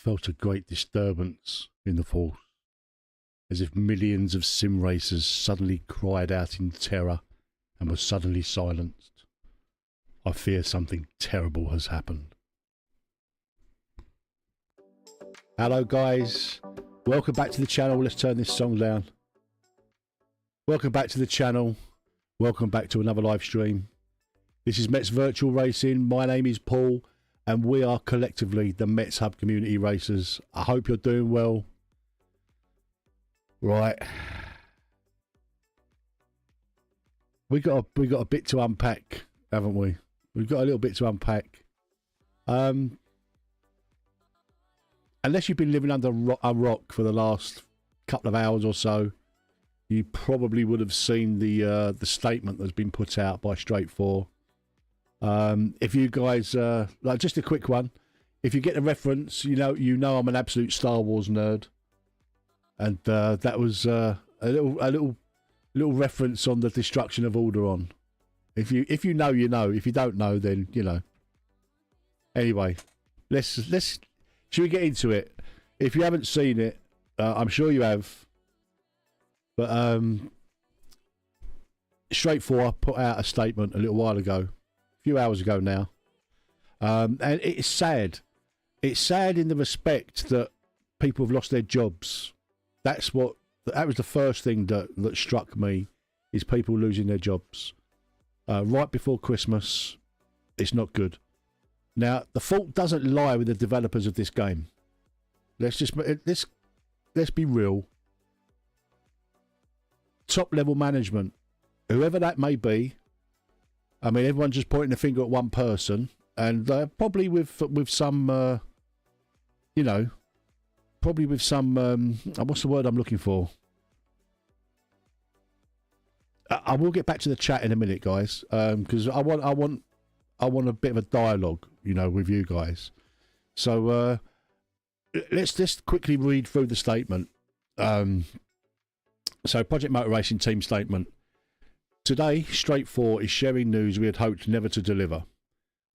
felt a great disturbance in the force, as if millions of sim racers suddenly cried out in terror and were suddenly silenced. I fear something terrible has happened. Hello guys, welcome back to the channel. Let's turn this song down. Welcome back to the channel. Welcome back to another live stream. This is MetzVR Racing. My name is Paul, and we are collectively the Metz Hub Community Racers. I hope you're doing well. Right, we got a bit to unpack, haven't we? We've got a little bit to unpack. Unless you've been living under a rock for the last couple of hours or so, you probably would have seen the statement that's been put out by Straight 4. If you guys, like, just a quick one, if you get the reference, you know I'm an absolute Star Wars nerd, and that was a little reference on the destruction of Alderaan. If you know, you know. If you don't know, then you know. Anyway, should we get into it? If you haven't seen it, I'm sure you have, but Straight 4 put out a statement a little while ago. Few hours ago now, and it's sad. It's sad in the respect that people have lost their jobs. That was the first thing that struck me, is people losing their jobs right before Christmas. It's not good. Now the fault doesn't lie with the developers of this game. Let's be real. Top level management, whoever that may be. I mean, everyone's just pointing the finger at one person, and probably with some, probably with some, what's the word I'm looking for? I will get back to the chat in a minute, guys, because I want a bit of a dialogue, with you guys. So let's just quickly read through the statement. So, Project Motor Racing team statement. Today, Straight 4 is sharing news we had hoped never to deliver.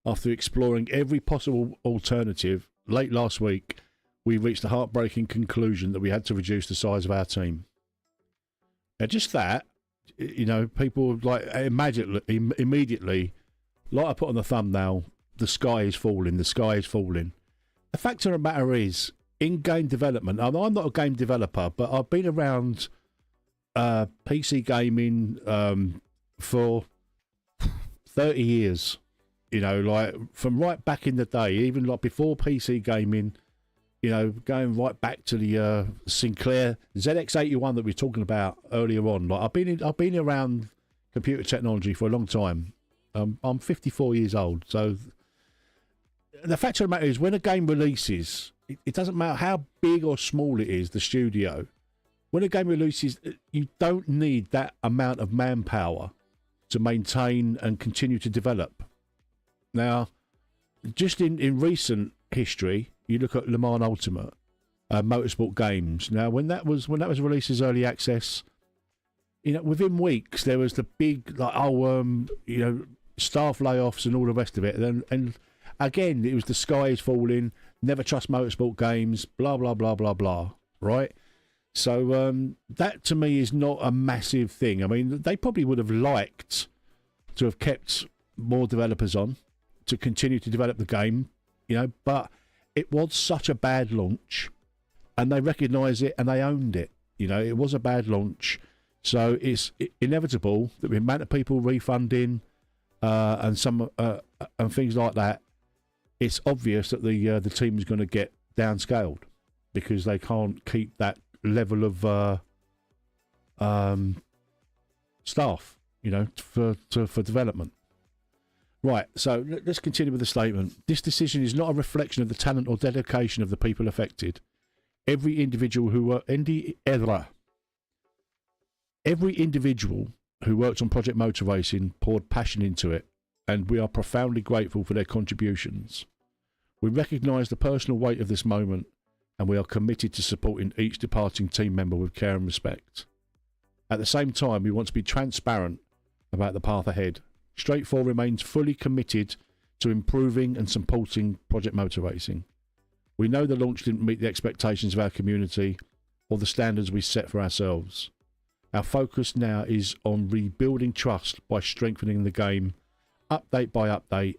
After exploring every possible alternative, late last week, we reached the heartbreaking conclusion that we had to reduce the size of our team. Now, just that, people like immediately, like I put on the thumbnail, the sky is falling, the sky is falling. The fact of the matter is, in game development, I'm not a game developer, but I've been around PC gaming for 30 years, like from right back in the day, even like before PC gaming, going right back to the Sinclair ZX81 that we were talking about earlier on. Like I've been around computer technology for a long time. I'm 54 years old, so the fact of the matter is, when a game releases, it doesn't matter how big or small it is, the studio. When a game releases, you don't need that amount of manpower to maintain and continue to develop. Now, just in recent history, you look at Le Mans Ultimate, Motorsport Games. Now, when that was released as early access, within weeks there was the big staff layoffs and all the rest of it. And again, it was the sky is falling. Never trust Motorsport Games. Blah blah blah blah blah. Right. So that to me is not a massive thing. I mean, they probably would have liked to have kept more developers on to continue to develop the game, but it was such a bad launch, and they recognised it and they owned it. It was a bad launch, so it's inevitable that the amount of people refunding and things like that, it's obvious that the team is going to get downscaled because they can't keep that level of staff, for development. Right, so let's continue with the statement. This decision is not a reflection of the talent or dedication of the people affected. Every individual who worked on Project Motor Racing poured passion into it, and we are profoundly grateful for their contributions. We recognise the personal weight of this moment, and we are committed to supporting each departing team member with care and respect. At the same time, we want to be transparent about the path ahead. Straight 4 remains fully committed to improving and supporting Project Motor Racing. We know the launch didn't meet the expectations of our community or the standards we set for ourselves. Our focus now is on rebuilding trust by strengthening the game, update by update.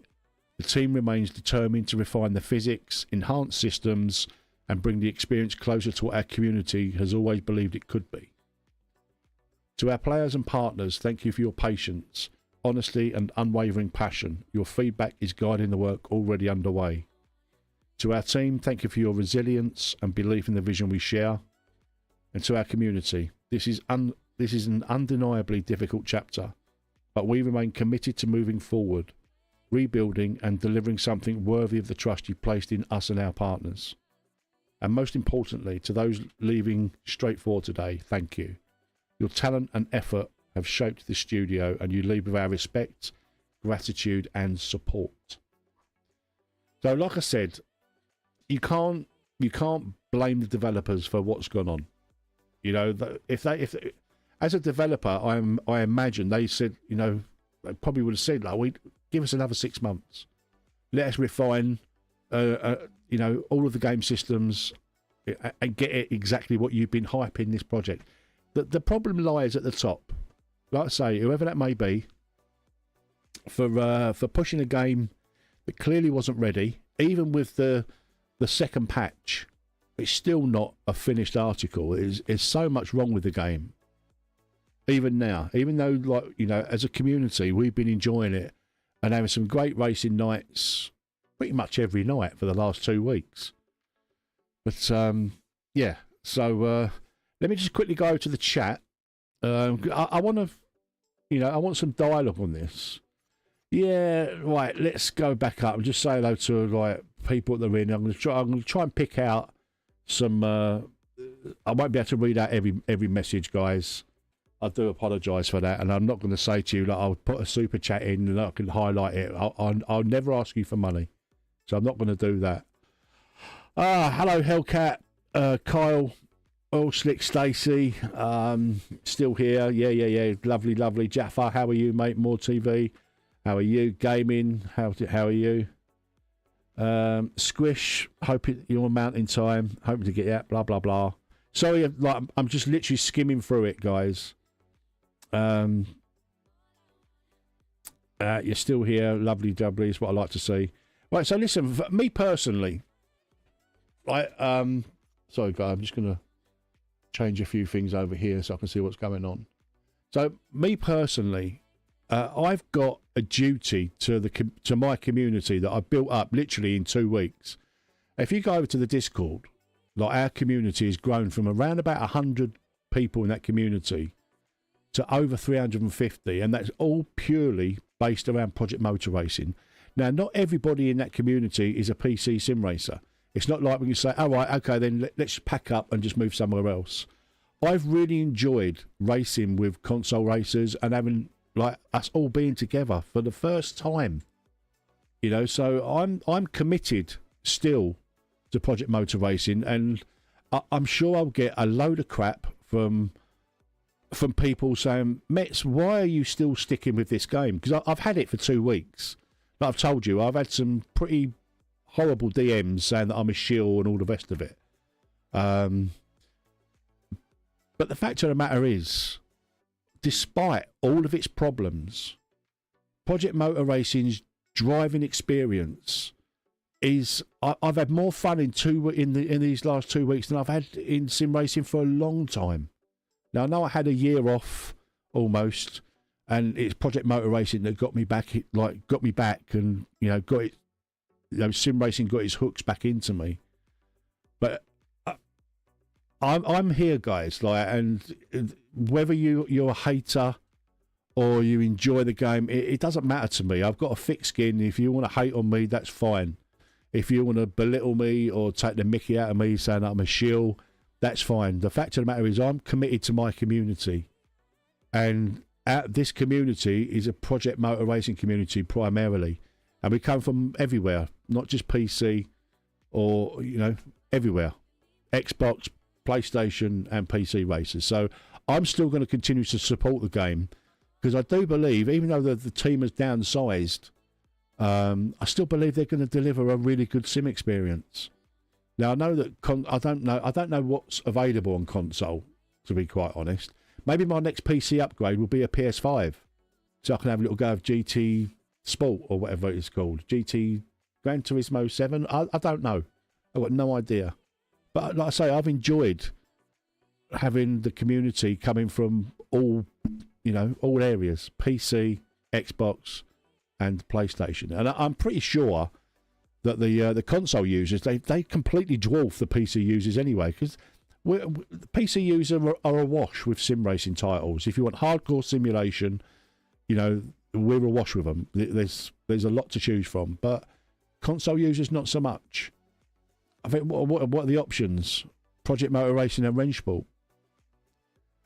The team remains determined to refine the physics, enhance systems, and bring the experience closer to what our community has always believed it could be. To our players and partners, thank you for your patience, honesty, and unwavering passion. Your feedback is guiding the work already underway. To our team, thank you for your resilience and belief in the vision we share. And to our community, this is an undeniably difficult chapter, but we remain committed to moving forward, rebuilding and delivering something worthy of the trust you placed in us and our partners. And most importantly, to those leaving straight forward today, thank you. Your talent and effort have shaped this studio, and you leave with our respect, gratitude and support. So like I said, you can't blame the developers for what's gone on. You know, if as a developer, I imagine they said, you know, they probably would have said, like, give us another 6 months. Let us refine, you know, all of the game systems and get it exactly what you've been hyping this project. The problem lies at the top. Like I say, whoever that may be, for pushing a game that clearly wasn't ready, even with the second patch, it's still not a finished article. There's so much wrong with the game. Even now, even though, like, you know, as a community, we've been enjoying it and having some great racing nights pretty much every night for the last 2 weeks. But, yeah, so let me just quickly go to the chat. I want to, you know, I want some dialogue on this. Yeah, right, let's go back up and just say hello to, like, people at the ring. I'm going to try and pick out some, I won't be able to read out every message, guys. I do apologise for that, and I'm not going to say to you, like, I'll put a super chat in and I can highlight it. I'll never ask you for money, so I'm not going to do that. Hello, Hellcat, Kyle, Oil Slick, Stacey, still here. Yeah. Lovely. Jaffa, how are you, mate? More TV. How are you? Gaming, how are you? Squish, hoping you're on mountain time, hoping to get you out, blah, blah, blah. Sorry, like, I'm just literally skimming through it, guys. You're still here, lovely jubbly is what I like to see. Right, so listen, for me personally, right, sorry guys, I'm just going to change a few things over here so I can see what's going on. So me personally, I've got a duty to my community that I built up literally in 2 weeks. If you go over to the Discord, like, our community has grown from around about 100 people in that community to over 350, and that's all purely based around Project Motor Racing. Now, not everybody in that community is a PC sim racer. It's not like when you say, all right, okay, then let's pack up and just move somewhere else. I've really enjoyed racing with console racers and having, like, us all being together for the first time. You know, so I'm committed still to Project Motor Racing, and I'm sure I'll get a load of crap from people saying, Metz, why are you still sticking with this game? Because I've had it for 2 weeks. Like I've told you, I've had some pretty horrible DMs saying that I'm a shill and all the rest of it. But the fact of the matter is, despite all of its problems, Project Motor Racing's driving experience is, I've had more fun in these last 2 weeks than I've had in sim racing for a long time. Now, I know I had a year off almost, and it's Project Motor Racing that got me back, and, you know, got it, you know, sim racing got its hooks back into me. But I'm here, guys, like, and whether you're a hater or you enjoy the game, it doesn't matter to me. I've got a thick skin. If you want to hate on me, that's fine. If you want to belittle me or take the mickey out of me saying I'm a shill, that's fine. The fact of the matter is, I'm committed to my community, and this community is a Project Motor Racing community primarily, and we come from everywhere, not just PC, or, you know, everywhere, Xbox, PlayStation, and PC racers. So I'm still going to continue to support the game, because I do believe, even though the team has downsized, I still believe they're going to deliver a really good sim experience. Now I know that I don't know what's available on console, to be quite honest. Maybe my next PC upgrade will be a PS5, so I can have a little go of GT Sport or whatever it's called, GT Gran Turismo 7. I don't know. I've got no idea. But like I say, I've enjoyed having the community coming from all areas: PC, Xbox, and PlayStation. And I'm pretty sure that the console users they completely dwarf the PC users anyway, because the PC users are awash with sim racing titles. If you want hardcore simulation, we're awash with them. There's a lot to choose from, but console users not so much. I think what are the options? Project Motor Racing and Rennsport.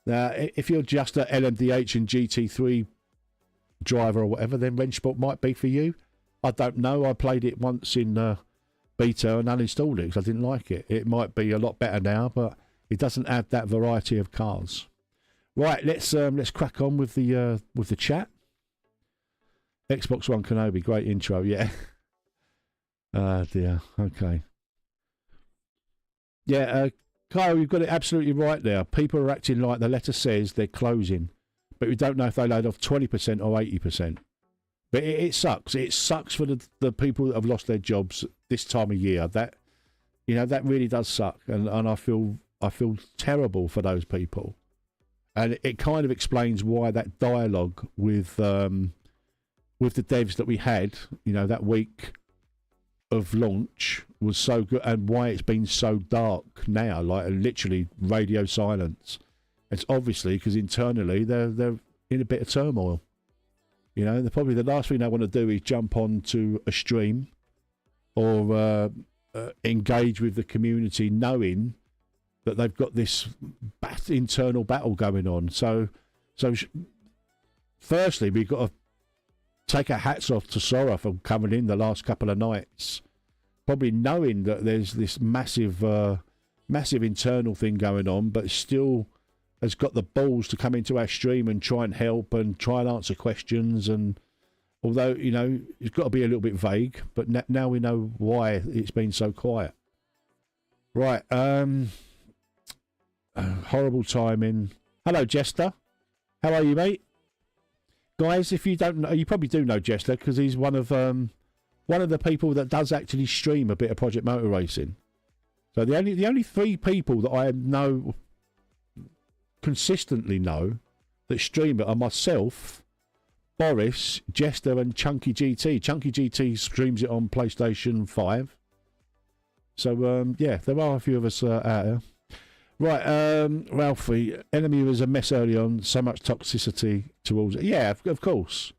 Now, if you're just an LMDH and GT3 driver or whatever, then Rennsport might be for you. I don't know. I played it once in beta and uninstalled it because I didn't like it. It might be a lot better now, but it doesn't have that variety of cars. Right, let's crack on with the chat. Xbox One Kenobi, great intro, yeah. Dear, okay. Yeah, Kyle, you've got it absolutely right there. People are acting like the letter says they're closing, but we don't know if they laid off 20% or 80%. But it sucks. It sucks for the people that have lost their jobs this time of year. That really does suck, and I feel terrible for those people. And it kind of explains why that dialogue with the devs that we had, that week of launch was so good, and why it's been so dark now, like literally radio silence. It's obviously because internally they're in a bit of turmoil. They're probably the last thing they want to do is jump onto a stream or engage with the community, knowing that they've got this internal battle going on. So firstly, we've got to take our hats off to Sora for coming in the last couple of nights, probably knowing that there's this massive internal thing going on, but still has got the balls to come into our stream and try and help and try and answer questions. And although, it's got to be a little bit vague, but now we know why it's been so quiet. Right. Horrible timing. Hello, Jester. How are you, mate? Guys, if you don't know, you probably do know Jester because he's one of the people that does actually stream a bit of Project Motor Racing. So the only three people that I consistently know that stream it are myself, Boris, Jester, and Chunky GT. Chunky GT streams it on PlayStation 5. So yeah, there are a few of us out there. Right, Ralphie, enemy was a mess early on, so much toxicity towards it. Yeah, of course.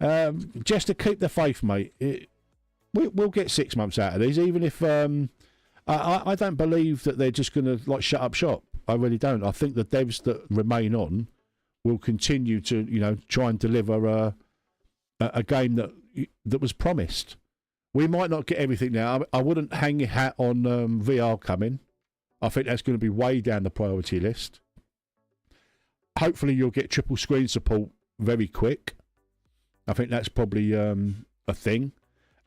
Just to keep the faith, mate. We'll get 6 months out of these, even if I don't believe that they're just going to shut up shop. I really don't. I think the devs that remain on will continue to try and deliver a game that was promised. We might not get everything now. I wouldn't hang your hat on VR coming. I think that's going to be way down the priority list. Hopefully you'll get triple screen support very quick. I think that's probably a thing.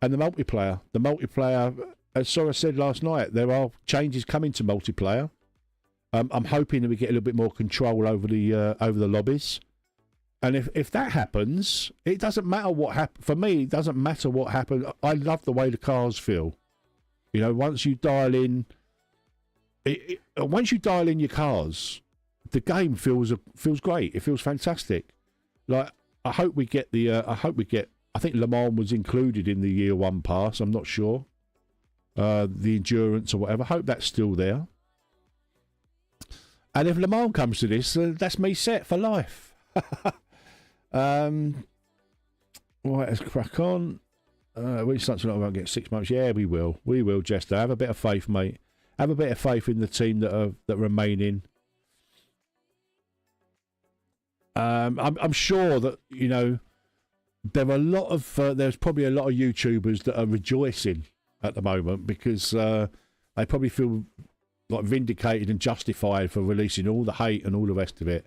And the multiplayer, as Sora said last night, there are changes coming to multiplayer. I'm hoping that we get a little bit more control over the lobbies. And if that happens, it doesn't matter what happens. For me, it doesn't matter what happens. I love the way the cars feel. Once you dial in... once you dial in your cars, the game feels great. It feels fantastic. I hope we get I think Le Mans was included in the year one pass. I'm not sure. The endurance or whatever. I hope that's still there. And if Le Mans comes to this, that's me set for life. Right, let's crack on. Which something like we won't get 6 months. Yeah, we will. We will, Jester. Have a bit of faith, mate. Have a bit of faith in the team that remain in. I'm sure that there are a lot of there's probably a lot of YouTubers that are rejoicing at the moment because they probably feel vindicated and justified for releasing all the hate and all the rest of it.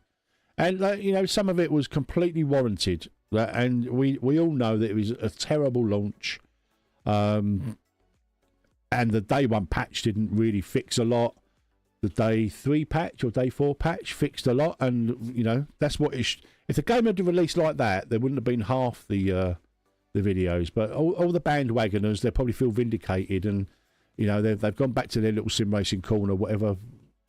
And some of it was completely warranted. And we all know that it was a terrible launch. and the day 1 patch didn't really fix a lot. The day 3 patch or day 4 patch fixed a lot, and you know that's what it. If the game had released like that, there wouldn't have been half the videos. But all the bandwagoners, they probably feel vindicated, and you know they've gone back to their little sim racing corner, whatever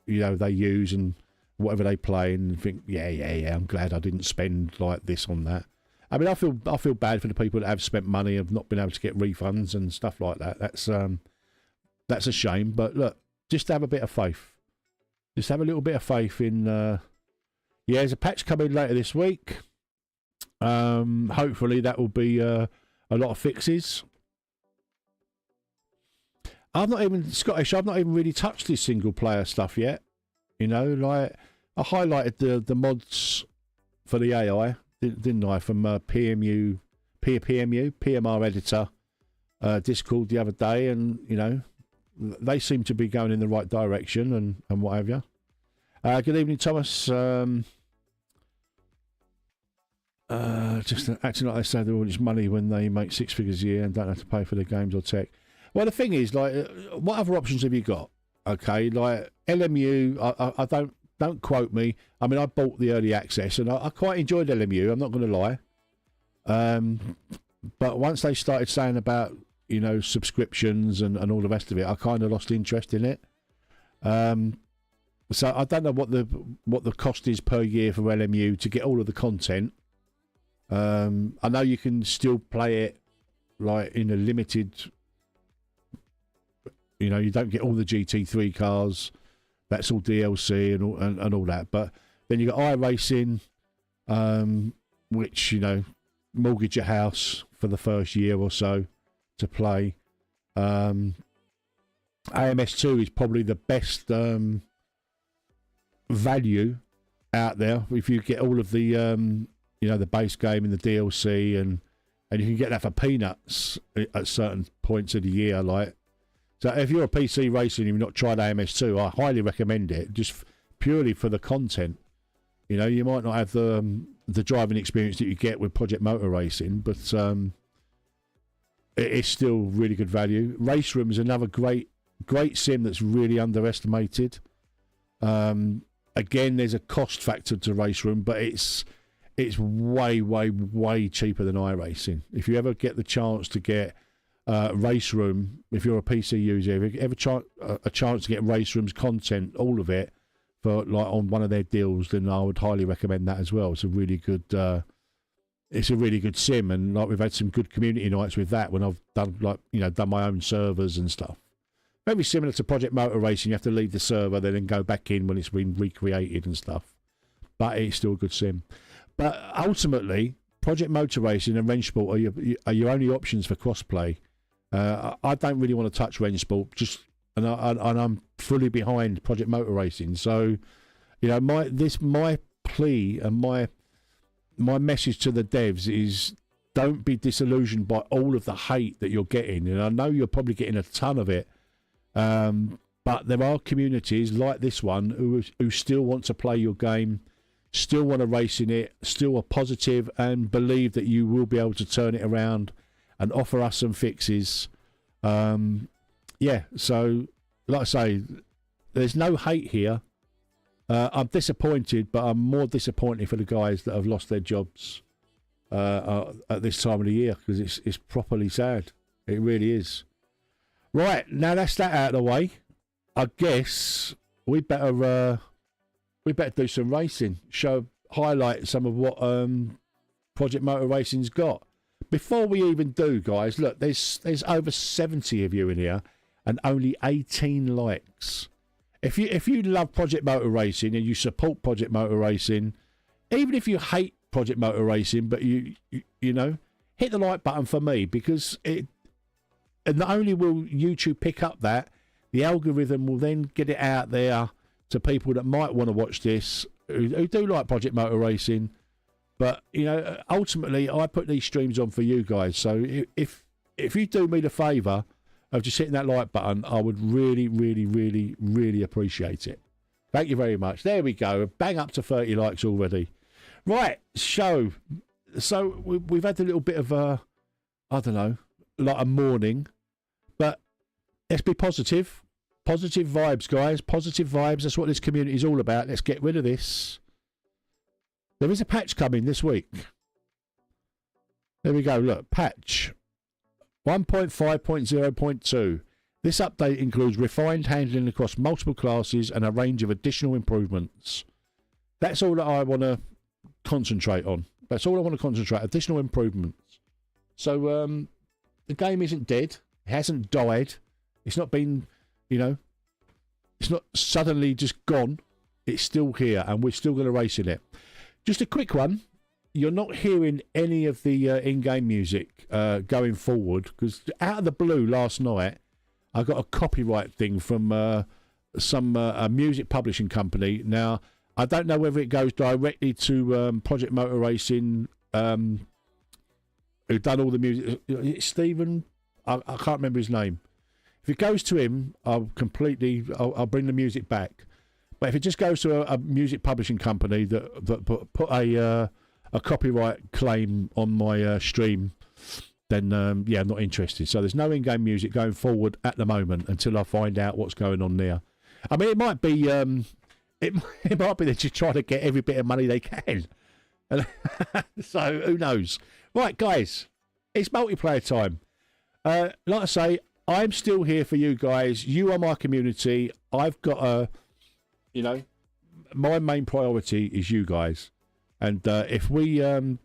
you know they use and whatever they play, and think, yeah, I'm glad I didn't spend like this on that. I mean, I feel bad for the people that have spent money and not been able to get refunds and stuff like that. That's a shame. But look, just have a bit of faith. Just have a little bit of faith in. Yeah, there's a patch coming later this week. Hopefully that will be a lot of fixes. I'm not even Scottish. I've not even really touched this single player stuff yet. You know, like I highlighted the mods for the AI, didn't I? From PMR editor Discord the other day, and you know they seem to be going in the right direction and what have you. Good evening, Thomas. Just acting like they save all this money when they make 6 figures a year and don't have to pay for their games or tech. Well, the thing is, like, what other options have you got? Okay, like LMU, I don't quote me. I mean, I bought the early access and I quite enjoyed LMU. I'm not going to lie. But once they started saying about, you know, subscriptions and all the rest of it, I kind of lost interest in it. So I don't know what the cost is per year for LMU to get all of the content. I know you can still play it like in a limited. You know, you don't get all the GT3 cars. That's all DLC and all that. But then you got iRacing, which, you know, mortgage your house for the first year or so to play. AMS2 is probably the best value out there if you get all of the you know, the base game and the DLC, and you can get that for peanuts at certain points of the year, like. So if you're a PC racing and you've not tried AMS2, I highly recommend it, just purely for the content. You know, you might not have the driving experience that you get with Project Motor Racing, but it's still really good value. Race Room is another great sim that's really underestimated. Again, there's a cost factor to Race Room, but it's way cheaper than iRacing. If you ever get the chance to get Race Room, if you're a PC user, if you ever a chance to get Race Room's content, all of it, for like on one of their deals, then I would highly recommend that as well. It's a really good sim, and like we've had some good community nights with that when I've done my own servers and stuff. Very similar to Project Motor Racing, you have to leave the server then go back in when it's been recreated and stuff, but it's still a good sim. But ultimately, Project Motor Racing and Rennsport are your only options for crossplay. I don't really want to touch Rennsport, and I'm fully behind Project Motor Racing. So, you know, my plea and my message to the devs is, don't be disillusioned by all of the hate that you're getting. And I know you're probably getting a ton of it, but there are communities like this one who still want to play your game, still want to race in it, still are positive and believe that you will be able to turn it around and offer us some fixes. Yeah, so like I say, there's no hate here. I'm disappointed, but I'm more disappointed for the guys that have lost their jobs at this time of the year, because it's properly sad. It really is. Right, now that's that out of the way. I guess we better do some racing. Highlight some of what Project Motor Racing's got. Before we even do, guys, look, there's over 70 of you in here and only 18 likes. If you love Project Motor Racing and you support Project Motor Racing, even if you hate Project Motor Racing, but you know, hit the like button for me, because and not only will YouTube pick up that, the algorithm will then get it out there to people that might want to watch this, who do like Project Motor Racing. But, you know, ultimately, I put these streams on for you guys. So if you do me the favour of just hitting that like button, I would really appreciate it. Thank you very much. There we go. Bang up to 30 likes already. Right, so we've had a little bit of I don't know, like a morning. But let's be positive. Positive vibes, guys. Positive vibes. That's what this community is all about. Let's get rid of this. There is a patch coming this week. There we go. Look, patch 1.5.0.2. This update includes refined handling across multiple classes and a range of additional improvements. That's all that I want to concentrate on. That's all I want to concentrate. Additional improvements. So the game isn't dead. It hasn't died. It's not been, you know, it's not suddenly just gone. It's still here, and we're still going to race in it. Just a quick one. You're not hearing any of the in-game music going forward, because out of the blue last night, I got a copyright thing from some music publishing company. Now, I don't know whether it goes directly to Project Motor Racing, who done all the music. It's Stephen, I can't remember his name. If it goes to him, I'll bring the music back. But if it just goes to a music publishing company that put a copyright claim on my stream, then yeah, I'm not interested. So there's no in-game music going forward at the moment until I find out what's going on there. I mean, it might be it might be they're just trying to get every bit of money they can. So who knows? Right, guys, it's multiplayer time. Like I say, I'm still here for you guys. You are my community. I've got a, you know, my main priority is you guys. And if you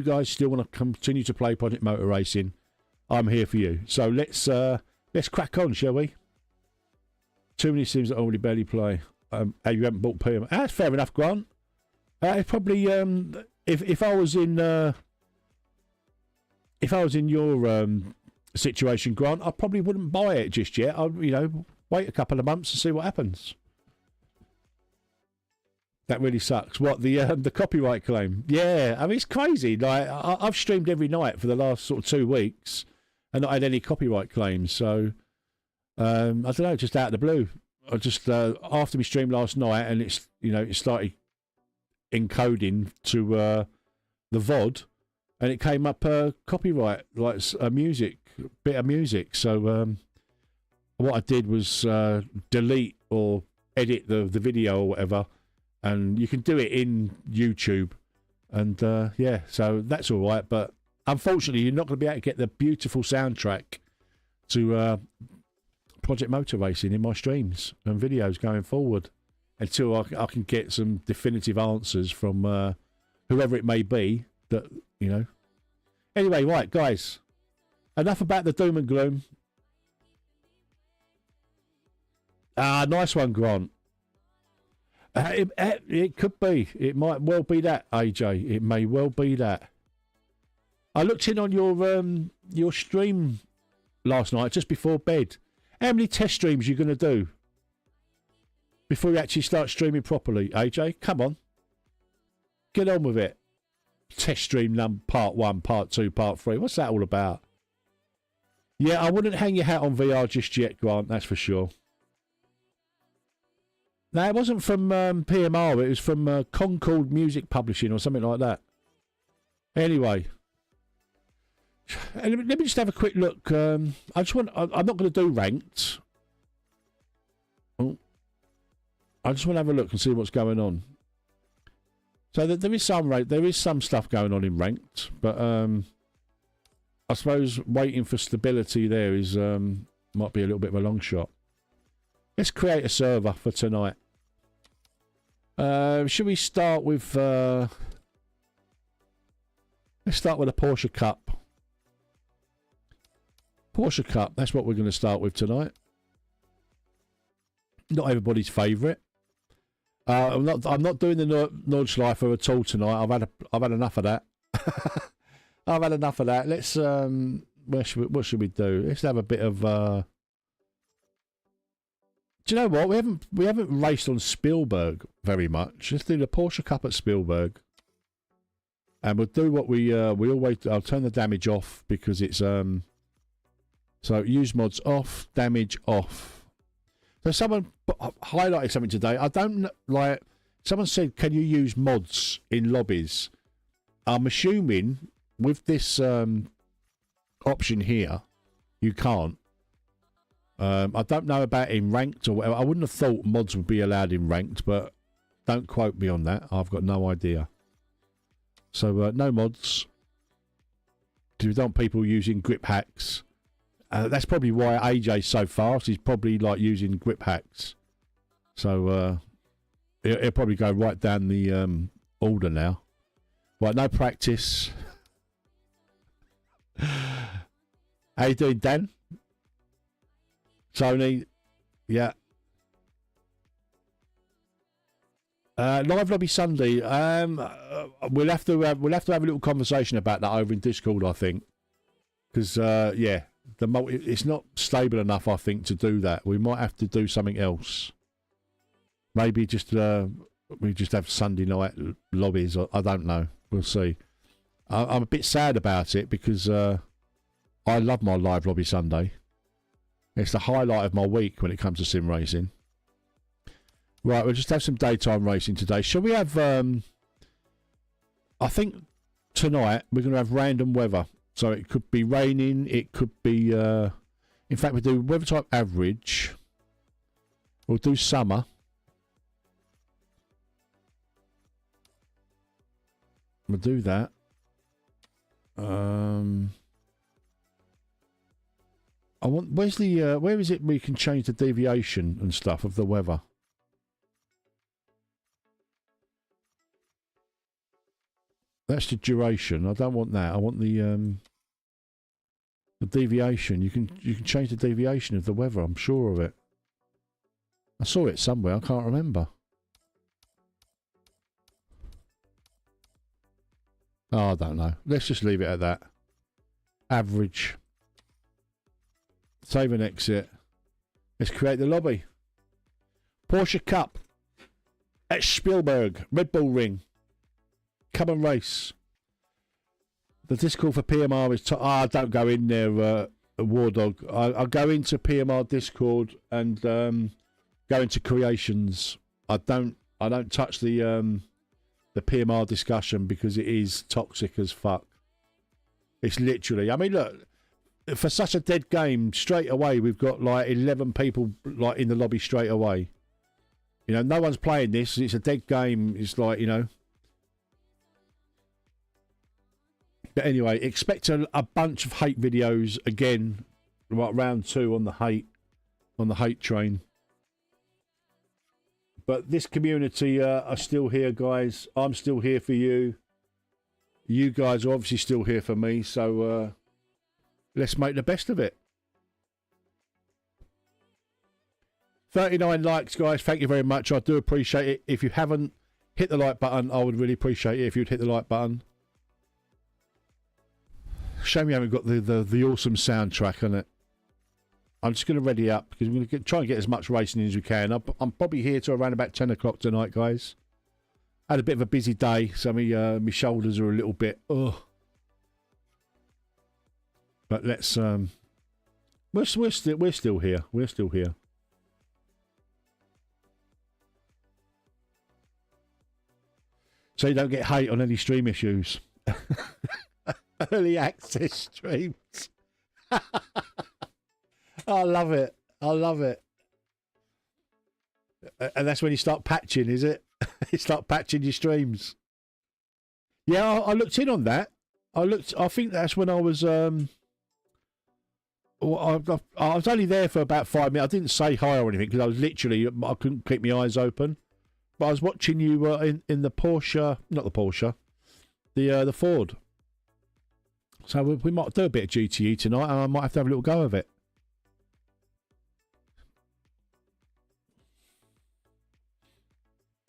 guys still want to continue to play Project Motor Racing, I'm here for you. So let's crack on, shall we? Too many sims that I already barely play. You haven't bought PM. That's fair enough, Grant. Probably if I was in your situation, Grant, I probably wouldn't buy it just yet. I'd, you know, wait a couple of months and see what happens. That really sucks. What, the copyright claim? Yeah, I mean, it's crazy. Like I've streamed every night for the last sort of 2 weeks and not had any copyright claims. So I don't know, just out of the blue. I just after we streamed last night, and it's, you know, it started encoding to the VOD, and it came up copyright, like a bit of music. So what I did was delete or edit the video or whatever. And you can do it in YouTube. And, yeah, so that's all right. But unfortunately, you're not going to be able to get the beautiful soundtrack to Project Motor Racing in my streams and videos going forward until I can get some definitive answers from whoever it may be that, you know. Anyway, right, guys. Enough about the doom and gloom. Ah, nice one, Grant. It could be. It might well be that, AJ. It may well be that. I looked in on your stream last night, just before bed. How many test streams are you going to do before you actually start streaming properly, AJ? Come on. Get on with it. Test stream part 1, part 2, part 3. What's that all about? Yeah, I wouldn't hang your hat on VR just yet, Grant, that's for sure. No, it wasn't from PMR. It was from Concord Music Publishing or something like that. Anyway, let me just have a quick look. I'm not going to do ranked. Oh, I just want to have a look and see what's going on. So there is some stuff going on in ranked, but I suppose waiting for stability there is might be a little bit of a long shot. Let's create a server for tonight. Should we start with... let's start with a Porsche Cup. Porsche Cup, that's what we're going to start with tonight. Not everybody's favourite. I'm not doing the Nordschleifer at all tonight. I've had enough of that. I've had enough of that. Let's what should we do? Let's have a bit of do you know what? We haven't raced on Spielberg very much. Let's do the Porsche Cup at Spielberg. And we'll do what we always... I'll turn the damage off because it's... So, use mods off, damage off. So, someone highlighted something today. I don't... like. Someone said, can you use mods in lobbies? I'm assuming with this option here, you can't. I don't know about in ranked or whatever. I wouldn't have thought mods would be allowed in ranked, but don't quote me on that. I've got no idea. So no mods. You don't want people using grip hacks. That's probably why AJ's so fast. He's probably like using grip hacks. So it'll probably go right down the order now. Right, no practice. How you doing, Dan? Tony? Yeah. Live lobby Sunday. We'll have to have a little conversation about that over in Discord, I think, because yeah, it's not stable enough, I think, to do that. We might have to do something else. Maybe just we just have Sunday night lobbies. I don't know. We'll see. I'm a bit sad about it because I love my live lobby Sunday. It's the highlight of my week when it comes to sim racing. Right, we'll just have some daytime racing today. Shall we have, I think tonight we're going to have random weather. So it could be raining, it could be, in fact we'll do weather type average. We'll do summer. We'll do that. I want, where's the, where is it we can change the deviation and stuff of the weather? That's the duration. I don't want that. I want the deviation. You can change the deviation of the weather. I'm sure of it. I saw it somewhere. I can't remember. Oh, I don't know. Let's just leave it at that. Average. Save and exit. Let's create the lobby. Porsche Cup at Spielberg. Red Bull Ring. Come and race. The Discord for PMR is... don't go in there, War Dog. I'll go into PMR Discord and go into creations. I don't touch the PMR discussion because it is toxic as fuck. It's literally... I mean, look... For such a dead game, straight away, we've got like 11 people like in the lobby straight away. You know, no one's playing this. It's a dead game. It's like, you know... But anyway, expect a bunch of hate videos again, like round 2 on the hate train. But this community are still here, guys. I'm still here for you. You guys are obviously still here for me, so let's make the best of it. 39 likes, guys. Thank you very much. I do appreciate it. If you haven't hit the like button, I would really appreciate it if you'd hit the like button. Shame we haven't got the awesome soundtrack on it. I'm just going to ready up because we're going to try and get as much racing as we can. I'm probably here to around about 10 o'clock tonight, guys. Had a bit of a busy day, so my shoulders are a little bit ugh. But let's we're still here. We're still here. So you don't get hate on any stream issues. Early access streams. I love it. I love it. And that's when you start patching, is it? You start patching your streams. Yeah, I looked in on that. I think that's when I was I was only there for about 5 minutes. I didn't say hi or anything because I was literally, I couldn't keep my eyes open. But I was watching you in the Porsche, not the Porsche, the Ford. So we might do a bit of GTE tonight, and I might have to have a little go of it.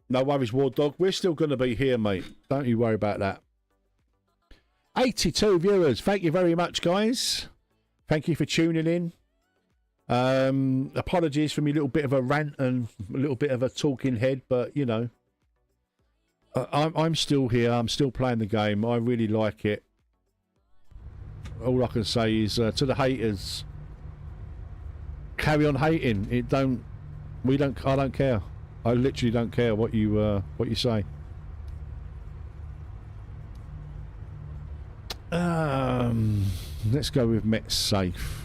No worries, War Dog. We're still going to be here, mate. Don't you worry about that. 82 viewers. Thank you very much, guys. Thank you for tuning in. Apologies for me little bit of a rant and a little bit of a talking head, but, you know, I'm still here. I'm still playing the game. I really like it. All I can say is to the haters, carry on hating. I don't care. I literally don't care what you say. Let's go with Metz safe.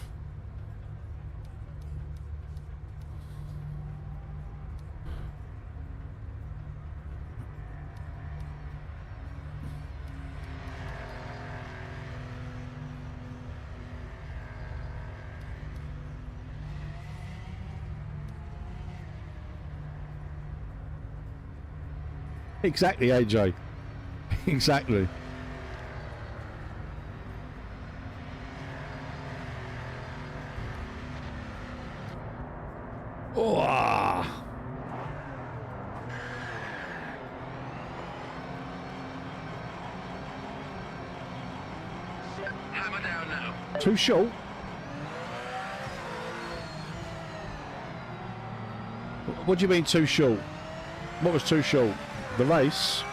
Exactly, AJ. Exactly. Oh, ah. Hammer down now. Too short. What do you mean too short? What was too short? The race?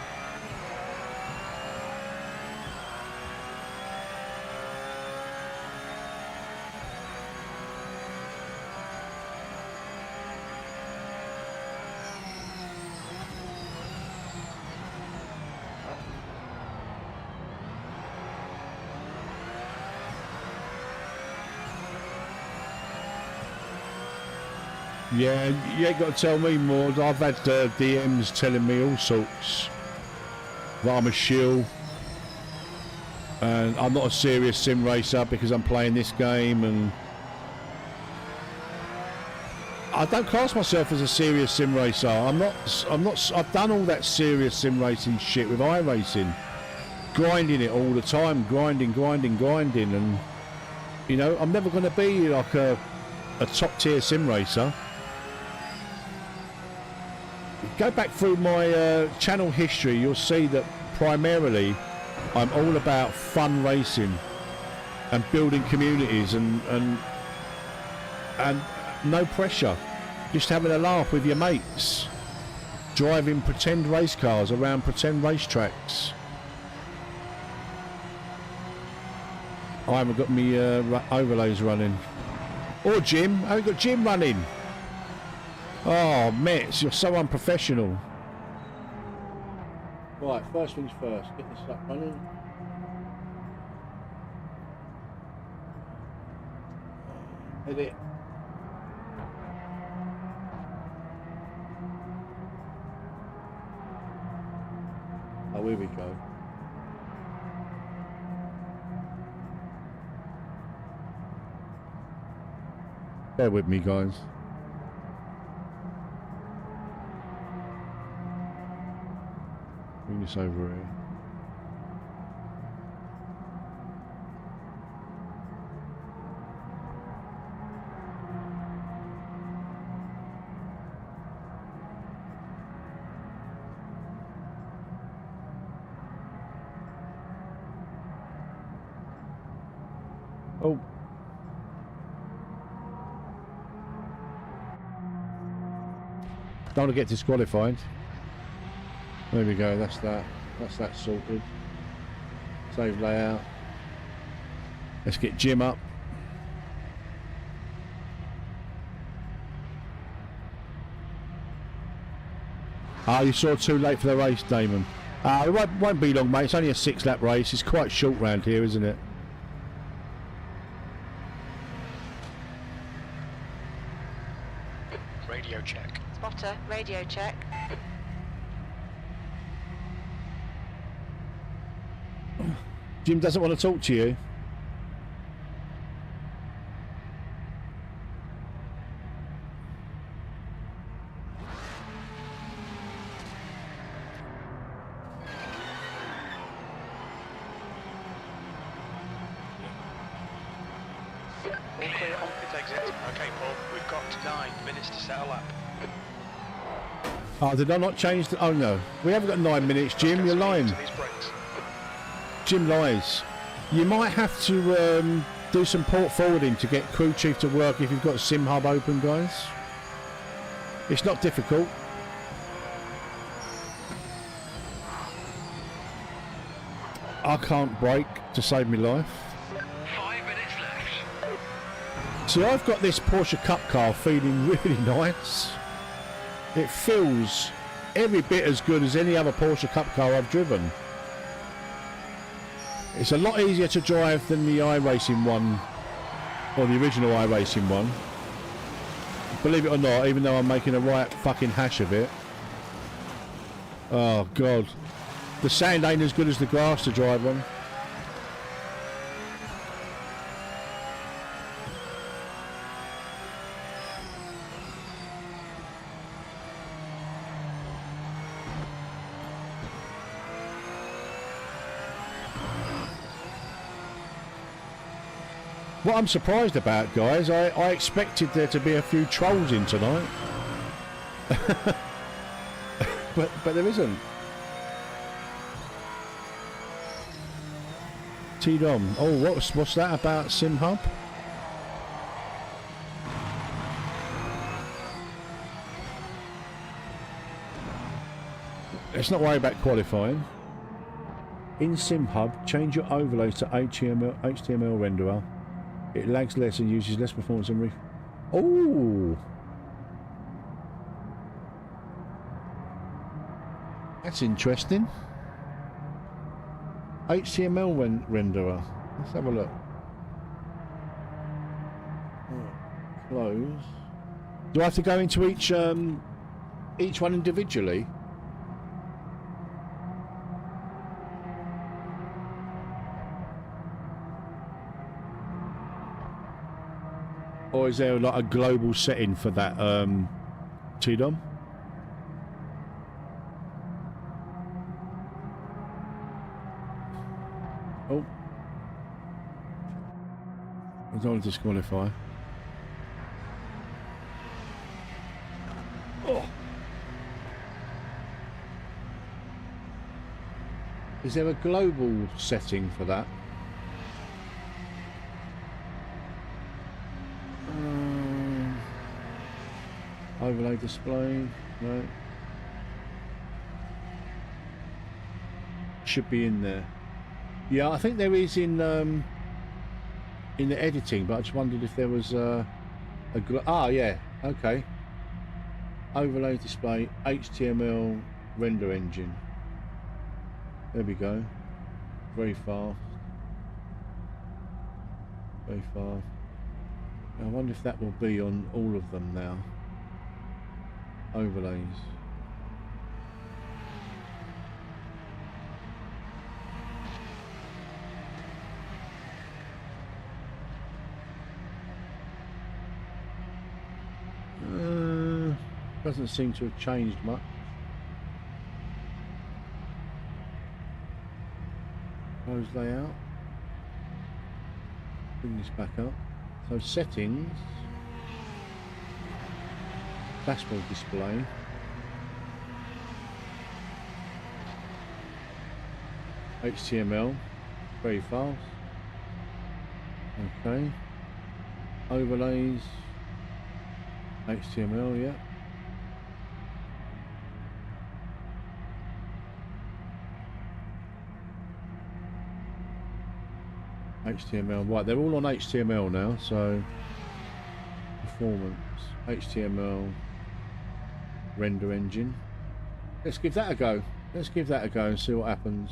Yeah, you ain't got to tell me more. I've had DMs telling me all sorts. That I'm a shill. And I'm not a serious sim racer because I'm playing this game, and I don't class myself as a serious sim racer. I've done all that serious sim racing shit with iRacing. Grinding it all the time, grinding, and you know, I'm never gonna be like a top tier sim racer. Go back through my channel history, you'll see that primarily I'm all about fun racing and building communities and no pressure, just having a laugh with your mates, driving pretend race cars around pretend racetracks. I haven't got me overlays running. Or Jim, I haven't got Jim running. Oh, Metz, you're so unprofessional. Right, first things first, get this up running. Edit. Oh, here we go. Bear with me, guys. Bring this over here. Oh. Don't want to get disqualified. There we go, that's that. That's that sorted. Save layout. Let's get Jim up. Ah, you saw too late for the race, Damon. It won't be long, mate. It's only a 6-lap race. It's quite short round here, isn't it? Radio check. Spotter, radio check. Jim doesn't want to talk to you. All clear on pit exit. Okay, Paul, we've got 9 minutes to settle up. Oh, did I not change the... Oh, no. We haven't got 9 minutes, Jim. You're lying. Jim lies. You might have to do some port forwarding to get crew chief to work if you've got Sim Hub open, guys. It's not difficult. I can't brake to save me life. 5 minutes left. See, I've got this Porsche Cup car feeling really nice. It feels every bit as good as any other Porsche Cup car I've driven. It's a lot easier to drive than the iRacing one, or the original iRacing one. Believe it or not, even though I'm making a right fucking hash of it. Oh God. The sand ain't as good as the grass to drive on. What I'm surprised about, guys, I expected there to be a few trolls in tonight. but there isn't. T-Dom. Oh, what's that about Sim Hub? Let's not worry about qualifying. In Sim Hub, change your overlays to HTML renderer. It lags less and uses less performance than Oh! That's interesting. HTML renderer. Let's have a look. Close. Do I have to go into each one individually? Or is there like a global setting for that, T-Dom? Oh. I don't want to disqualify. Oh. Is there a global setting for that? Overlay display, no. Should be in there. Yeah, I think there is in the editing, but I just wondered if there was yeah, okay. Overlay display, HTML render engine. There we go. Very fast. Very fast. I wonder if that will be on all of them now. Overlays. Doesn't seem to have changed much. Close layout. Bring this back up. So settings. Dashboard display. HTML. Very fast. Okay. Overlays. HTML, yeah. HTML, right, they're all on HTML now, so performance, HTML, render engine. Let's give that a go. Let's give that a go and see what happens.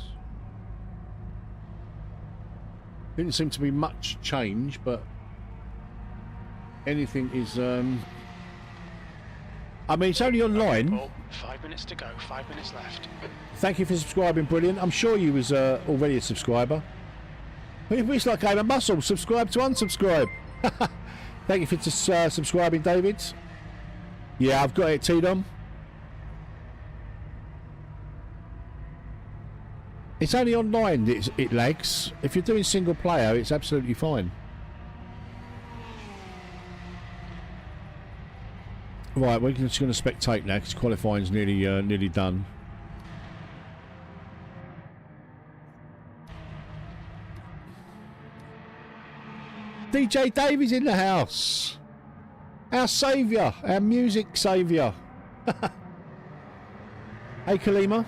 Didn't seem to be much change, but anything is I mean, it's only online. Okay, 5 minutes to go, 5 minutes left. Thank you for subscribing, brilliant. I'm sure you was already a subscriber. It's like I'm a muscle. Subscribe to unsubscribe. Thank you for subscribing, David. Yeah, I've got it, T-Dom. It's only online it lags. If you're doing single player, it's absolutely fine. Right, we're just going to spectate now because qualifying's nearly done. DJ Davies in the house. Our saviour, our music saviour. Hey, Kalima.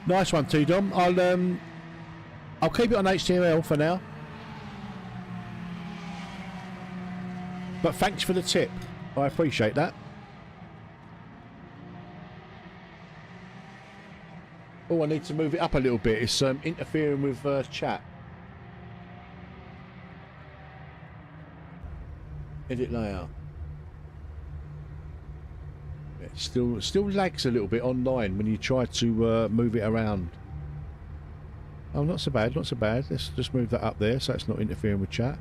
Nice one, T-Dom. I'll keep it on HTML for now. But thanks for the tip. I appreciate that. Oh, I need to move it up a little bit. It's interfering with chat. Edit layout. It still lags a little bit online when you try to move it around. Oh, not so bad, not so bad. Let's just move that up there so it's not interfering with chat.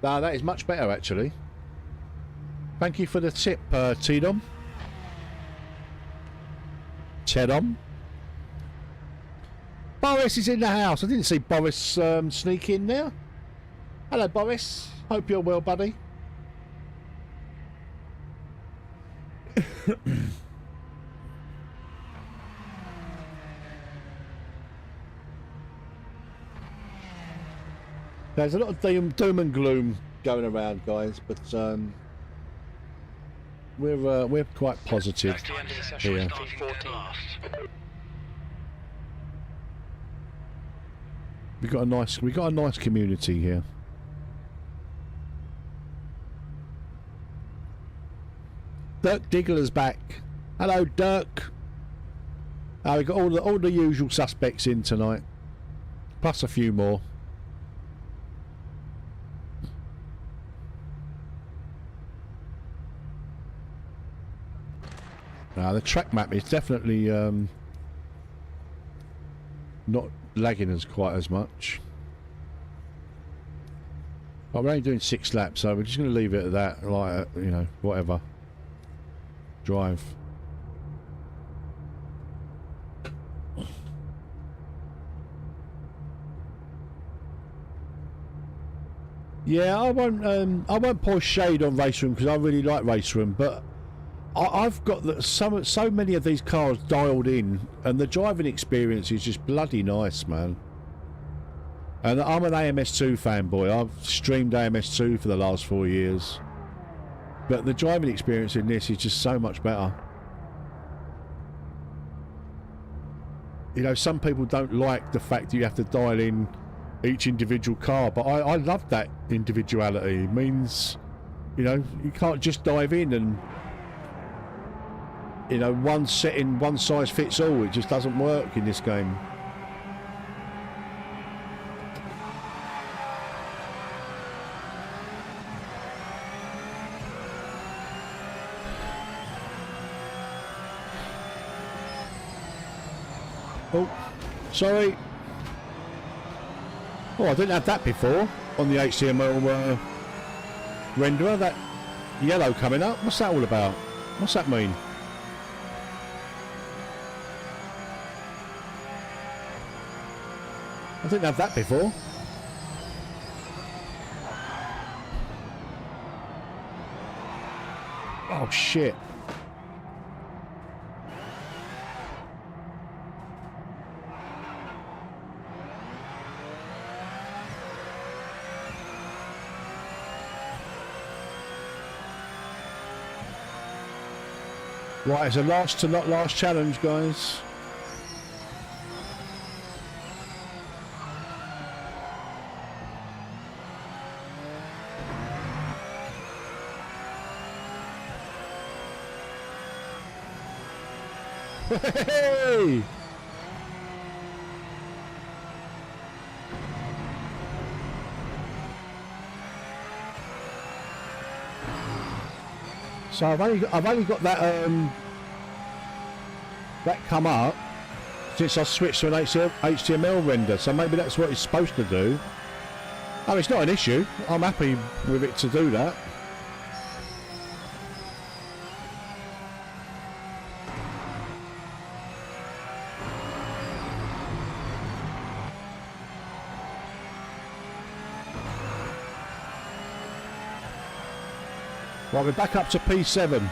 Ah, that is much better actually. Thank you for the tip, T-Dom. Ted on. Boris is in the house. I didn't see Boris sneak in there. Hello, Boris. Hope you're well, buddy. There's a lot of doom and gloom going around, guys, but we're quite positive That's the end of the session. here. 14. We got a nice community here. Dirk Diggler's back. Hello, Dirk. We got all the usual suspects in tonight, plus a few more. The track map is definitely not lagging as quite as much. But we're only doing 6 laps, so we're just going to leave it at that. Like, you know, whatever. Drive. Yeah, I won't pour shade on Race Room because I really like Race Room, but I've got so many of these cars dialed in, and the driving experience is just bloody nice, man. And I'm an AMS2 fanboy. I've streamed AMS2 for the last 4 years, but the driving experience in this is just so much better. You know, some people don't like the fact that you have to dial in each individual car, but I love that individuality. It means, you know, you can't just dive in and, you know, one setting, one size fits all. It just doesn't work in this game. Oh, sorry. Oh, I didn't have that before on the HTML renderer. That yellow coming up. What's that all about? What's that mean? I didn't have that before. Oh shit. Right, it's a last to not last challenge, guys. Hey! So I've only got that that come up since I switched to an HTML render. So maybe that's what it's supposed to do. Oh, it's not an issue. I'm happy with it to do that. Right, we're back up to P7.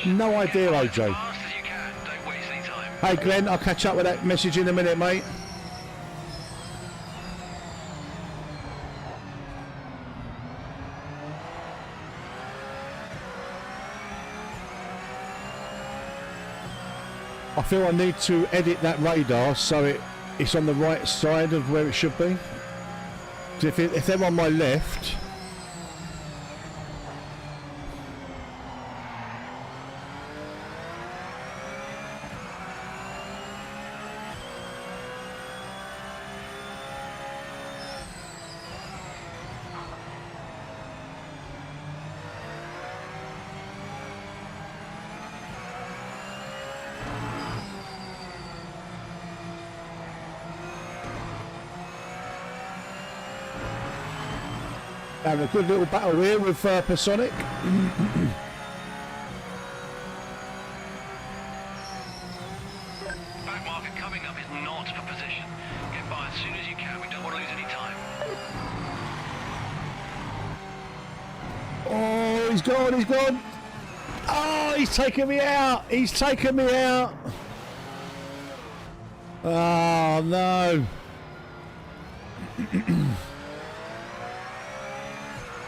No idea, OJ. Hey Glenn, I'll catch up with that message in a minute, mate. I feel I need to edit that radar so it's on the right side of where it should be. If they're on my left, having a good little battle here with Personic. Back marker coming up is not for position. Get by as soon as you can. We don't want to lose any time. Oh, he's gone, he's gone. Oh, he's taken me out. He's taken me out. Oh, no.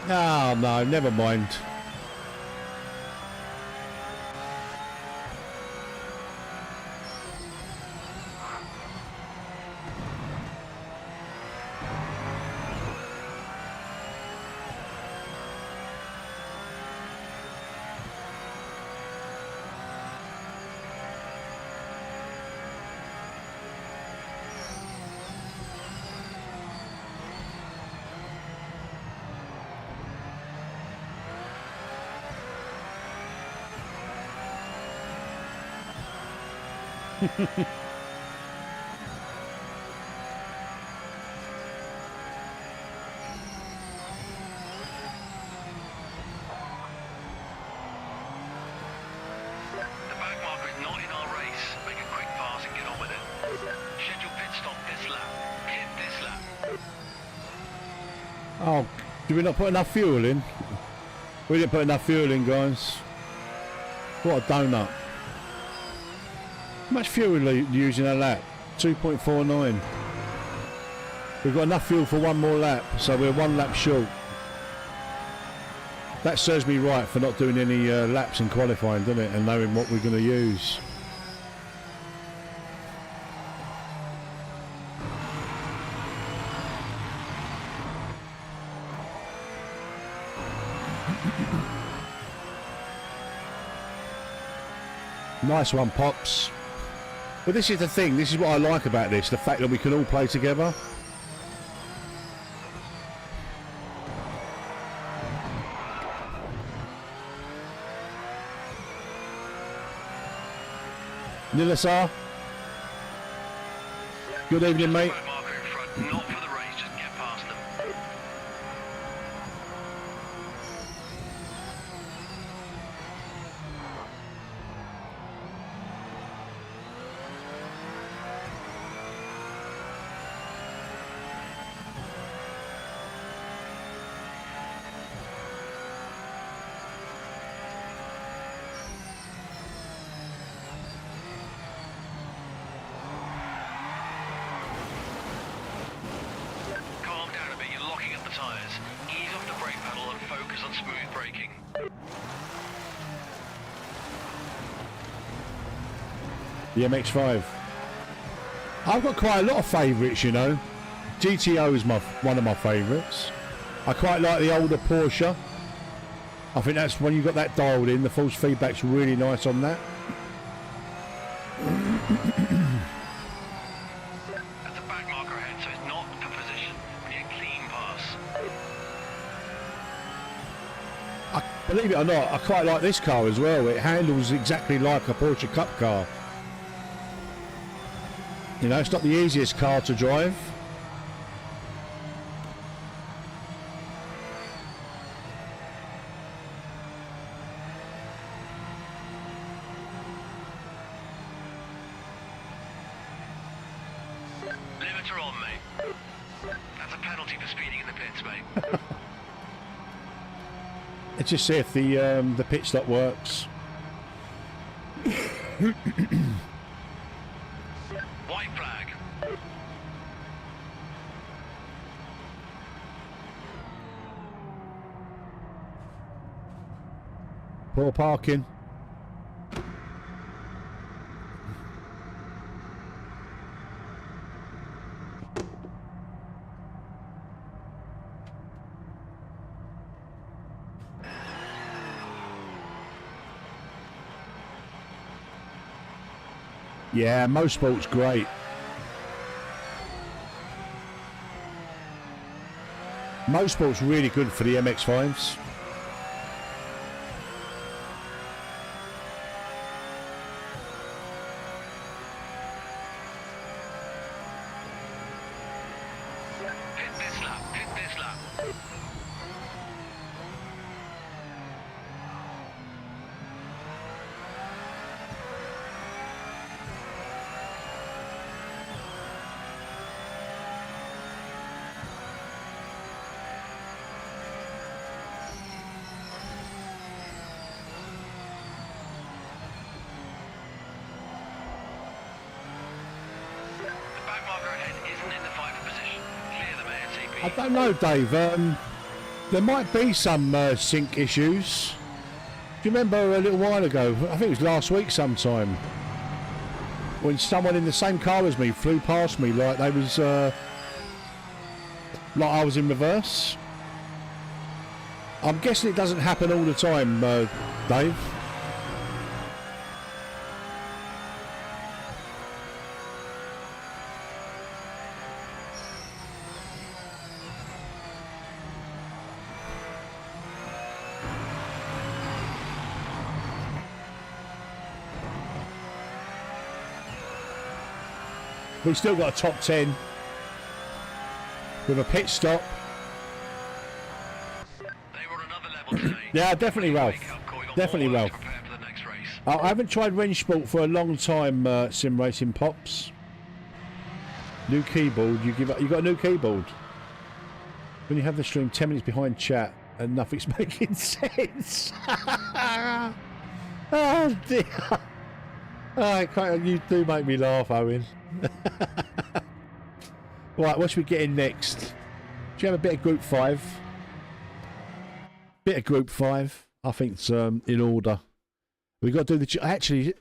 Oh, no, never mind. Oh, did we not put enough fuel in? We didn't put enough fuel in, guys. What a donut. How much fuel are you using a lap? 2.49. We've got enough fuel for one more lap, so we're one lap short. That serves me right for not doing any laps in qualifying, doesn't it? And knowing what we're going to use. Nice one, Pops. But this is the thing, this is what I like about this, the fact that we can all play together. Nilasar. Good evening, mate. The MX-5. I've got quite a lot of favourites, you know. GTO is one of my favourites. I quite like the older Porsche. I think that's when you got that dialed in, the force feedback's really nice on that. That's a back marker ahead, so it's not for position. We need a clean pass. Believe it or not, I quite like this car as well. It handles exactly like a Porsche Cup car. You know, it's not the easiest car to drive. Better on, mate. That's a penalty for speeding in the pits, mate. Let's just see if the pit stop works. White flag. Poor parking. Yeah, Motorsport's great. Motorsport's really good for the MX-5s. Pit this lap, pit this lap. I don't know, Dave. There might be some sync issues. Do you remember a little while ago, I think it was last week sometime, when someone in the same car as me flew past me like they was like I was in reverse? I'm guessing it doesn't happen all the time, Dave. We've still got a top 10 with a pit stop. They were on another level today. Yeah, definitely, Ralph. Definitely, Ralph. I haven't tried Wrenchbolt for a long time, Sim Racing Pops. New keyboard, you got a new keyboard. When you have the stream 10 minutes behind chat and nothing's making sense. Oh dear. Oh, you do make me laugh, Owen. Right, what should we get in next? Should you have a bit of Group 5? Bit of Group 5. I think it's in order. We've got to do the... Actually,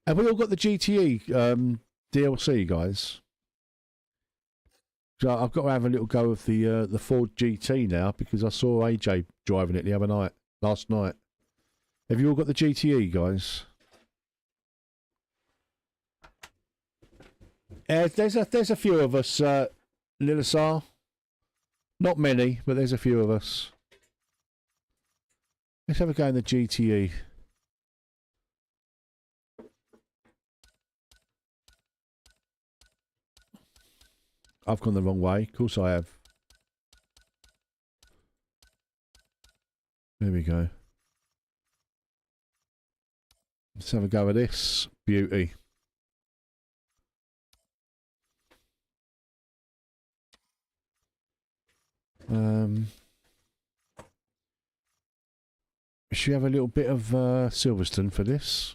have we all got the GTE DLC, guys? So I've got to have a little go of the Ford GT now because I saw AJ driving it the other night, last night. Have you all got the GTE, guys? There's a few of us, Lilisar. Not many, but there's a few of us. Let's have a go in the GTE. I've gone the wrong way. Of course I have. There we go. Let's have a go at this beauty. Should we have a little bit of Silverstone for this?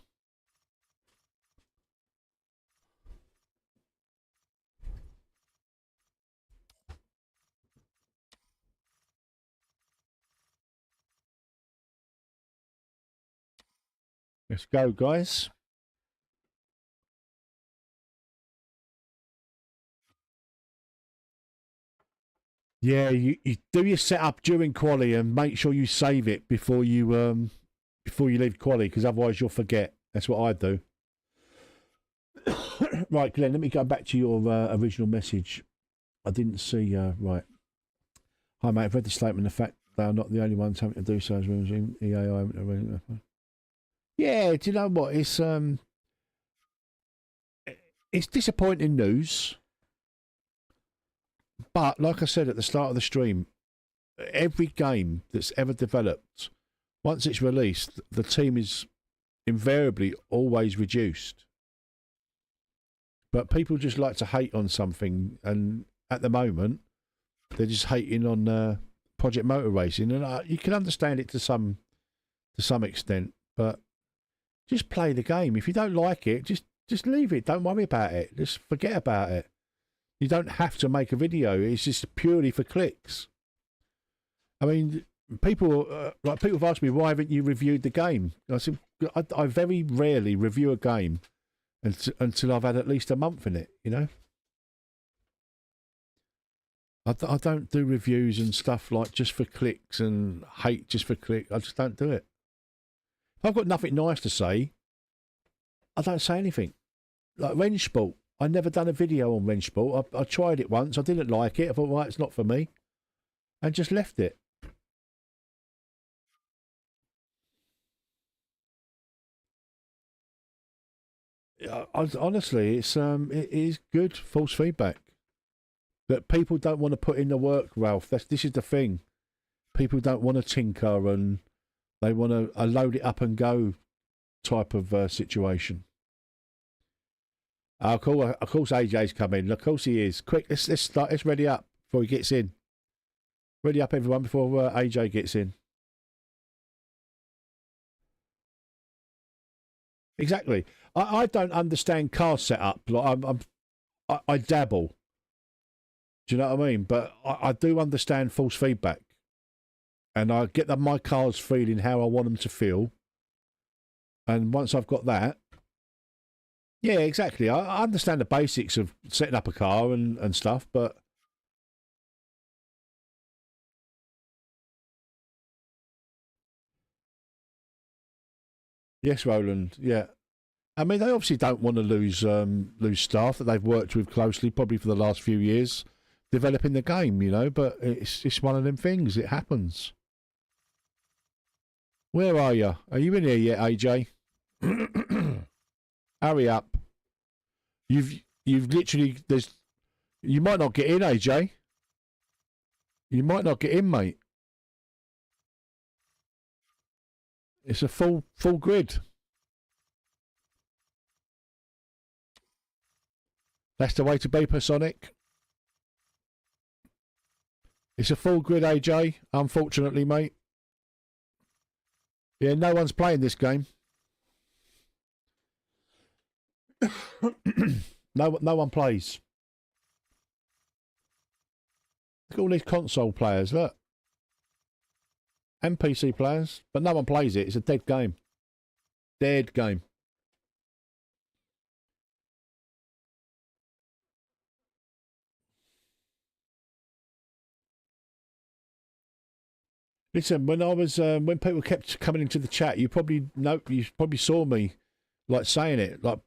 Let's go, guys. Yeah, you do your setup during quali and make sure you save it before you leave quali, because otherwise you'll forget. That's what I do. Right, Glenn, let me go back to your original message. I didn't see. Right. Hi, mate. I've read the statement. The fact they are not the only ones having to do so as EAI. Yeah, do you know what? It's disappointing news. But like I said at the start of the stream, every game that's ever developed, once it's released, the team is invariably always reduced. But people just like to hate on something, and at the moment, they're just hating on Project Motor Racing, and you can understand it to some extent. But just play the game. If you don't like it, just leave it. Don't worry about it. Just forget about it. You don't have to make a video. It's just purely for clicks. I mean, people have asked me, why haven't you reviewed the game? I said, I very rarely review a game until I've had at least a month in it, you know? I don't do reviews and stuff like just for clicks and hate just for click. I just don't do it. If I've got nothing nice to say, I don't say anything. Like Wrench Sport, I never done a video on Wrench Sport. I tried it once. I didn't like it. I thought, right, it's not for me. And just left it. Honestly, it is good false feedback. But people don't want to put in the work, Ralph. This is the thing. People don't want to tinker, and they want to load it up and go type of situation. Of course, AJ's coming. Of course he is. Quick, let's start. Let's ready up before he gets in. Ready up, everyone, before AJ gets in. Exactly. I don't understand car setup. Like I dabble. Do you know what I mean? But I do understand false feedback, and I get that my car's feeling how I want them to feel. And once I've got that, yeah, exactly. I understand the basics of setting up a car and stuff, but yes, Roland. Yeah. I mean, they obviously don't want to lose staff that they've worked with closely, probably for the last few years, developing the game, you know. But it's one of them things. It happens. Where are you? Are you in here yet, AJ? Hurry up! You've literally you might not get in, AJ. You might not get in, mate. It's a full grid. That's the way to be, Personic. It's a full grid, AJ, unfortunately, mate. Yeah, no one's playing this game. No one plays. Look at all these console players, look. And PC players, but no one plays it. It's a dead game. Dead game. Listen, when I was when people kept coming into the chat, you probably saw me like saying it, like,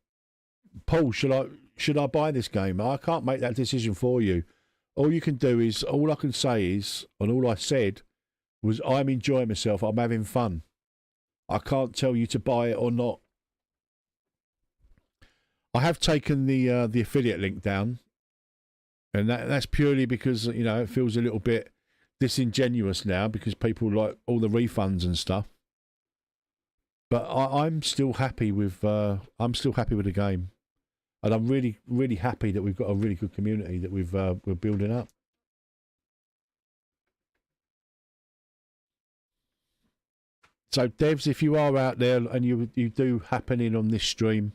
Paul, should I buy this game? I can't make that decision for you. All you can do is, all I can say is, and all I said was, I'm enjoying myself. I'm having fun. I can't tell you to buy it or not. I have taken the affiliate link down, and that's purely because, you know, it feels a little bit disingenuous now because people like all the refunds and stuff. But I'm still happy with the game, and I'm really, really happy that we've got a really good community that we're building up. So, devs, if you are out there and you do happen in on this stream,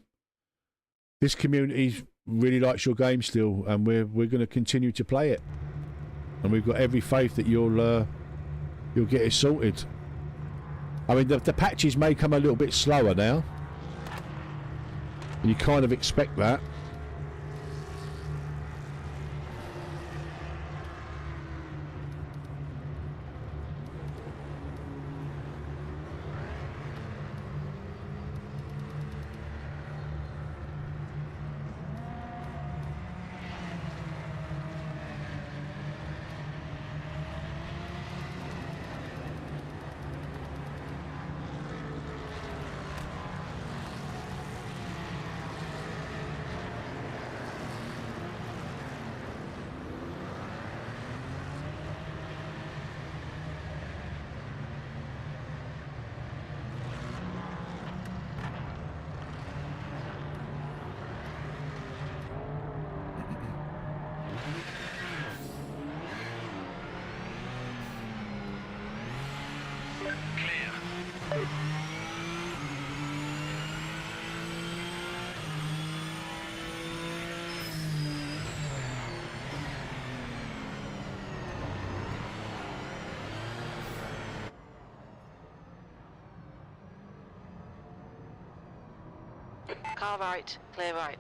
this community really likes your game still, and we're going to continue to play it. And we've got every faith that you'll get it sorted. I mean, the patches may come a little bit slower now. You kind of expect that. Car right, clear right.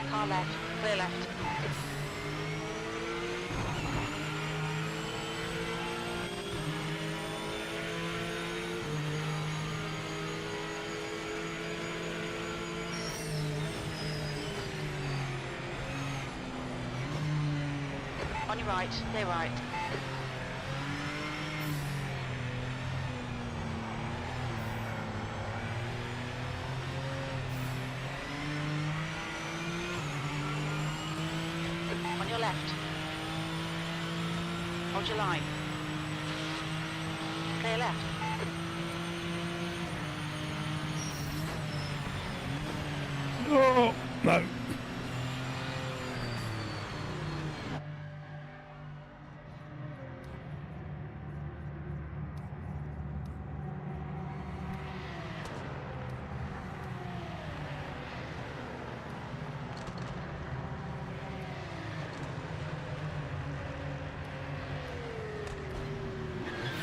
Car left, clear left. On your right, clear right. On your left. Hold your line. Clear left. Oh, no.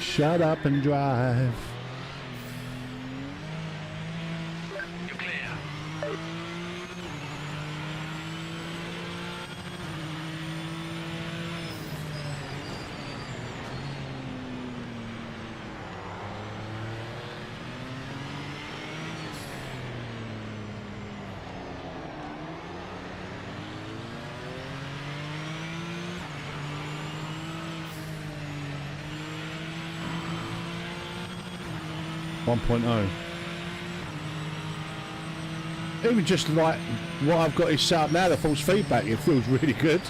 Shut up and drive. You're clear. Even just like what I've got is set up now, the false feedback, it feels really good.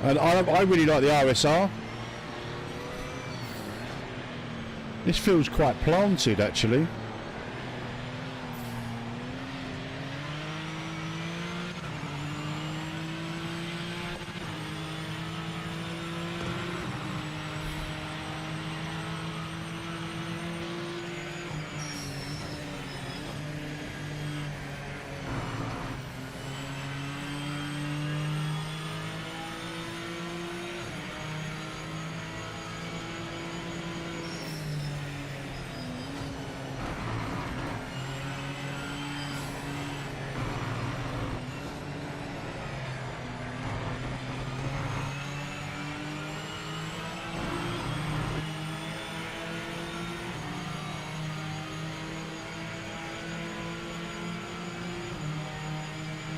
And I really like the RSR. This feels quite planted actually.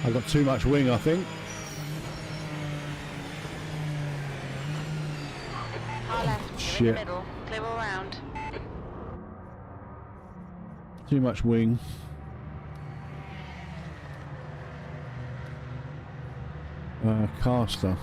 I've got too much wing, I think. Car left, Shit. you're in the middle. Clear all round. Too much wing. Caster.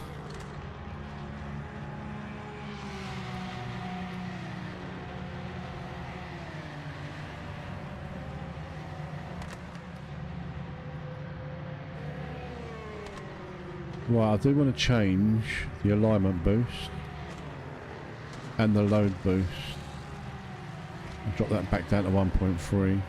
Right, I do want to change the alignment boost and the load boost. I'll drop that back down to 1.3.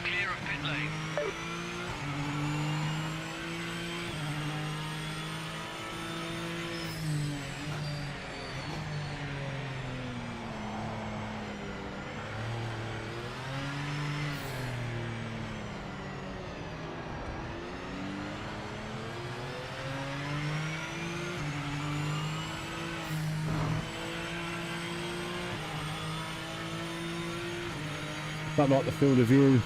Clear of pit lane. Don't like the field of view.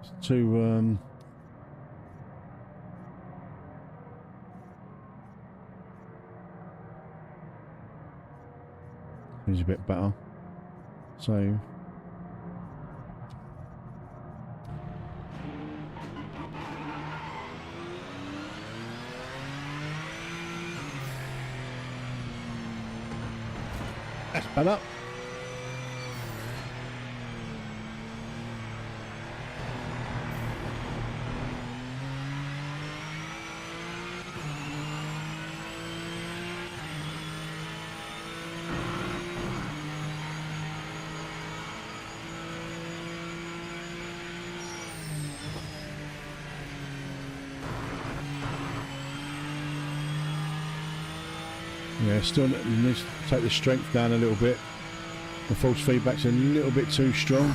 It's too He's a bit better. So that's better. Yeah, still needs to take the strength down a little bit. The false feedback's a little bit too strong.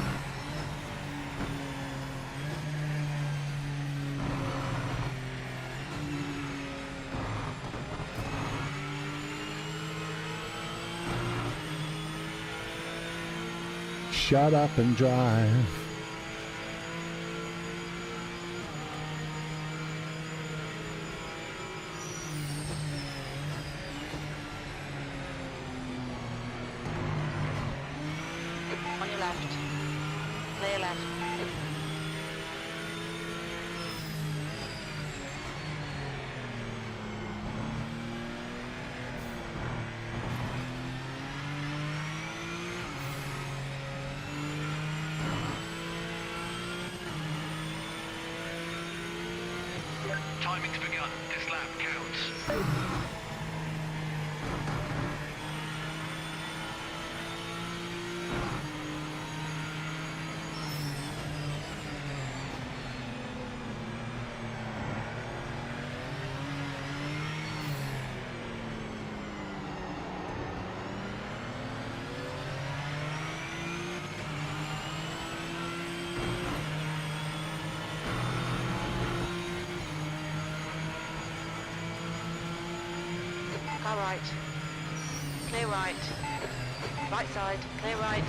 Shut up and drive. On your left. Clear left. Timing's begun. This lap counts. Car right. Clear right. Right side. Clear right.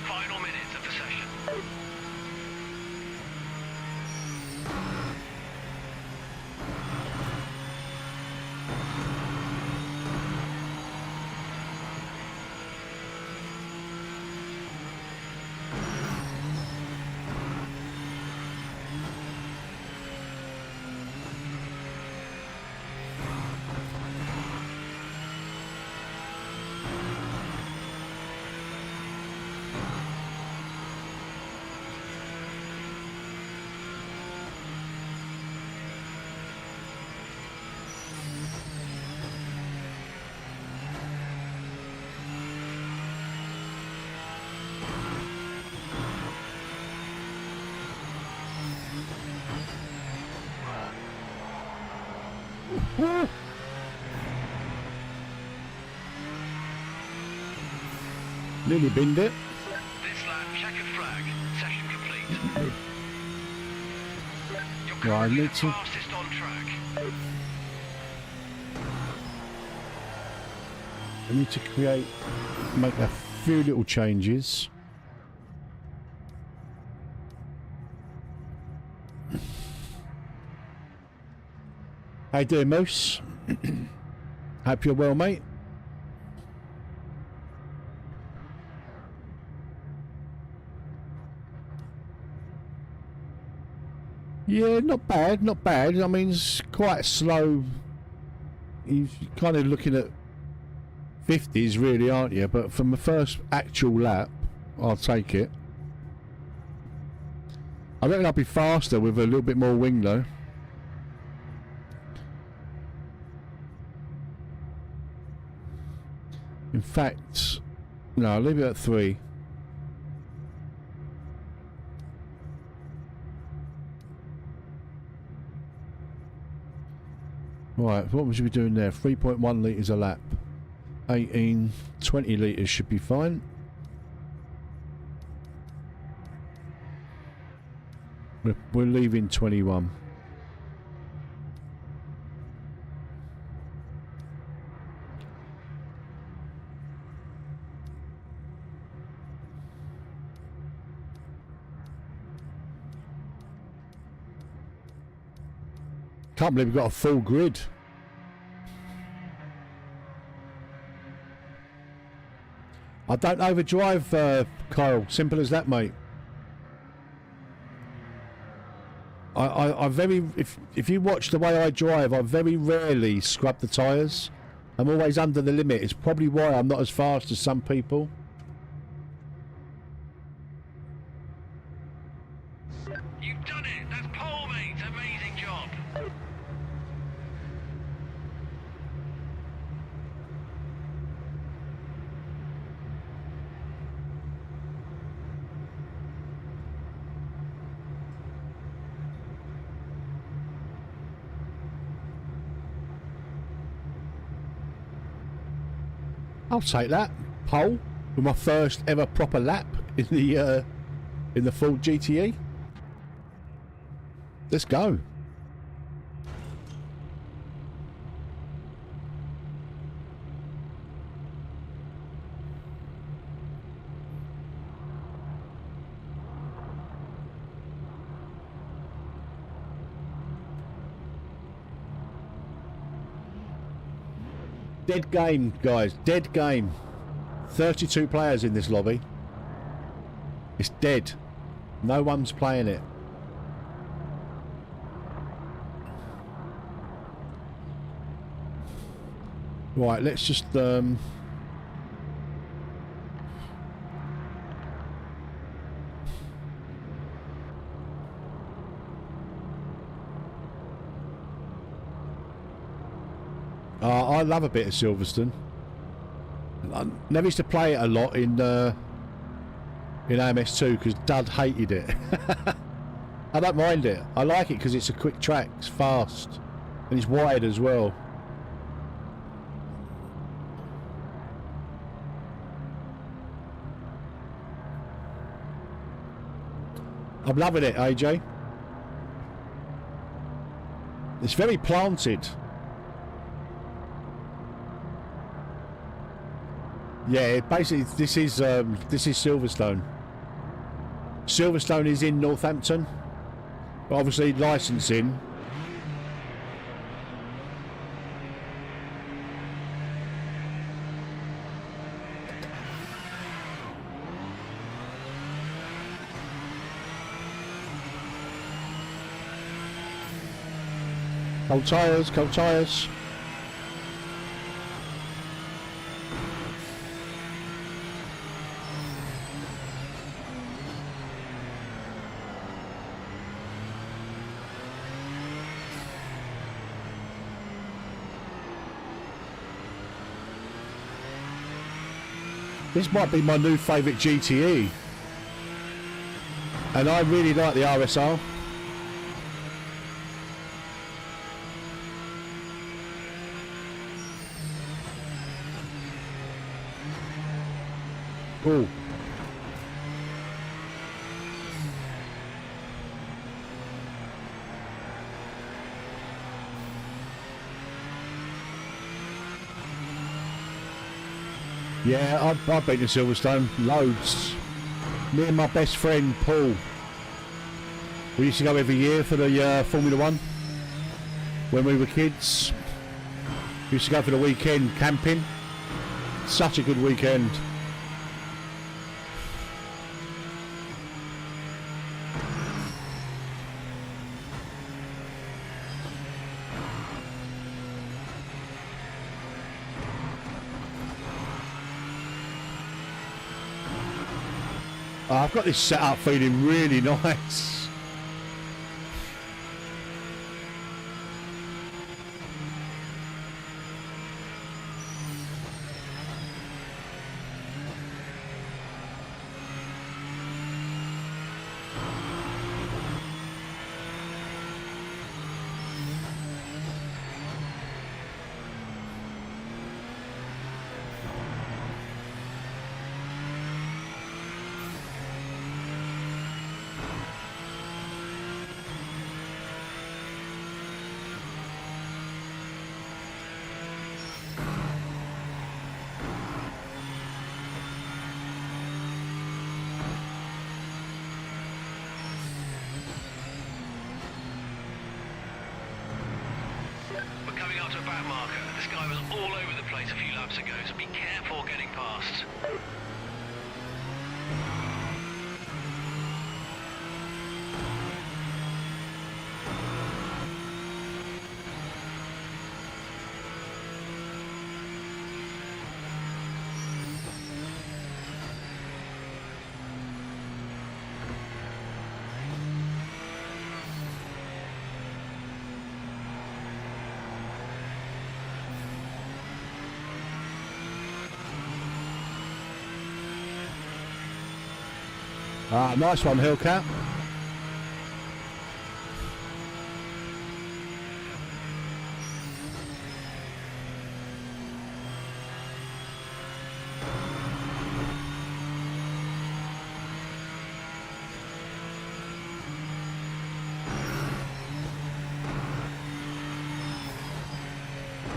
Final minutes of the session. Nearly binned it. This lap, checkered flag. Session complete. You're Right, I currently need the to- fastest on track. I need to make a few little changes. How you doing, Moose? Hope you're well, mate. Yeah, not bad, not bad. I mean, it's quite slow. You're kind of looking at 50s, really, aren't you? But from the first actual lap, I'll take it. I reckon I'll be faster with a little bit more wing, though. In fact, no, I'll leave it at 3. Right, what should we be doing there? 3.1 litres a lap. 18, 20 litres should be fine. We're leaving 21. Can't believe we've got a full grid. I don't overdrive, Kyle. Simple as that, mate. I very, if you watch the way I drive, I very rarely scrub the tyres. I'm always under the limit. It's probably why I'm not as fast as some people. You've done it! That's pole, mate! Amazing job! I'll take that pole with my first ever proper lap in the full GTE. Let's go. Dead game, guys. Dead game. 32 players in this lobby. It's dead. No one's playing it. Right, let's just I love a bit of Silverstone. I never used to play it a lot in AMS2 because Dad hated it. I don't mind it. I like it because it's a quick track, it's fast, and it's wide as well. I'm loving it, AJ. It's very planted. Yeah, basically this is Silverstone. Silverstone is in Northampton, but obviously licensing. Cold tyres, cold tyres. This might be my new favourite GTE, and I really like the RSR. Cool. Yeah, I've been to Silverstone loads. Me and my best friend Paul, we used to go every year for the Formula 1 when we were kids. We used to go for the weekend camping. Such a good weekend. I've got this set up feeling really nice. This guy was all over the place a few laps ago, so be careful getting past. Ah, nice one, Hellcat.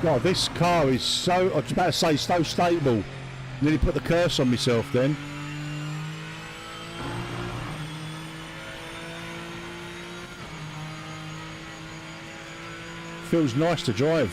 God, this car is so, I was about to say, so stable. Nearly put the curse on myself then. Feels nice to drive.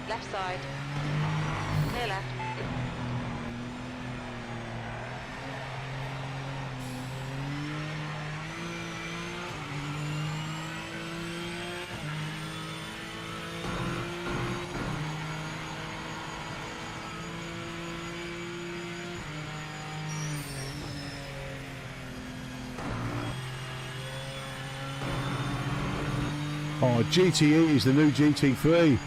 Left side. Clear left. Oh, GTE is the new GT3.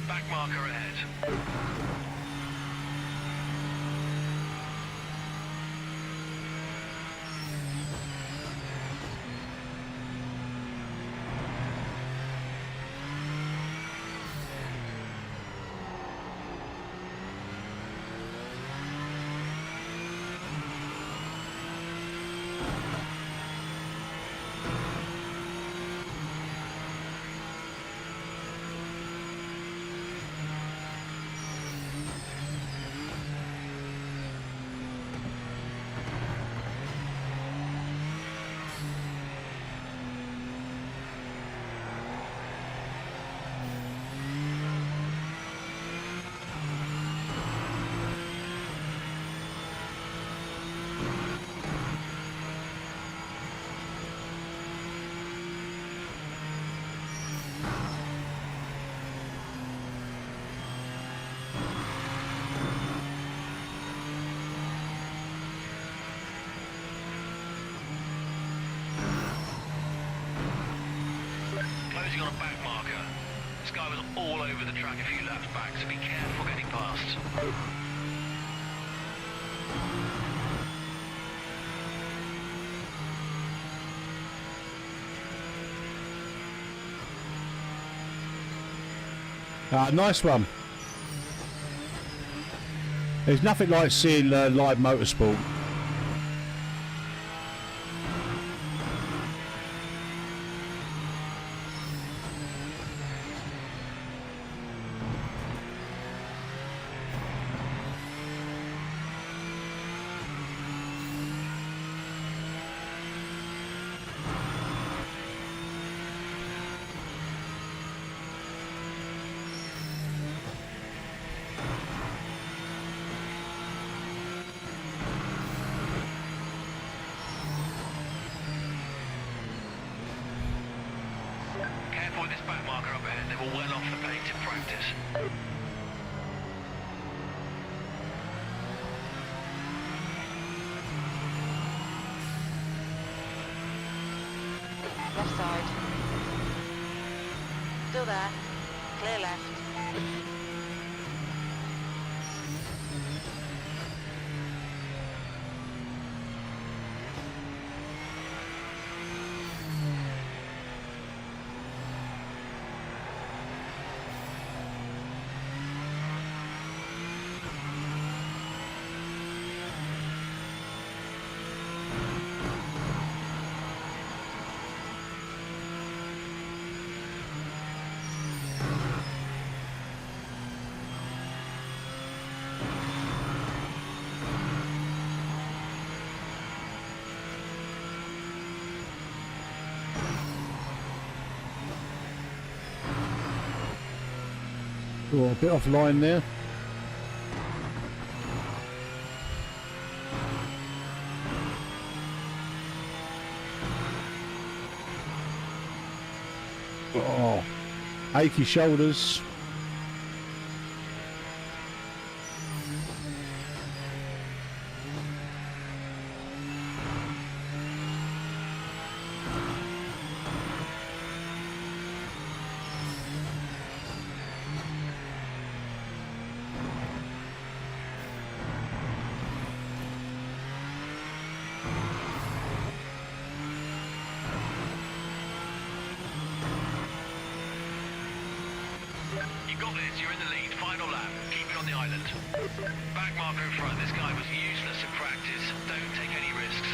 Back marker ahead. racing on a back marker. This guy was all over the track a few laps back, so be careful getting past. Nice one. There's nothing like seeing live motorsport. Careful with this back marker up ahead, they were well off the pace in practice. Left side. Still there. Clear left. Oh, a bit offline there. Oh, achy shoulders. You got this, you're in the lead, final lap, keep it on the island. Back marker in front, this guy was useless in practice, don't take any risks.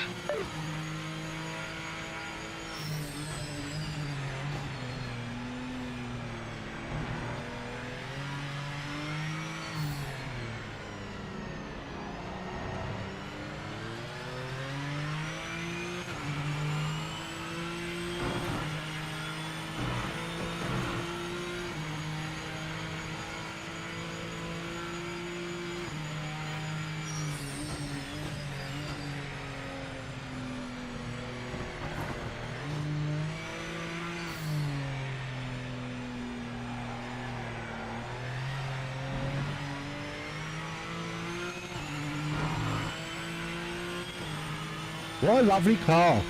What a lovely car.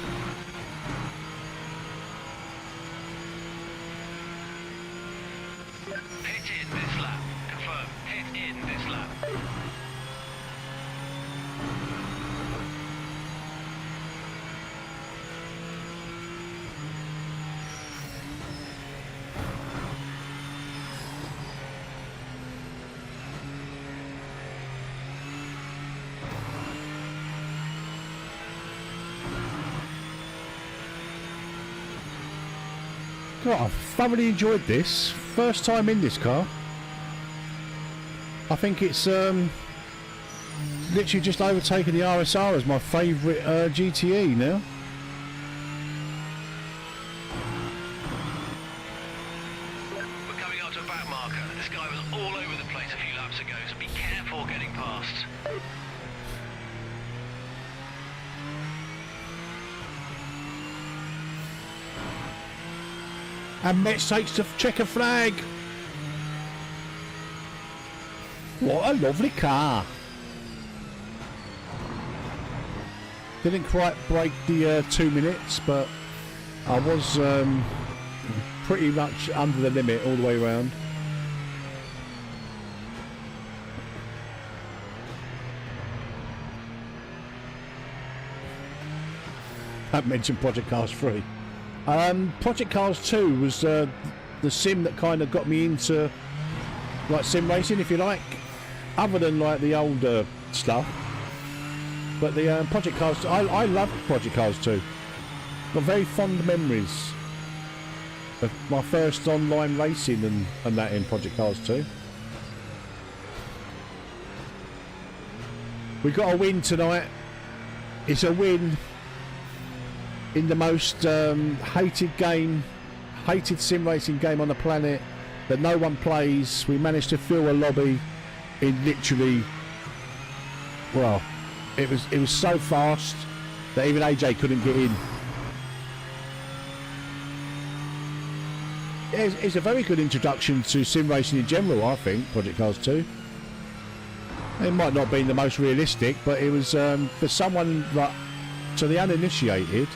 Hit in this lap, confirm, hit in this lap. God, I've thoroughly enjoyed this. First time in this car. I think it's literally just overtaken the RSR as my favourite GTE now. We're coming up to a back marker. This guy was all over the place a few laps ago, so be careful getting past. And Metz takes the checker flag. What a lovely car. Didn't quite break the 2 minutes, but I was pretty much under the limit all the way around. Don't mention Project Cars 3. Project Cars 2 was the sim that kind of got me into like sim racing, if you like, other than like the older stuff. But the Project Cars, I loved Project Cars 2. Got very fond memories of my first online racing and that in Project Cars 2. We got a win tonight. It's a win in the most hated sim racing game on the planet that no one plays. We managed to fill a lobby in literally, well, it was so fast that even AJ couldn't get in. It's a very good introduction to sim racing in general, I think, Project Cars 2. It might not be the most realistic, but it was for someone like to the uninitiated,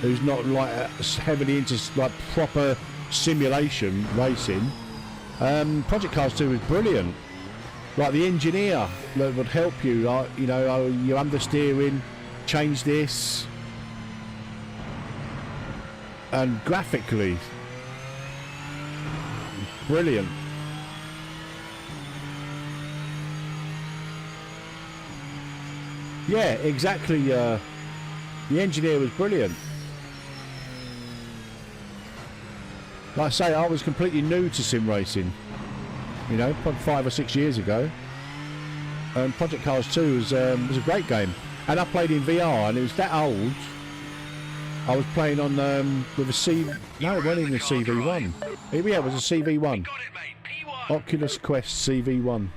who's not like heavily into like proper simulation racing. Project Cars 2 was brilliant. Like the engineer that would help you, like, you know, your understeering, change this, and graphically brilliant. Yeah, exactly. The engineer was brilliant. Like I say, I was completely new to sim racing, you know, probably 5 or 6 years ago. And Project Cars 2 was a great game. And I played in VR, and it was that old. I was playing on with a C. No, it wasn't even a CV1. Yeah, it was a CV1. Oculus Quest CV1.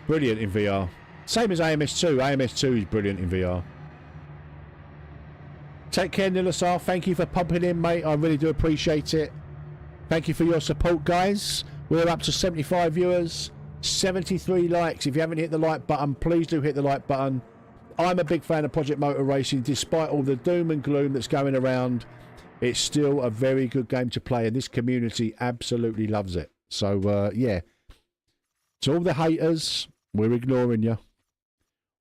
Brilliant in VR. Same as AMS2. AMS2 is brilliant in VR. Take care, Nilasar. Thank you for pumping in, mate. I really do appreciate it. Thank you for your support, guys. We're up to 75 viewers, 73 likes. If you haven't hit the like button, please do hit the like button. I'm a big fan of Project Motor Racing. Despite all the doom and gloom that's going around, it's still a very good game to play, and this community absolutely loves it. So, yeah. To all the haters, we're ignoring you.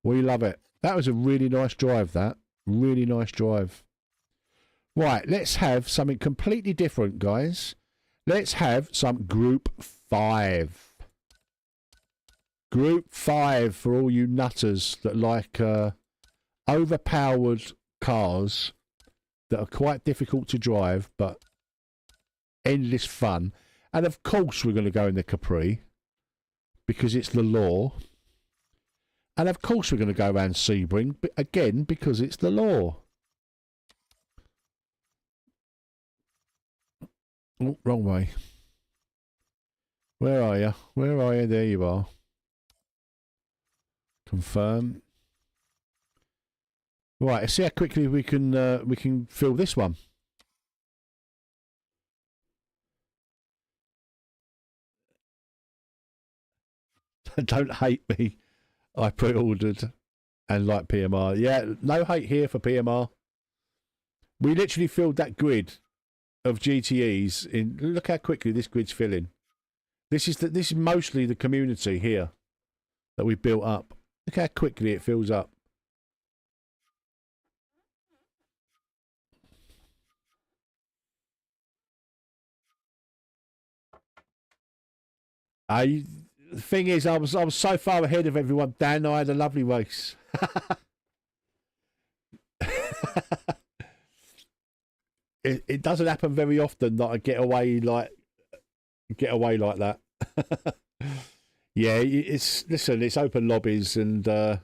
We love it. That was a really nice drive, that. Really nice drive. Right, let's have something completely different, guys. Let's have some Group 5. Group 5 for all you nutters that like overpowered cars that are quite difficult to drive, but endless fun. And of course we're going to go in the Capri, because it's the law. And of course we're going to go around Sebring, again, because it's the law. Oh, wrong way. Where are you? Where are you? There you are. Confirm. Right, let's see how quickly we can fill this one. Don't hate me. I pre-ordered and like PMR. Yeah, no hate here for PMR. We literally filled that grid of GTEs in. Look how quickly this grid's filling. This is mostly the community here that we built up. Look how quickly it fills up. The thing is, I was so far ahead of everyone, Dan. I had a lovely race. It doesn't happen very often that I get away like that. Yeah, it's open lobbies, and I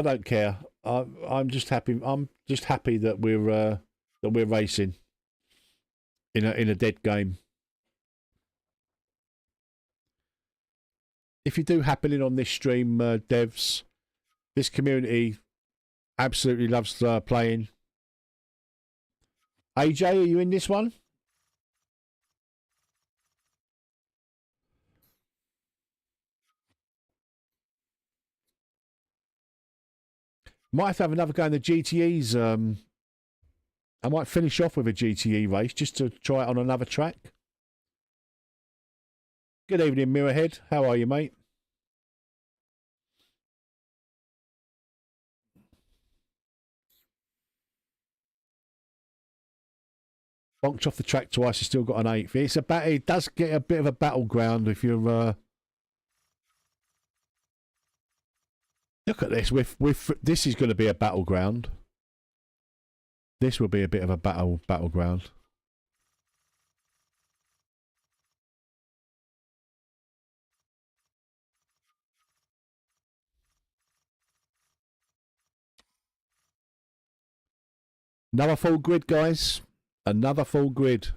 don't care. I'm just happy. I'm just happy that we're racing in a dead game. If you do happen in on this stream, devs, this community absolutely loves playing. AJ, are you in this one? Might have to have another go in the GTEs I might finish off with a GTE race just to try it on another track. Good evening, Mirrorhead. How are you, mate? Bonked off the track twice, he's still got an 8th. It's it does get a bit of a battleground if you're... Look at this. This is going to be a battleground. This will be a bit of a battleground. Another full grid, guys. Another full grid.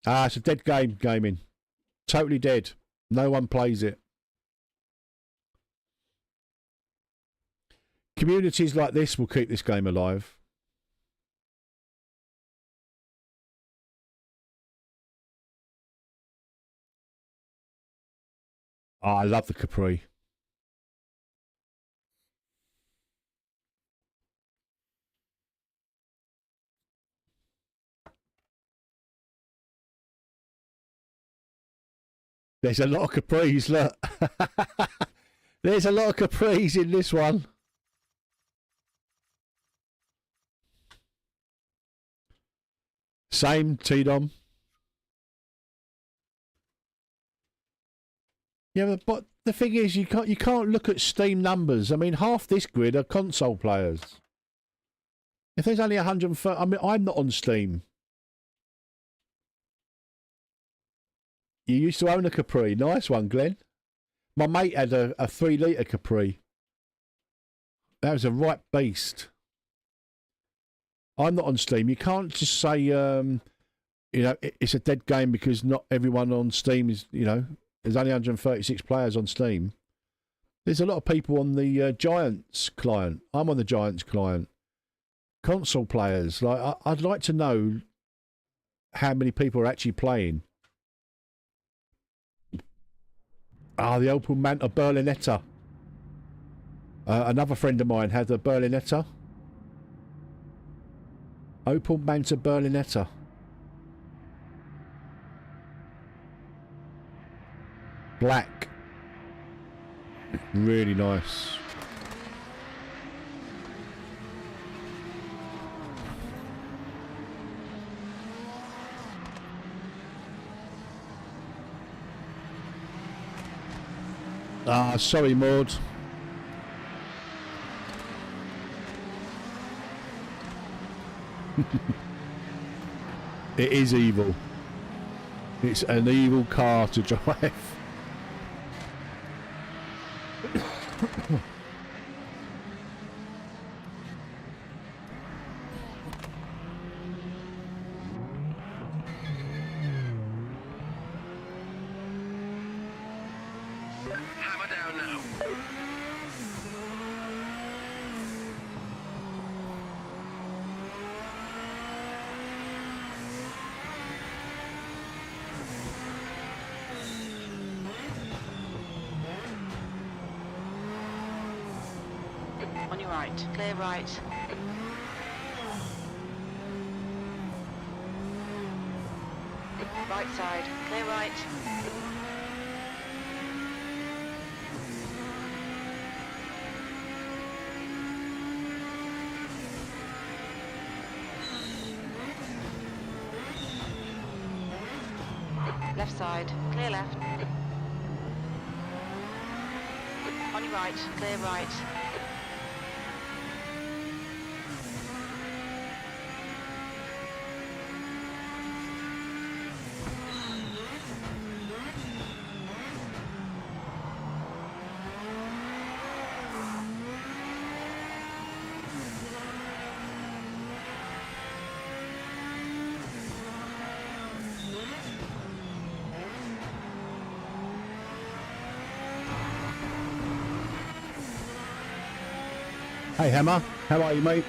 Ah, it's a dead game, gaming. Totally dead. No one plays it. Communities like this will keep this game alive. Oh, I love the Capri. There's a lot of Capris, look. There's a lot of Capris in this one. Same, T-Dom. Yeah, but the thing is, you can't look at Steam numbers. I mean, half this grid are console players. If there's only 130, I mean, I'm not on Steam. You used to own a Capri. Nice one, Glenn. My mate had a 3-litre Capri. That was a right beast. I'm not on Steam. You can't just say, you know, it's a dead game because not everyone on Steam is, you know, there's only 136 players on Steam. There's a lot of people on the Giants client. I'm on the Giants client. Console players. Like, I'd like to know how many people are actually playing. Ah, the Opel Manta Berlinetta. Another friend of mine had a Berlinetta. Opel Manta Berlinetta. Black. Really nice. Ah, sorry, Maud. It is evil. It's an evil car to drive. Hammer down now. On your right, clear right. Right side, clear right. Left side, clear left. On your right, clear right. Hey, Hammer. How are you, mate?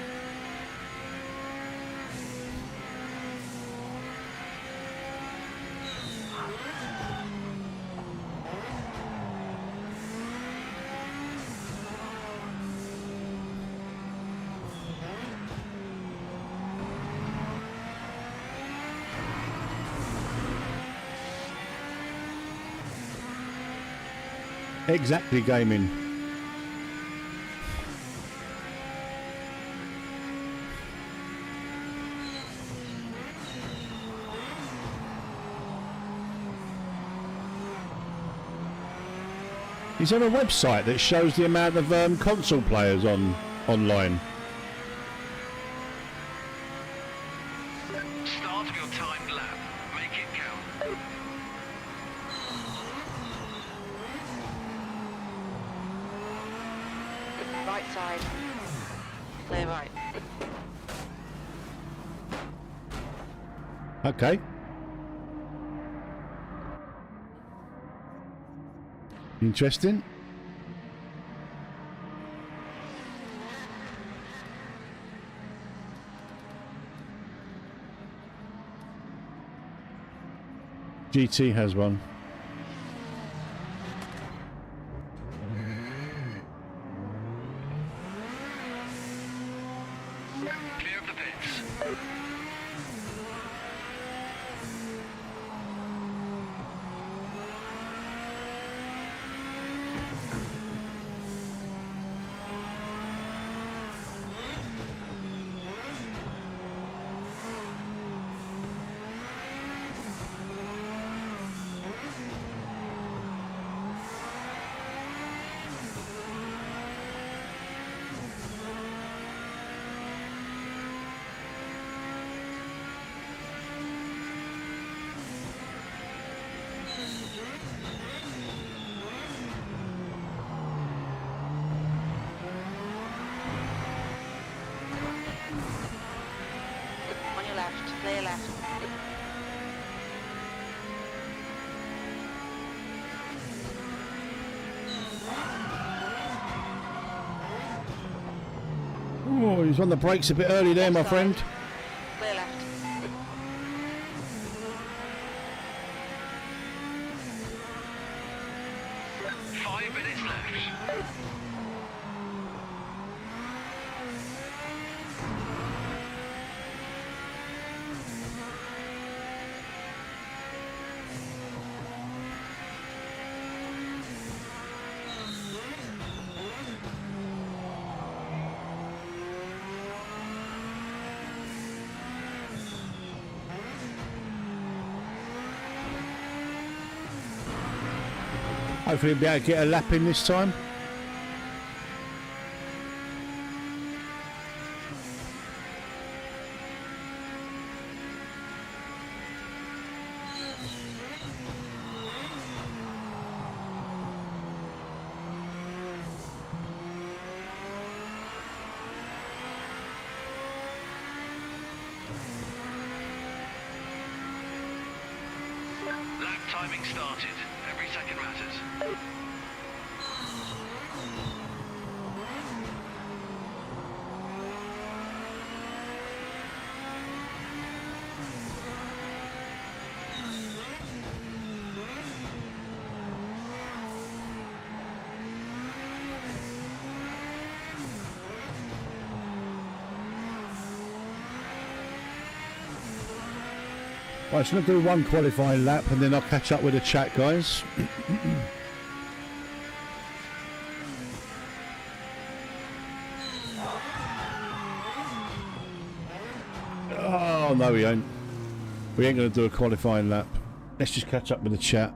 Exactly gaming. Is there a website that shows the amount of console players online? Start of your timed lap. Make it count. Right side. Clear right. Okay. Interesting. GT has one. Clear of the pits. On your left. Clear left. Oh, he's on the brakes a bit early there, my friend. Clear left. Five minutes left. Hopefully he'll be able to get a lap in this time. Lap timing started. Every second matters. Right, so I'm going to do one qualifying lap and then I'll catch up with the chat, guys. Oh, no, we ain't. We ain't going to do a qualifying lap. Let's just catch up with the chat.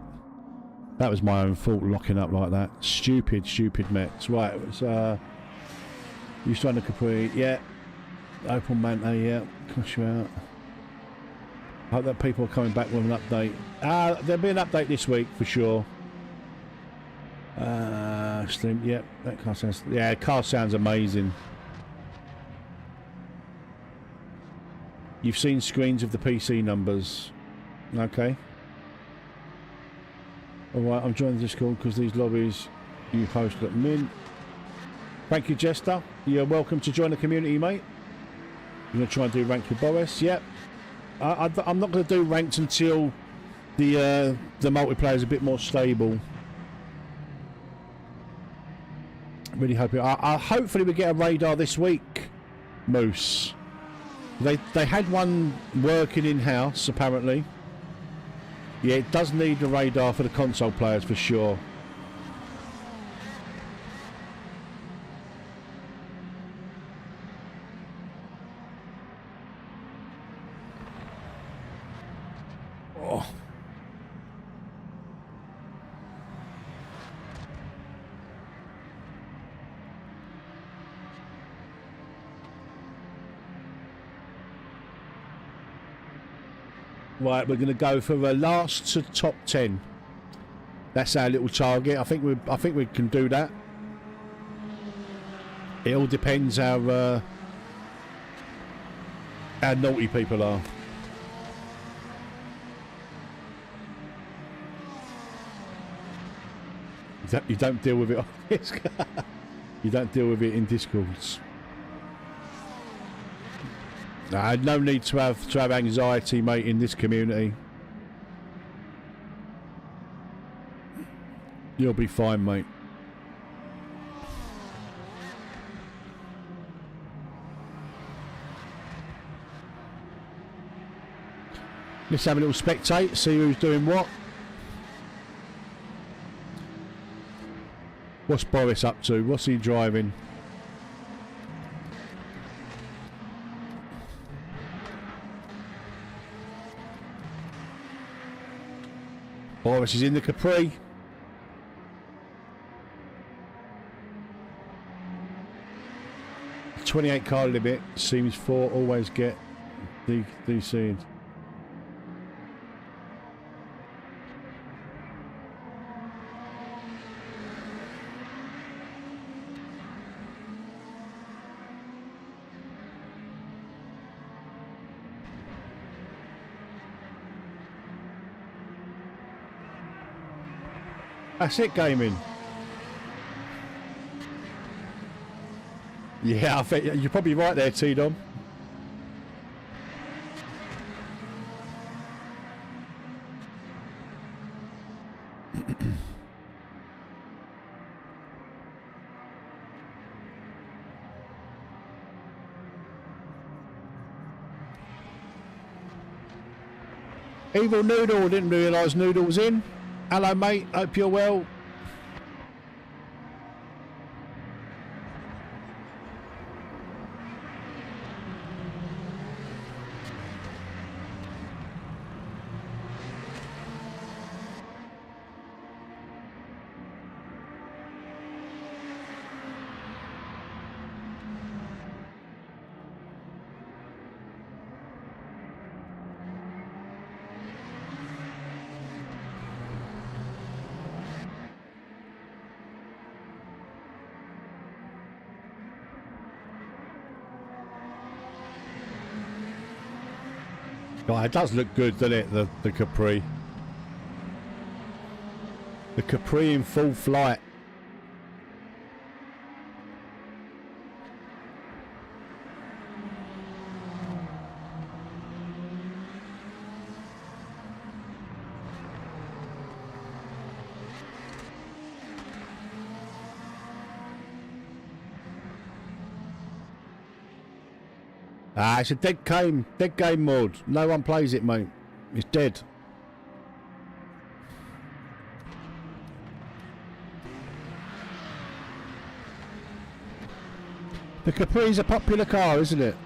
That was my own fault, locking up like that. Stupid, stupid Mets. Right, it was, you starting the Capri, yeah. Open Manta, yeah. Crush you out. Hope that people are coming back with an update. There'll be an update this week for sure. Slim, yep, that car sounds. Yeah, car sounds amazing. You've seen screens of the PC numbers, okay? All right, I'm joining the Discord because these lobbies you host at Mint. Thank you, Jester. You're welcome to join the community, mate. You're gonna try and do ranked with Boris, yep. I'm not going to do ranked until the multiplayer is a bit more stable. Really hope it. Hopefully we get a radar this week, Moose. They had one working in house apparently. Yeah, it does need a radar for the console players for sure. Right, we're going to go for the last to top 10. That's our little target. I think we can do that. It all depends how naughty people are. You don't deal with it on this. You don't deal with it in Discords. No need to have anxiety, mate, in this community. You'll be fine, mate. Let's have a little spectate, see who's doing what. What's Boris up to? What's he driving? Boris is in the Capri. .28 car limit seems for always get DC'd. That's it, gaming. Yeah, I think you're probably right there, T-Dom. Evil Noodle, didn't realise Noodle was in. Hello, mate. Hope you're well. Oh, it does look good, doesn't it, the Capri? The Capri in full flight. Ah, it's a dead game mode. No one plays it, mate. It's dead. The Capri's a popular car, isn't it?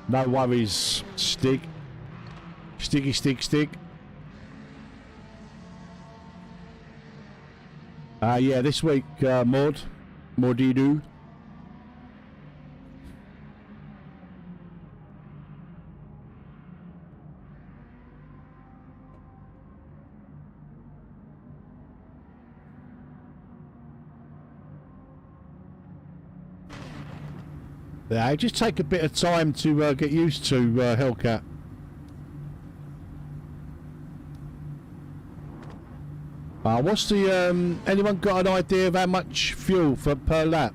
No worries, Stig. Stig. Yeah, this week, Mordidu. Yeah, it just take a bit of time to get used to Hellcat. What's the anyone got an idea of how much fuel per lap?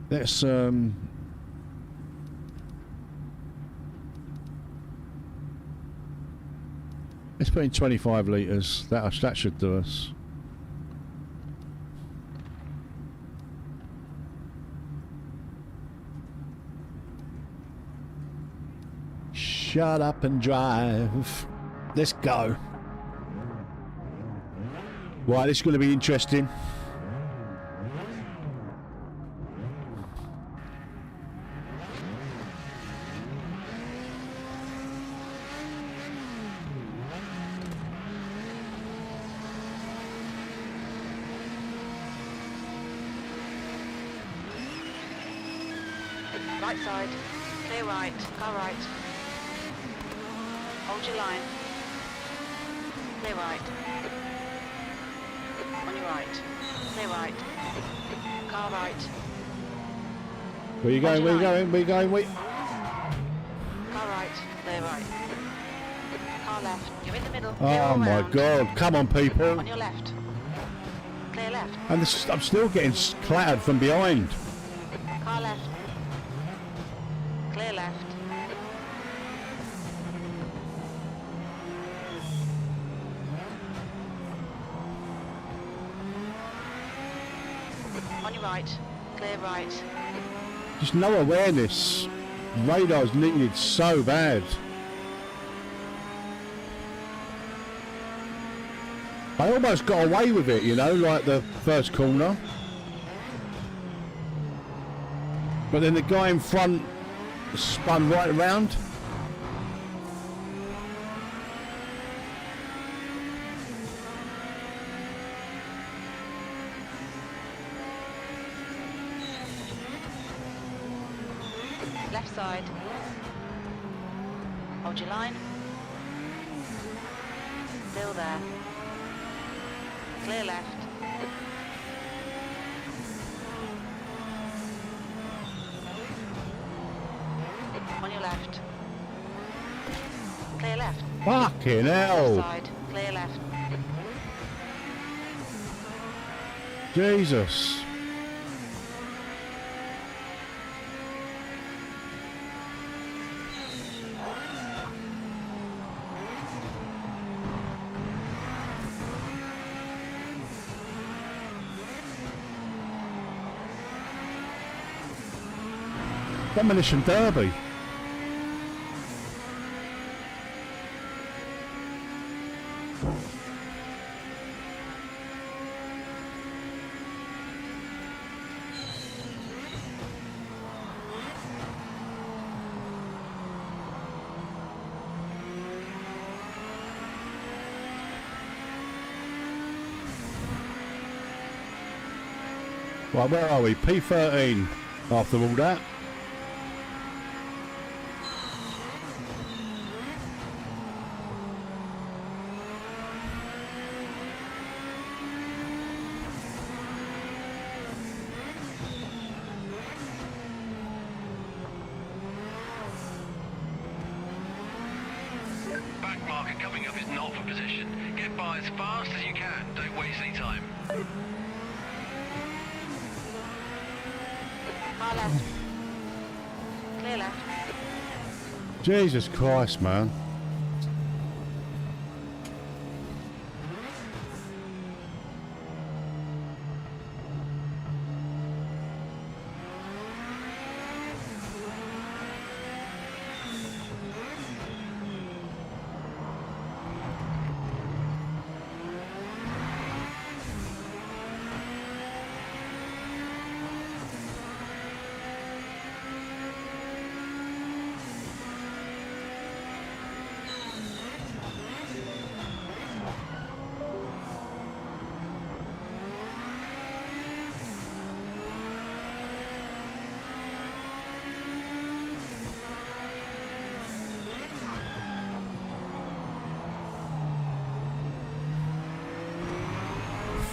Let's let's put in 25 litres. That should do us. Shut up and drive. Let's go. Right, this is going to be interesting. Right side. Clear right. Car right. Hold your line. Clear right. On your right. Clear right. Car right. Where you going? Where you going? Where you going? Wait. Car right. Clear right. Car left. You're in the middle. Clear Oh all my round. God! Come on, people! On your left. Clear left. And this, I'm still getting clattered from behind. Car left. Clear left. On your right. Clear right. Just no awareness. Radar's needed so bad. I almost got away with it, you know, like the first corner. But then the guy in front spun right around. Left side. Hold your line. Still there. Clear left. On your left. Clear left. Fucking Left hell. side. Clear left. Jesus. Demolition Derby. Right, where are we? P13 after all that. Back marker coming up is not for position. Get by as fast as you can. Don't waste any time. Car left. Clear left. Jesus Christ, man.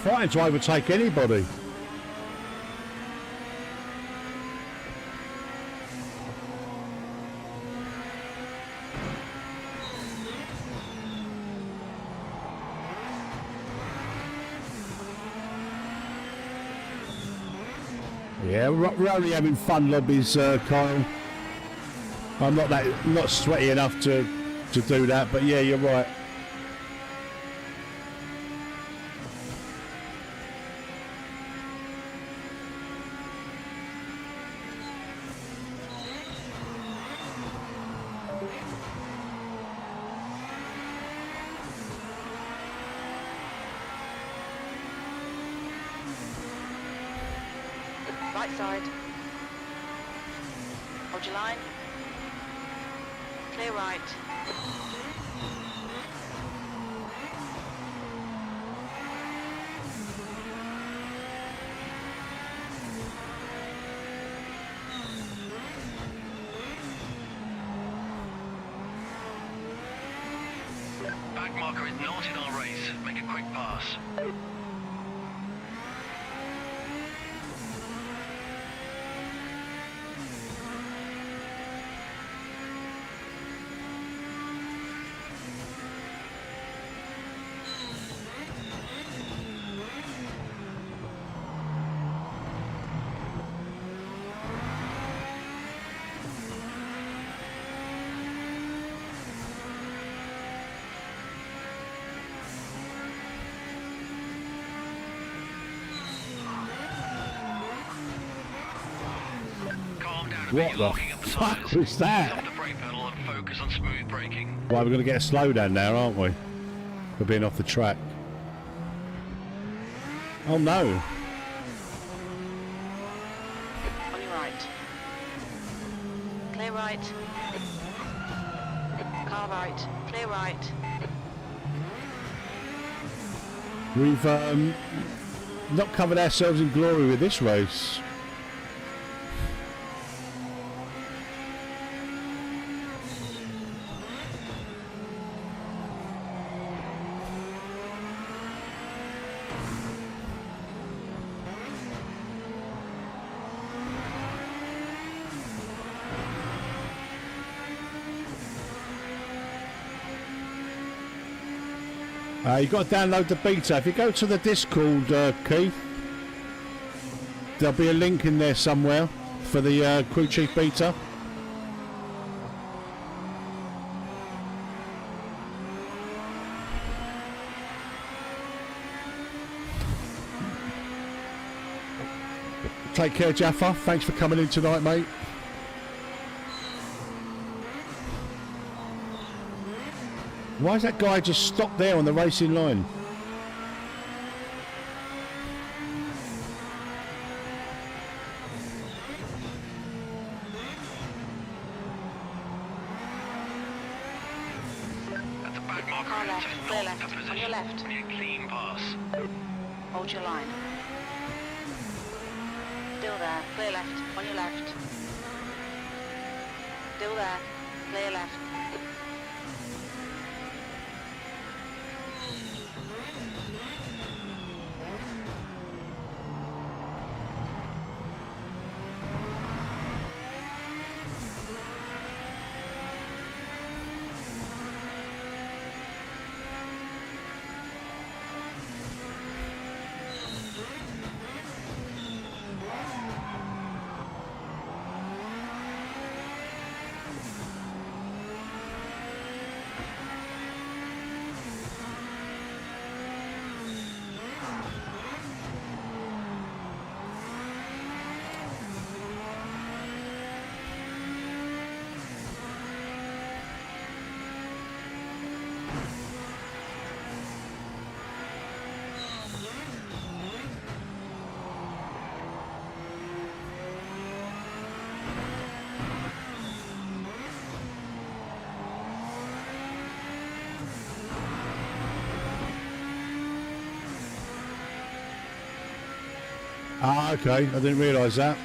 Fighting to overtake anybody. Yeah, we're only having fun lobbies, Kyle. I'm not sweaty enough to do that, but yeah, you're right. Right side. Hold your line. Clear right. Back marker is not in our race. Make a quick pass. What the fuck was that? Stop the brake pedal and focus on smooth braking. Right, we're going to get a slowdown now, aren't we? For being off the track. Oh no. On your right. Clear right. Car right. Clear right. We've not covered ourselves in glory with this race. You've got to download the beta. If you go to the Discord, Keith, there'll be a link in there somewhere for the crew chief beta. Take care, Jaffa. Thanks for coming in tonight, mate. Why is that guy just stopped there on the racing line? At the back marker, Car left, it's clear not left, a on position. your left. Need a clean pass. Hold your line. Still there. Clear left. On your left. Still there. Clear left. Ah, okay. I didn't realise that.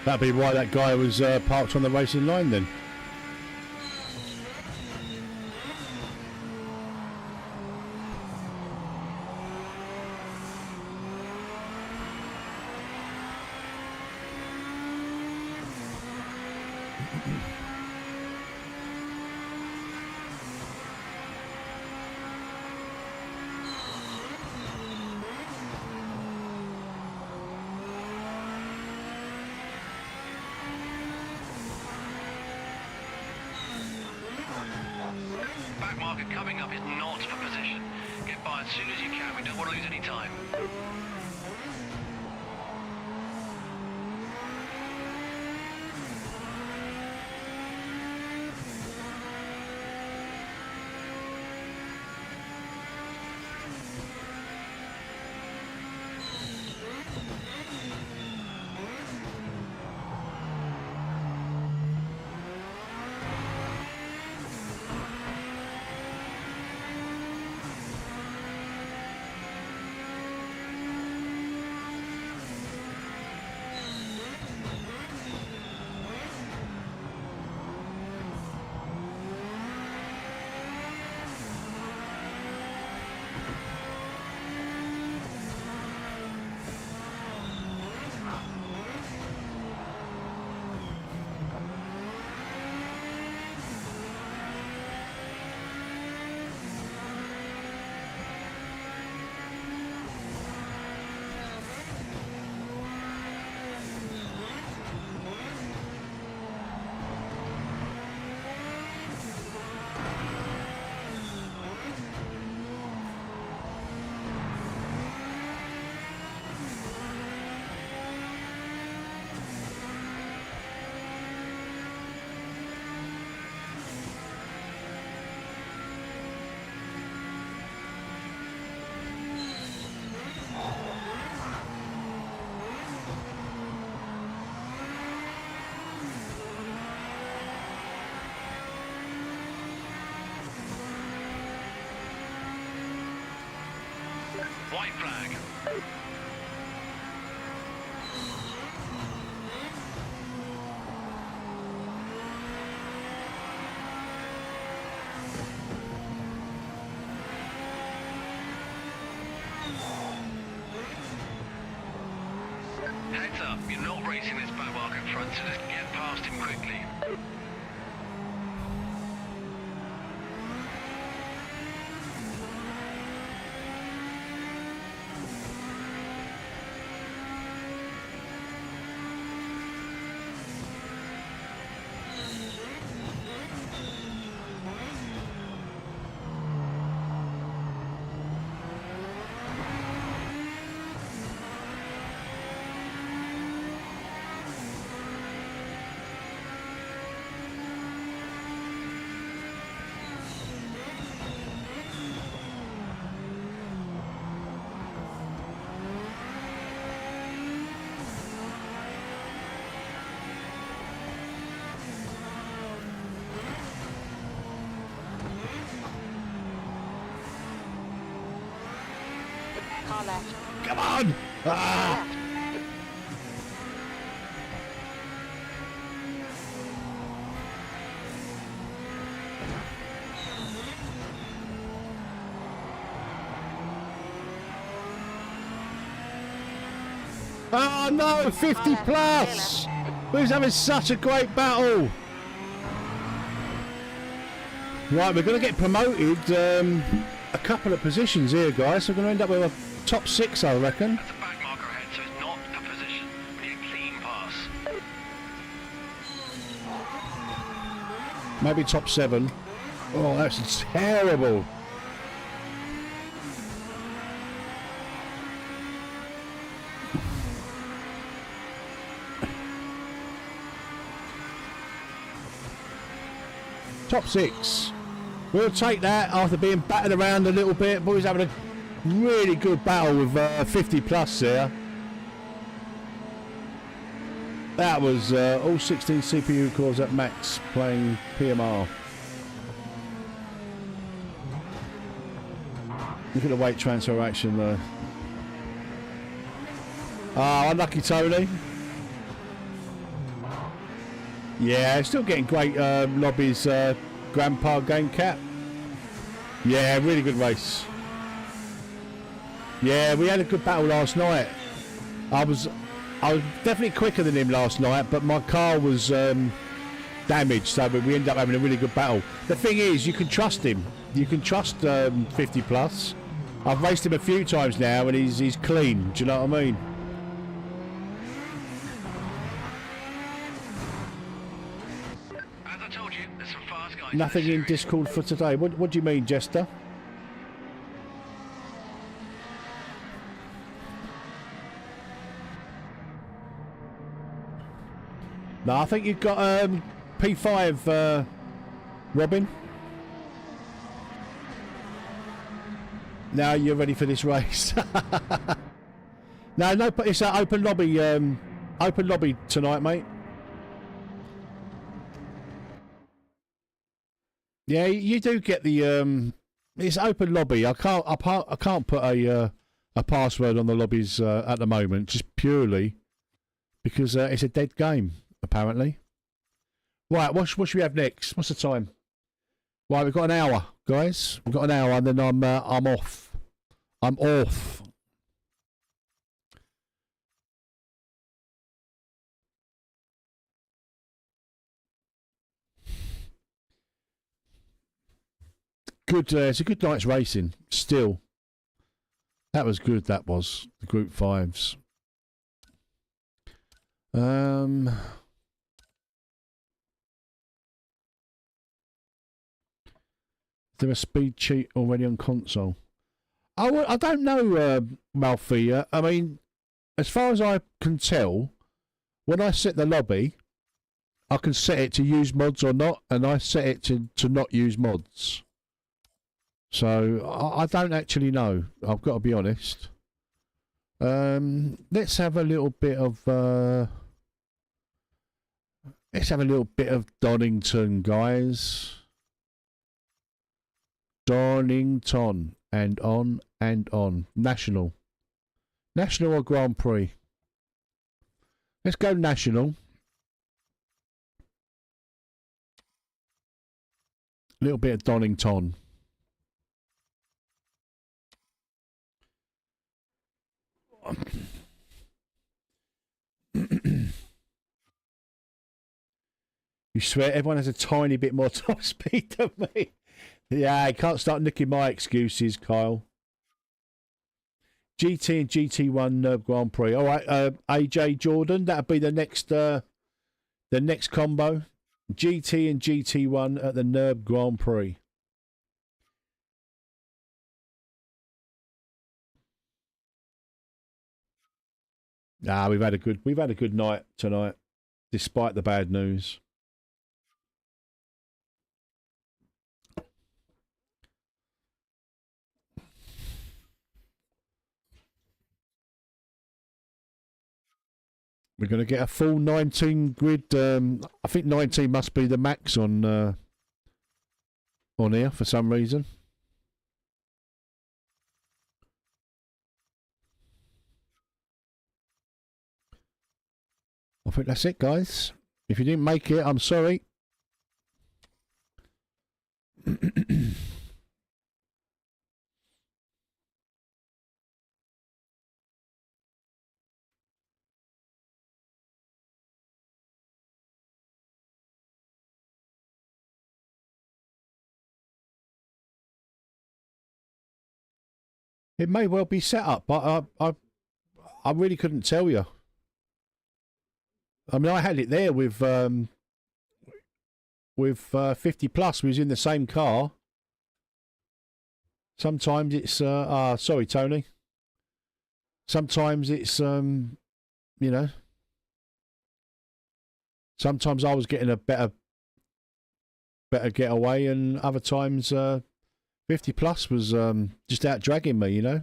That'd be why that guy was parked on the racing line then. Back marker coming up is not for position. Get by as soon as you can. We don't want to lose any time. White flag. Heads up, you're not racing this back mark in front, so just get past him quickly. Car left. Come on! Ah! Left. Oh no, 50 plus! We was having such a great battle. Right, we're going to get promoted a couple of positions here, guys. So we're going to end up with a top 6, I reckon. That's a back marker ahead, so it's not a position. We need a clean pass. Maybe top 7. Oh, that's terrible. Top 6. We'll take that after being battered around a little bit. Boys having a really good battle with 50 plus there. That was all 16 CPU cores at max playing PMR. Look at the weight transfer action there. Ah, unlucky Tony. Yeah, still getting great lobbies. Grandpa game cap. Yeah, really good race. Yeah, we had a good battle last night. I was definitely quicker than him last night, but my car was damaged, so we ended up having a really good battle. The thing is, you can trust him. You can trust 50 plus. I've raced him a few times now, and he's clean. Do you know what I mean? Nothing in Discord for today. What do you mean, Jester? No, I think you've got P5, Robin. Now you're ready for this race. No, it's an open lobby tonight, mate. Yeah, you do get the it's open lobby. I can't put a password on the lobbies at the moment, just purely because it's a dead game apparently. Right, what should we have next? What's the time? Right, we've got an hour, guys. We've got an hour, and then I'm off. I'm off. Good. It's a good night's racing. Still, that was good. That was the Group 5s. Is there a speed cheat already on console? I don't know, Malfia. I mean, as far as I can tell, when I set the lobby, I can set it to use mods or not, and I set it to not use mods. So I don't actually know. I've got to be honest. Let's have a little bit of Donington, guys. Donington and on and on. National. National or Grand Prix? Let's go national. A little bit of Donington. You swear everyone has a tiny bit more top speed than me. Yeah, you can't start nicking my excuses, Kyle. GT and GT1 Nerve Grand Prix. All right, AJ Jordan, that'll be the next combo. GT and GT1 at the Nerve Grand Prix. Ah, we've had a good night tonight, despite the bad news. We're going to get a full 19 grid. I think 19 must be the max on here for some reason. I think that's it, guys. If you didn't make it, I'm sorry. It may well be set up, but I really couldn't tell you. I mean, I had it there with 50 plus. We was in the same car. Sometimes it's sorry, Tony. Sometimes it's you know. Sometimes I was getting a better getaway, and other times 50 plus was just out dragging me, you know.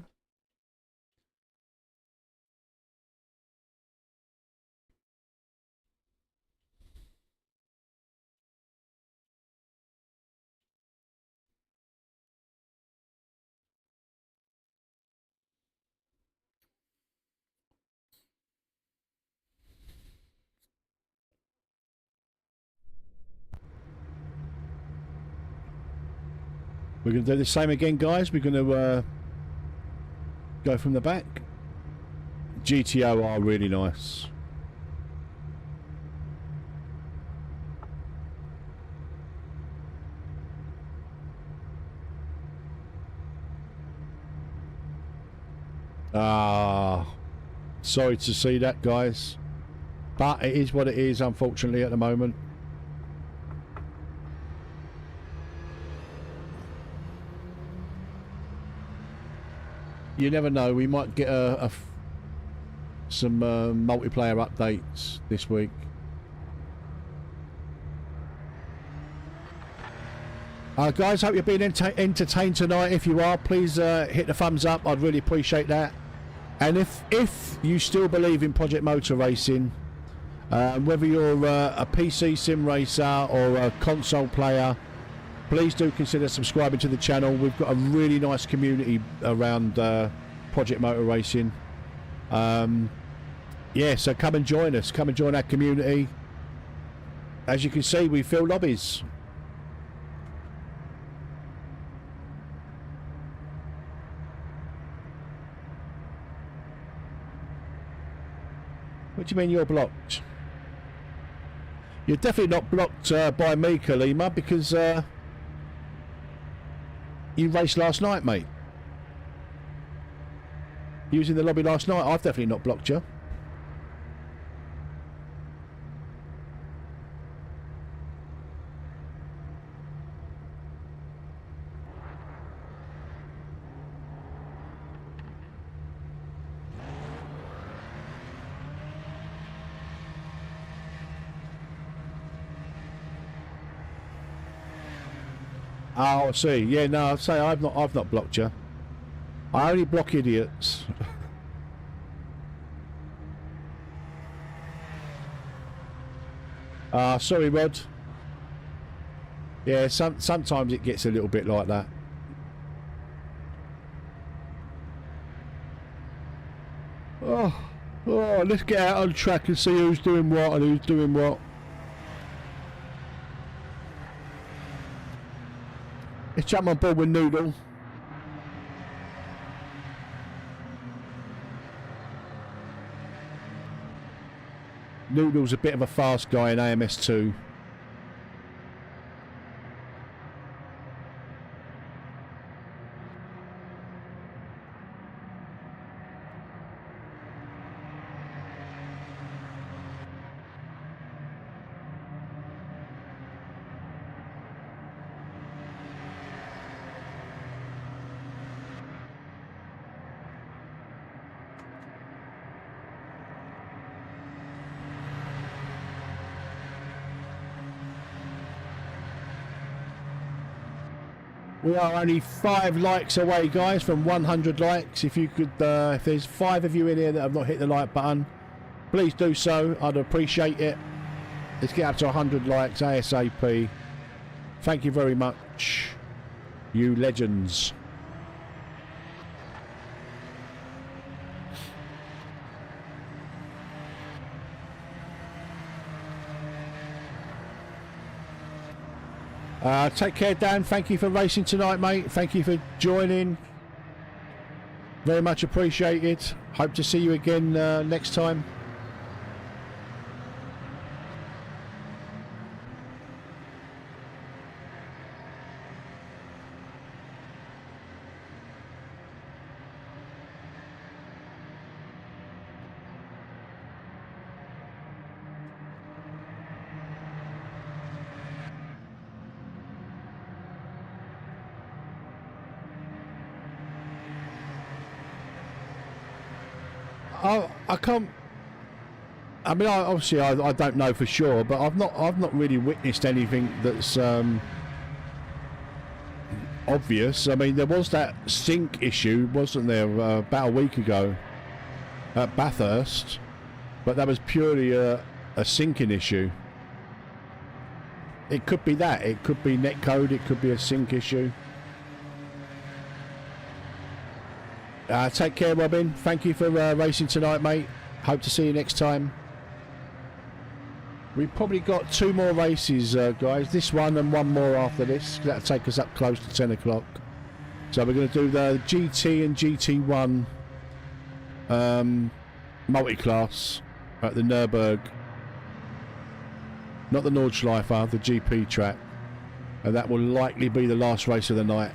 We're going to do the same again, guys. We're going to go from the back. GTO are really nice. Sorry to see that, guys. But it is what it is, unfortunately, at the moment. You never know, we might get some multiplayer updates this week. Guys, hope you're being entertained tonight. If you are, please hit the thumbs up. I'd really appreciate that. And if you still believe in Project Motor Racing, whether you're a PC sim racer or a console player, please do consider subscribing to the channel. We've got a really nice community around Project Motor Racing. Yeah, so come and join us. Come and join our community. As you can see, we fill lobbies. What do you mean you're blocked? You're definitely not blocked by me, Kalima, because you raced last night, mate. You was in the lobby last night. I've definitely not blocked you. Oh, I see. Yeah, no, I'd say I've not blocked you. I only block idiots. Sorry, Rod. Yeah, sometimes it gets a little bit like that. Come on, let's get out on track and see who's doing what and who's doing what. Let's jump on board with Noodle. Noodle's a bit of a fast guy in AMS2. We are only 5 likes away, guys, from 100 likes. If you could, if there's 5 of you in here that have not hit the like button, please do so. I'd appreciate it. Let's get up to 100 likes ASAP. Thank you very much, you legends. Take care, Dan. Thank you for racing tonight, mate. Thank you for joining. Very much appreciated. Hope to see you again next time. I can't. I mean, obviously, I don't know for sure, but I've not really witnessed anything that's obvious. I mean, there was that sink issue, wasn't there, about a week ago at Bathurst, but that was purely a sinking issue. It could be that. It could be netcode. It could be a sink issue. Take care, Robin. Thank you for racing tonight, mate. Hope to see you next time. We've probably got 2 more races, guys. This one and one more after this. That'll take us up close to 10 o'clock. So we're going to do the GT and GT1 multi-class at the Nürburg. Not the Nordschleife, the GP track. And that will likely be the last race of the night.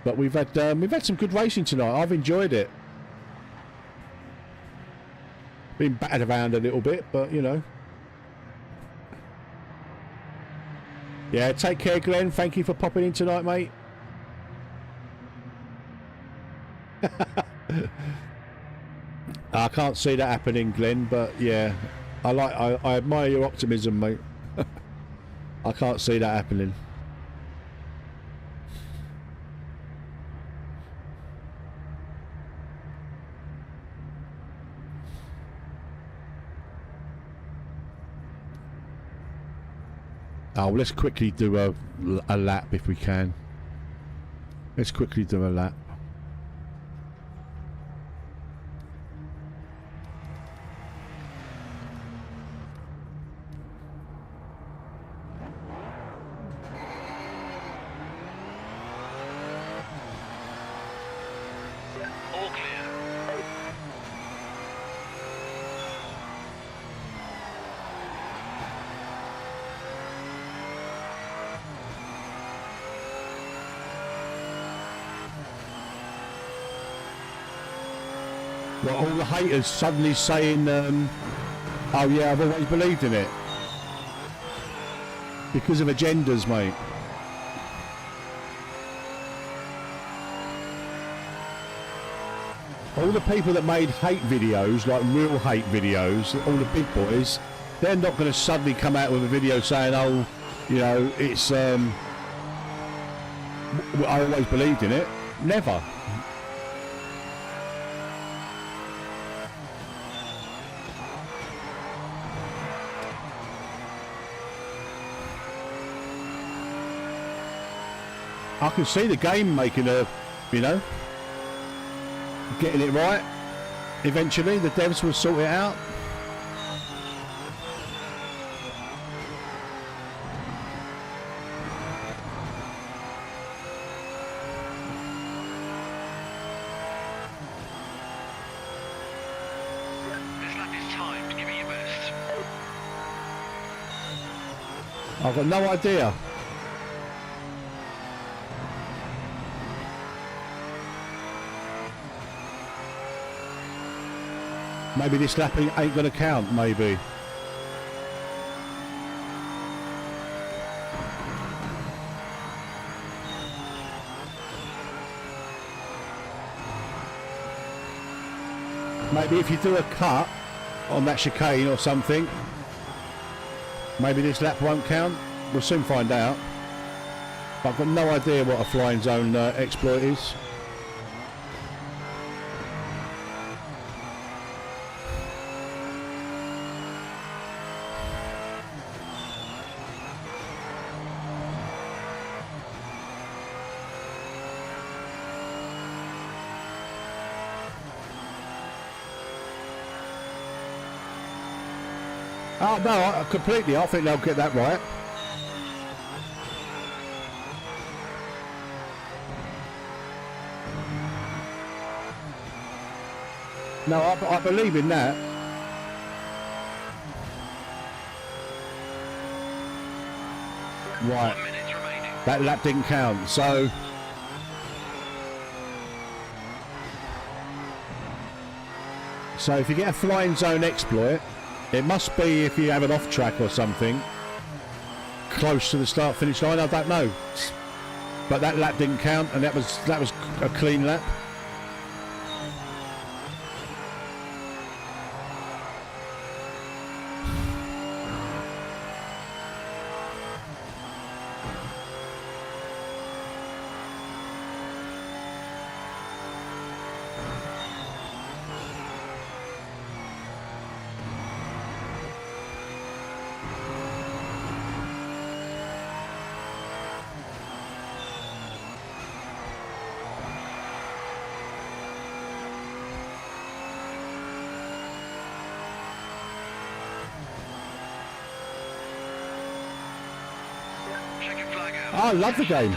But we've had some good racing tonight. I've enjoyed it. Been battered around a little bit, but you know. Yeah, take care, Glenn. Thank you for popping in tonight, mate. I can't see that happening, Glenn, but yeah, I admire your optimism, mate. I can't see that happening. Oh, let's quickly do a lap if we can. Let's quickly do a lap. All clear. Well, all the haters suddenly saying, oh yeah, I've always believed in it. Because of agendas, mate. All the people that made hate videos, like real hate videos, all the big boys, they're not going to suddenly come out with a video saying, oh, you know, it's, I always believed in it. Never. I can see the game making a, you know, getting it right. Eventually, the devs will sort it out. This lap is timed. Give it your best. I've got no idea. Maybe this lap ain't going to count, maybe. Maybe if you do a cut on that chicane or something, maybe this lap won't count. We'll soon find out. But I've got no idea what a flying zone exploit is. Oh no, completely. I think they'll get that right. No, I believe in that. Right. 1 minute remaining. That lap didn't count, so... So if you get a flying zone exploit, it must be if you have an off track or something close to the start finish line. I don't know, but that lap didn't count, and that was a clean lap. Checking flag out. I love the game.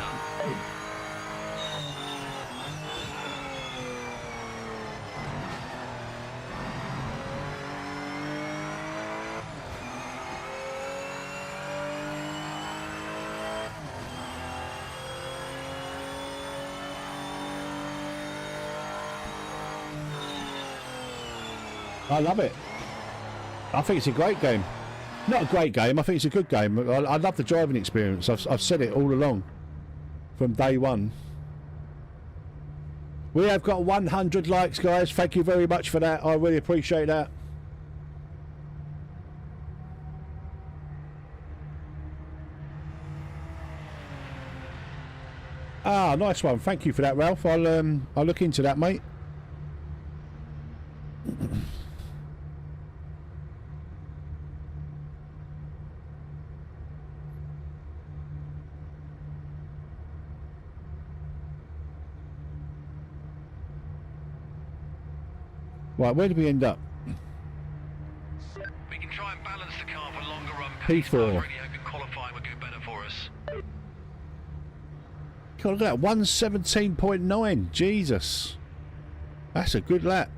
I love it. I think it's a great game. Not a great game, I think it's a good game. I love the driving experience. I've said it all along from day one. We have got 100 likes, guys. Thank you very much for that. I really appreciate that. Ah, nice one. Thank you for that, Ralph. I'll look into that, mate. Right, where did we end up? We can try and balance the car for longer run P4. pace, but I really hoping qualifying will go better for us. God, look at that, 117.9. Jesus. That's a good lap.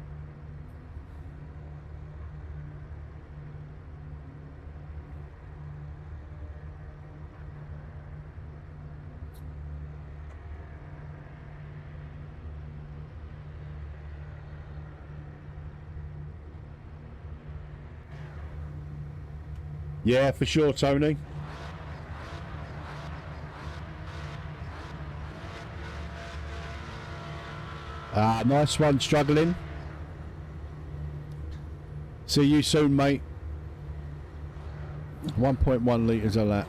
Yeah, for sure, Tony. Ah, nice one, struggling. See you soon, mate. 1.1 litres a lap.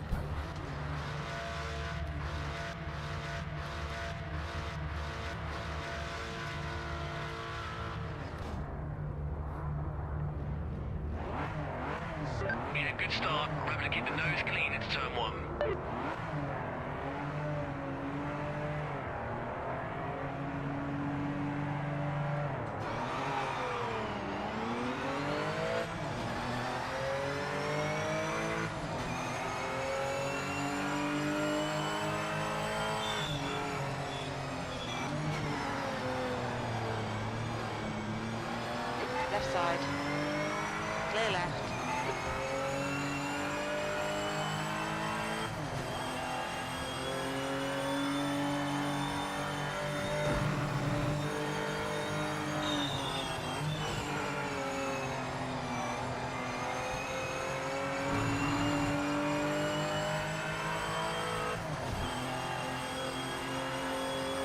Yeah, good start. Remember to keep the nose clean into turn 1. clear left.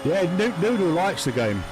Yeah, Noodle likes the game.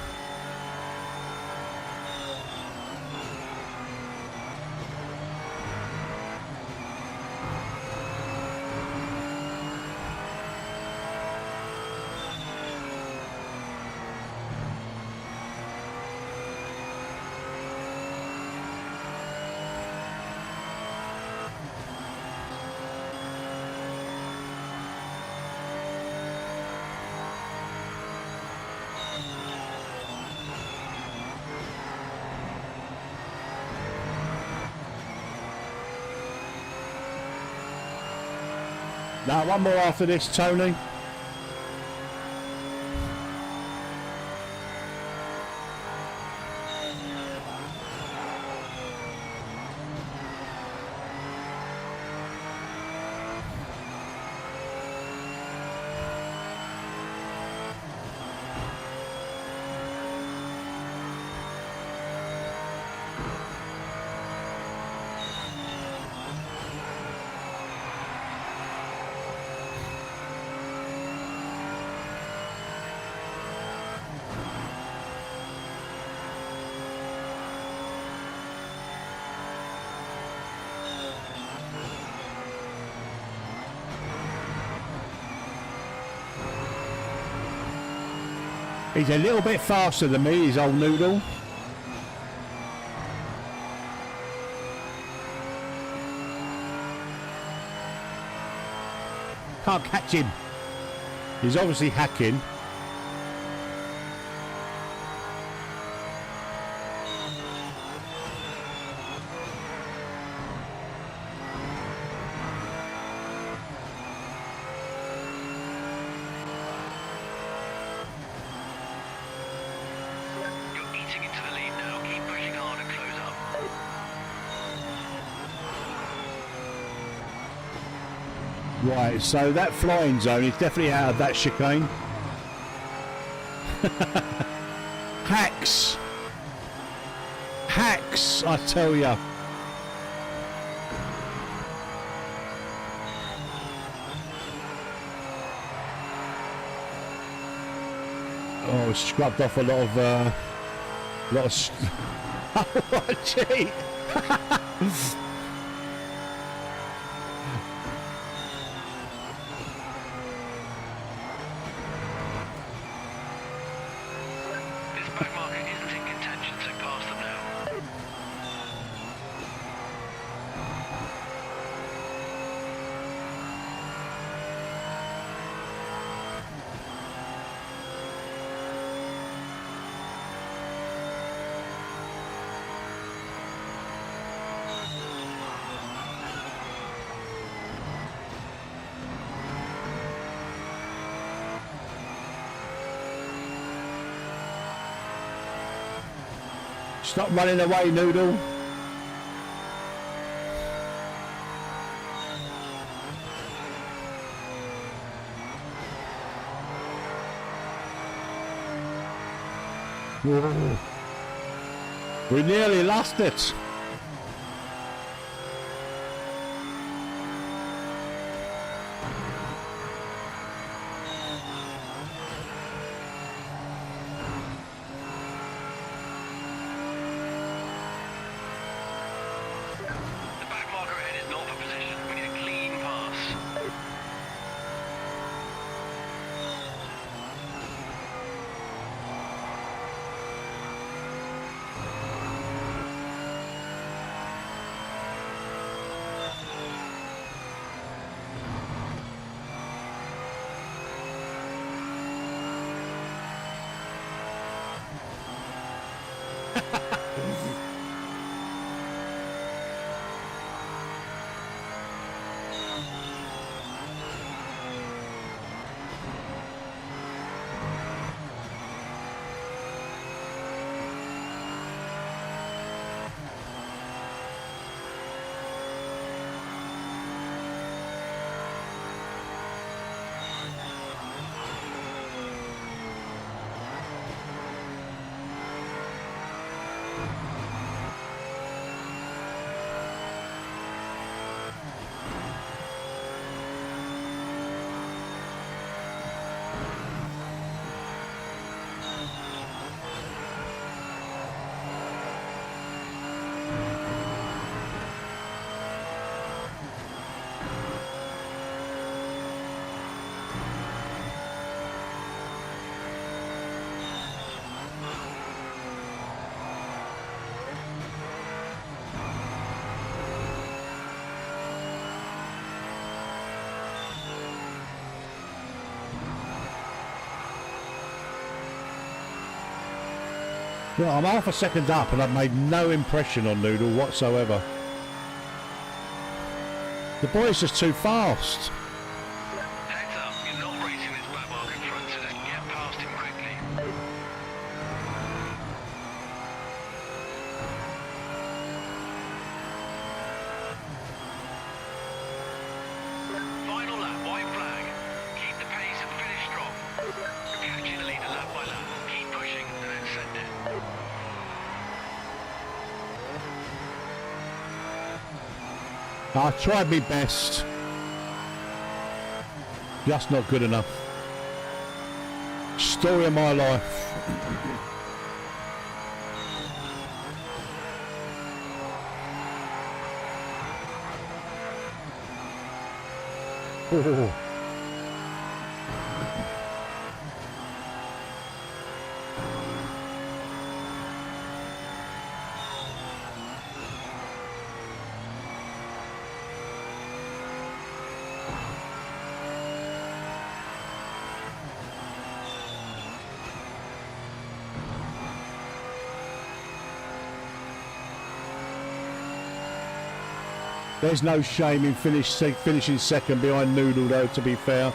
Now, one more after this, Tony. He's a little bit faster than me, his old Noodle. Can't catch him. He's obviously hacking. Right, so that flying zone is definitely out of that chicane. Hacks! Hacks, I tell ya. Oh, scrubbed off a lot of oh, gee. Stop running away, Noodle. Whoa. We nearly lost it. Well, I'm half a second up and I've made no impression on Noodle whatsoever. The boy's just too fast. Heads up, you're not racing this black mark in front, so just get past him quickly. Final lap, white flag. Keep the pace and finish strong. You're catching the leader lap by lap. Keep pushing and then send it. I tried my best. Just not good enough. Story of my life. Oh. There's no shame in finishing second behind Noodle, though, to be fair.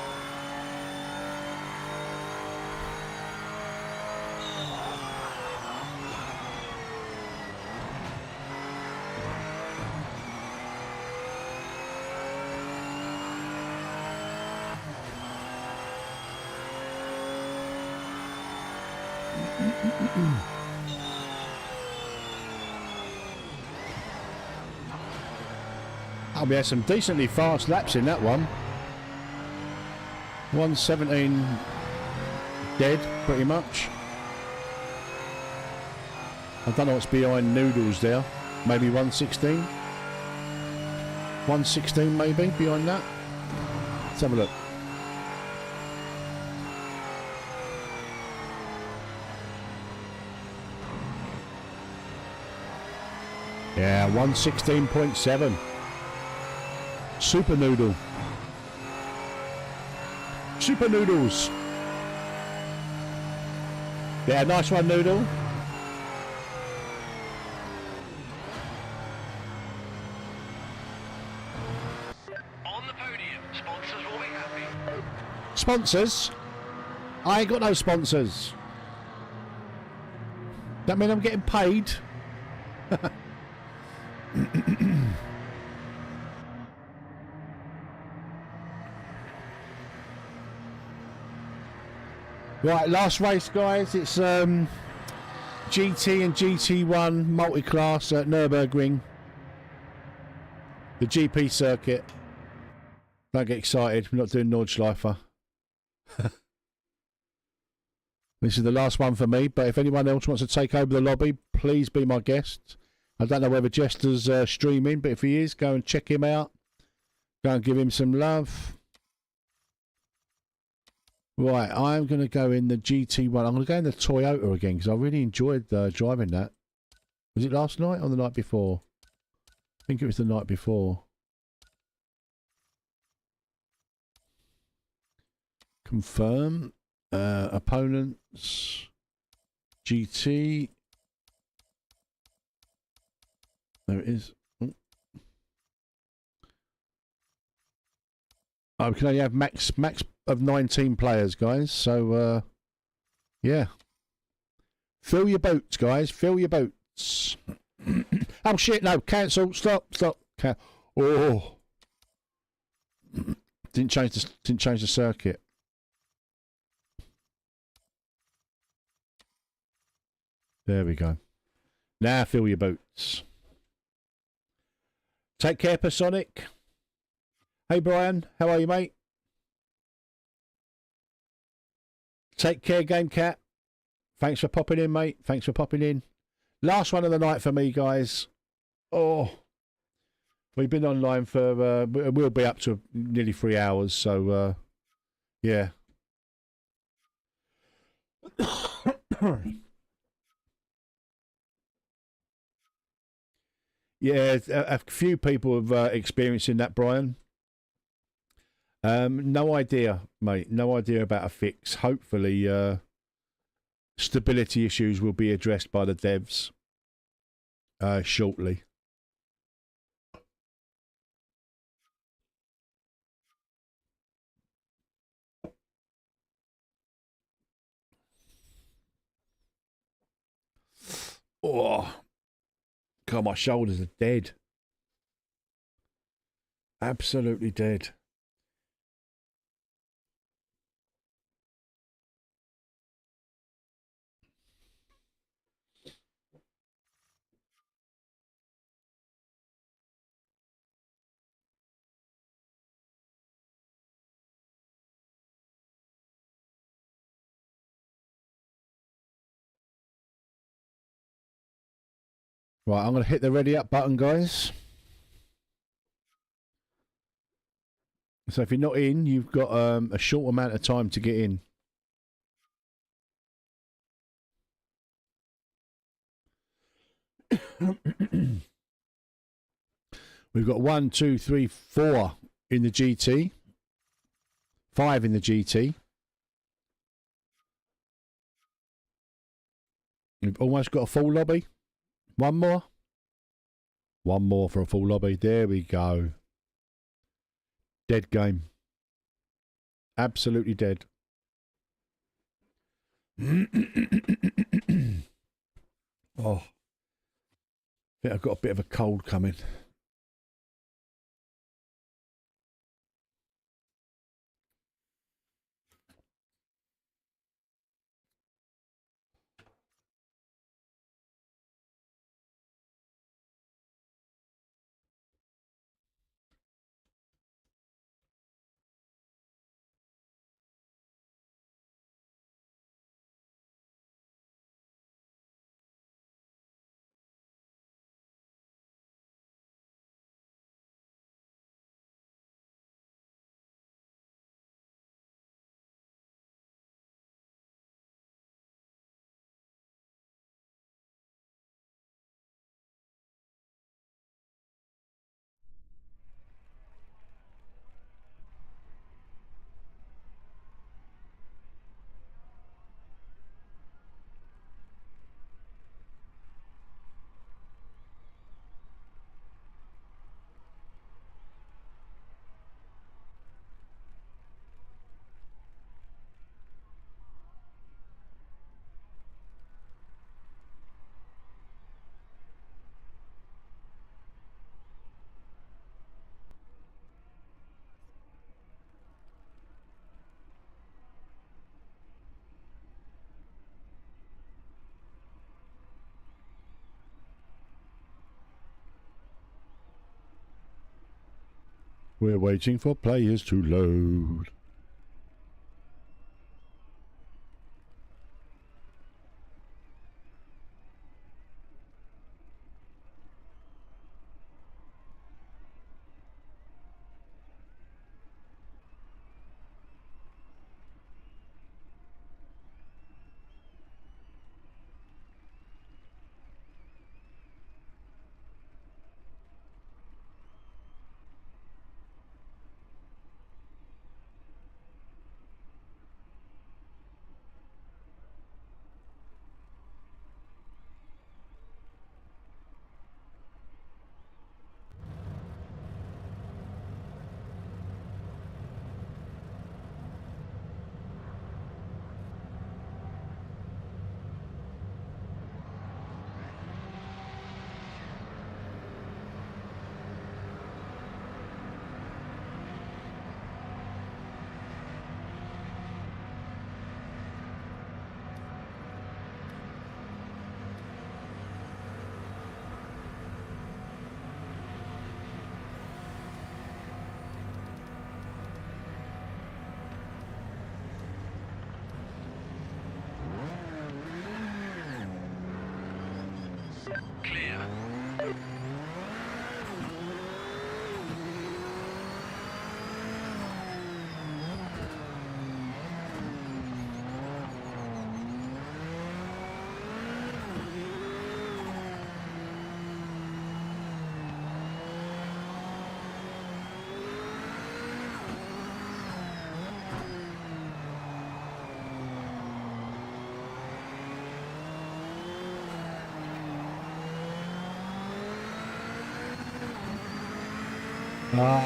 Oh, we had some decently fast laps in that one. 117 dead, pretty much. I don't know what's behind Noodles there. Maybe 116? 116 maybe, behind that. Let's have a look. Yeah, 116.7. Super Noodle. Super Noodles. Yeah, nice one, Noodle. On the podium, sponsors will be happy. Sponsors? I ain't got no sponsors. That mean I'm getting paid? Right, last race, guys. It's GT and GT1 multi-class at Nürburgring. The GP circuit. Don't get excited. We're not doing Nordschleifer. This is the last one for me, but if anyone else wants to take over the lobby, please be my guest. I don't know whether Jester's streaming, but if he is, go and check him out. Go and give him some love. Right, I'm going to go in the GT1. I'm going to go in the Toyota again because I really enjoyed driving that. Was it last night or the night before? I think it was the night before. Confirm. Opponents. GT. There it is. Oh, we can only have max of 19 players, guys. So, yeah. Fill your boats, guys. Fill your boats. Oh, shit. No. Cancel. Stop. Oh. Didn't change the circuit. There we go. Now fill your boats. Take care, Personic. Hey, Brian. How are you, mate? Take care, Game Cat. Thanks for popping in, mate. Thanks for popping in. Last one of the night for me, guys. Oh. We've been online for... we'll be up to nearly 3 hours, so... yeah. Yeah, a few people have experiencing that, Brian. No idea, mate. No idea about a fix. Hopefully, stability issues will be addressed by the devs shortly. Oh, God, my shoulders are dead. Absolutely dead. Right, I'm going to hit the ready up button, guys. So if you're not in, you've got a short amount of time to get in. We've got 1, 2, 3, 4 in the GT. 5 in the GT. We've almost got a full lobby. One more. One more for a full lobby. There we go. Dead game. Absolutely dead. Oh. I think I've got a bit of a cold coming. We're waiting for players to load.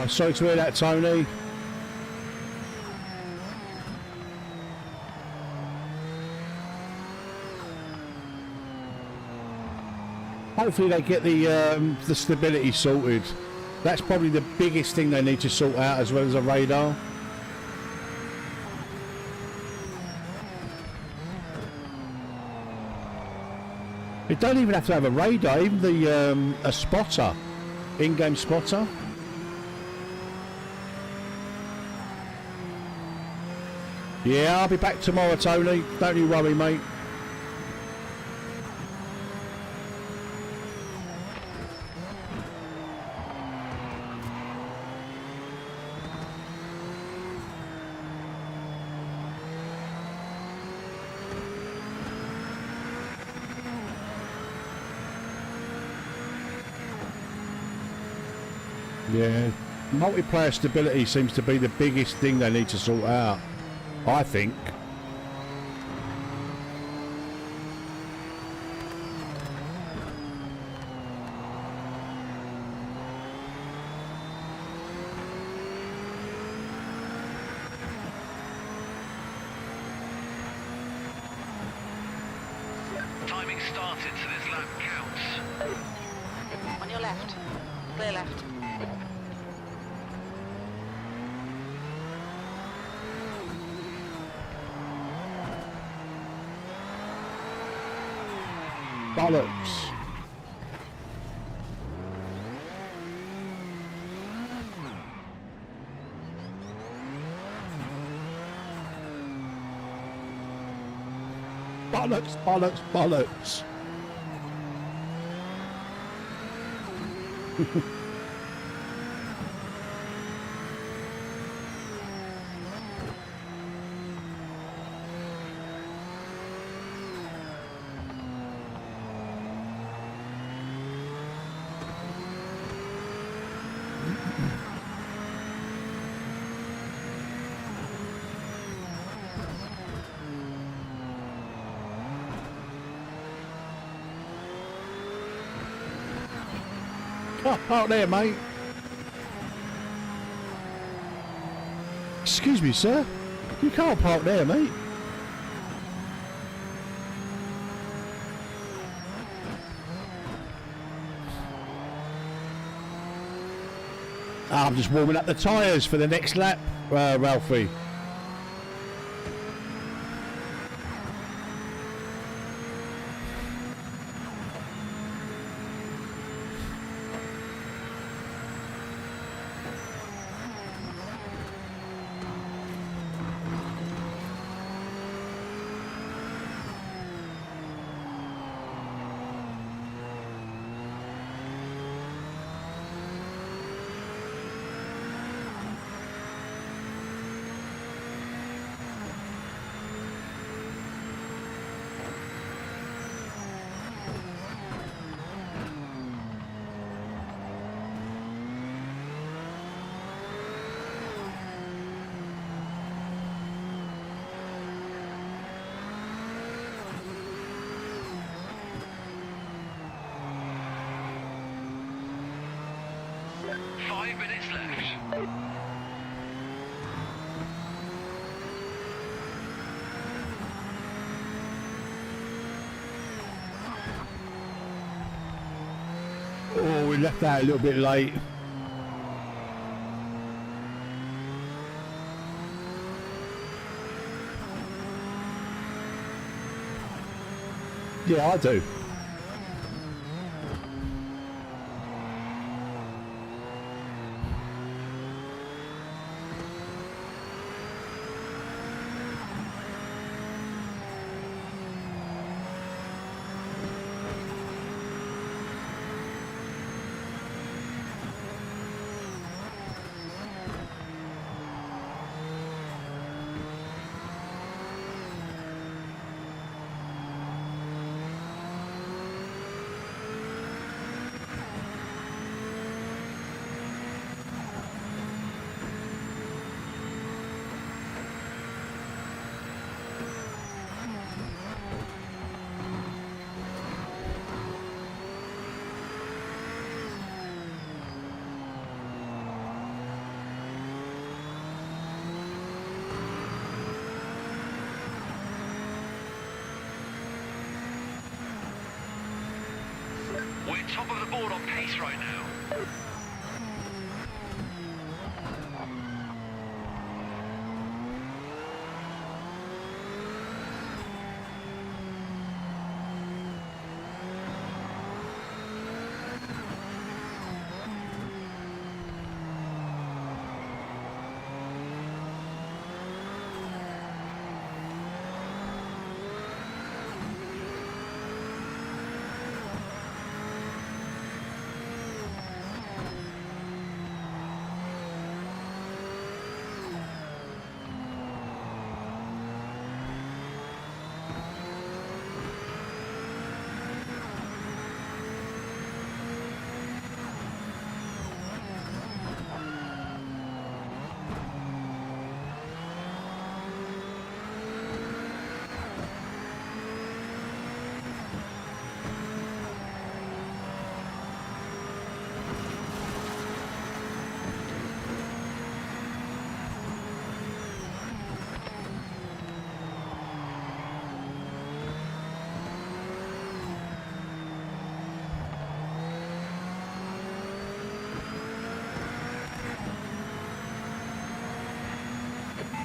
Sorry to hear that, Tony. Hopefully they get the stability sorted. That's probably the biggest thing they need to sort out, as well as a radar. It don't even have to have a radar, even the a spotter, in-game spotter. Yeah, I'll be back tomorrow, Tony. Don't you worry, mate. Yeah, multiplayer stability seems to be the biggest thing they need to sort out, I think. Timing started, so this lap counts. On your left. Clear left. Bollocks. Bollocks, bollocks, bollocks. Park there, mate. Excuse me, sir. You can't park there, mate. I'm just warming up the tyres for the next lap, Ralphie. Oh, we left that a little bit late. Yeah, I do. pace right now.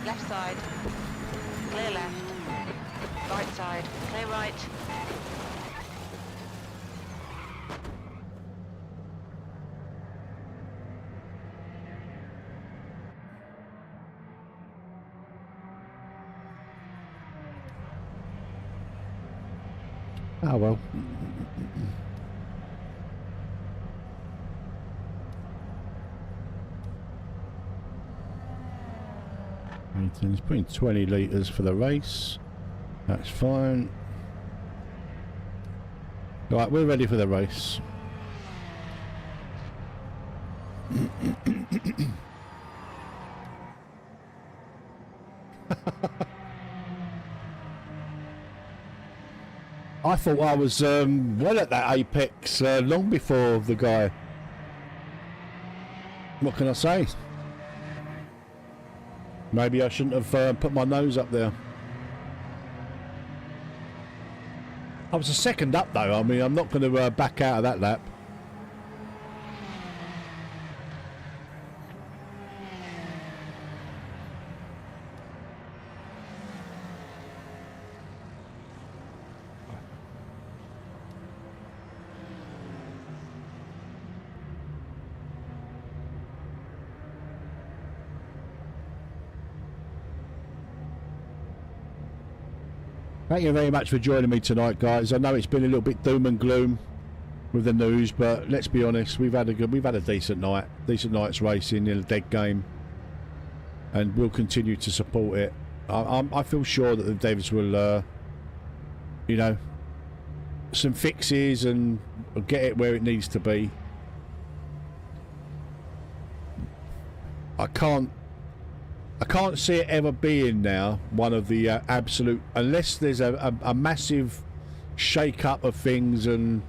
Left side, clear left. Right side, clear right. Oh well. He's putting 20 litres for the race. That's fine. Right, we're ready for the race. I thought I was well at that apex long before the guy. What can I say? Maybe I shouldn't have put my nose up there. I was a second up though. I mean, I'm not going to back out of that lap. Thank you very much for joining me tonight, guys. I know it's been a little bit doom and gloom with the news, but let's be honest, we've had a decent night, decent night's racing in a dead game, and we'll continue to support it. I feel sure that the devs will, you know, some fixes and get it where it needs to be. I can't see it ever being now one of the absolute, unless there's a massive shake up of things, and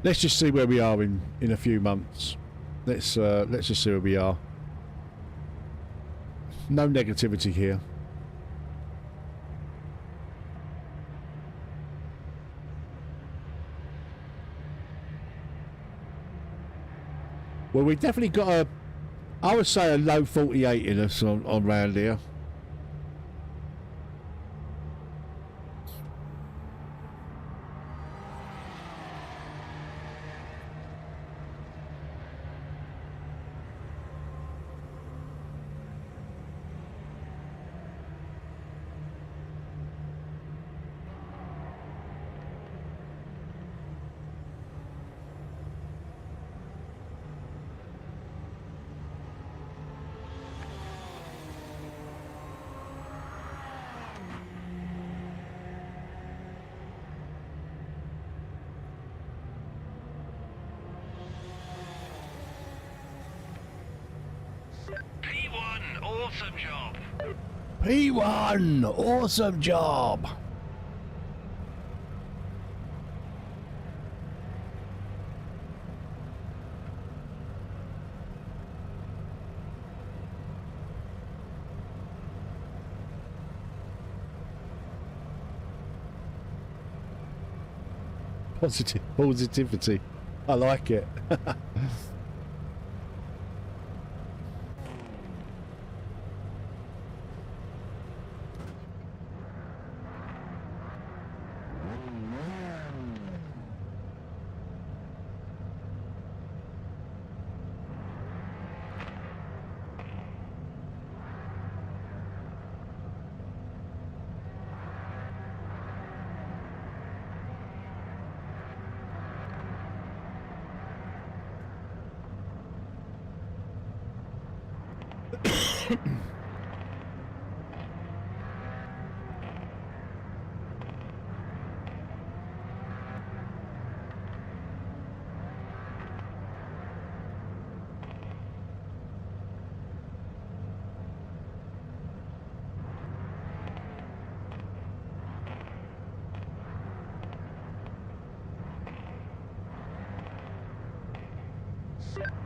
let's just see where we are in a few months. Let's just see where we are. No negativity here. Well, we definitely got a, I would say, a low 48 in us on round here. Awesome job. P1, awesome job. Positivity. I like it.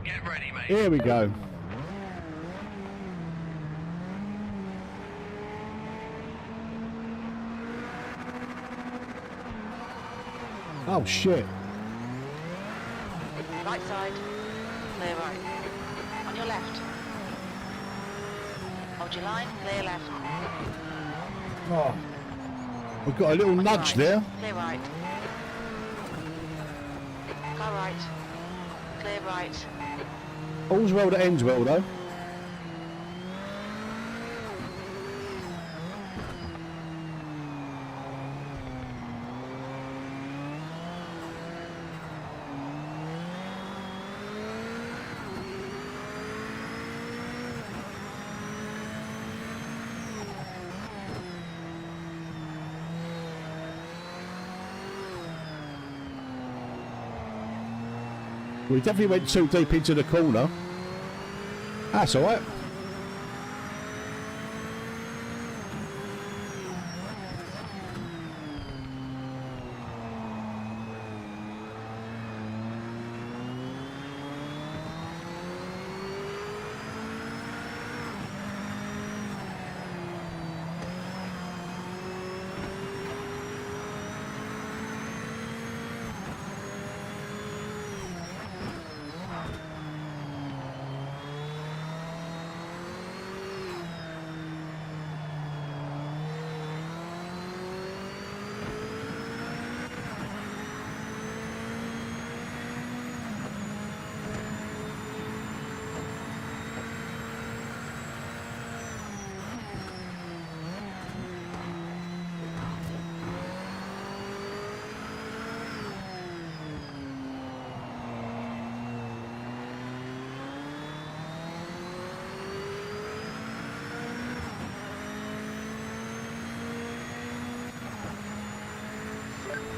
Get ready, mate. Here we go. Oh shit. Right side. Clear right. On your left. Hold your line. Clear left. Oh. We've got a little On your nudge right. there. Clear right. Car right. Clear right. All's well that ends well though. We definitely went too deep into the corner. That's all right.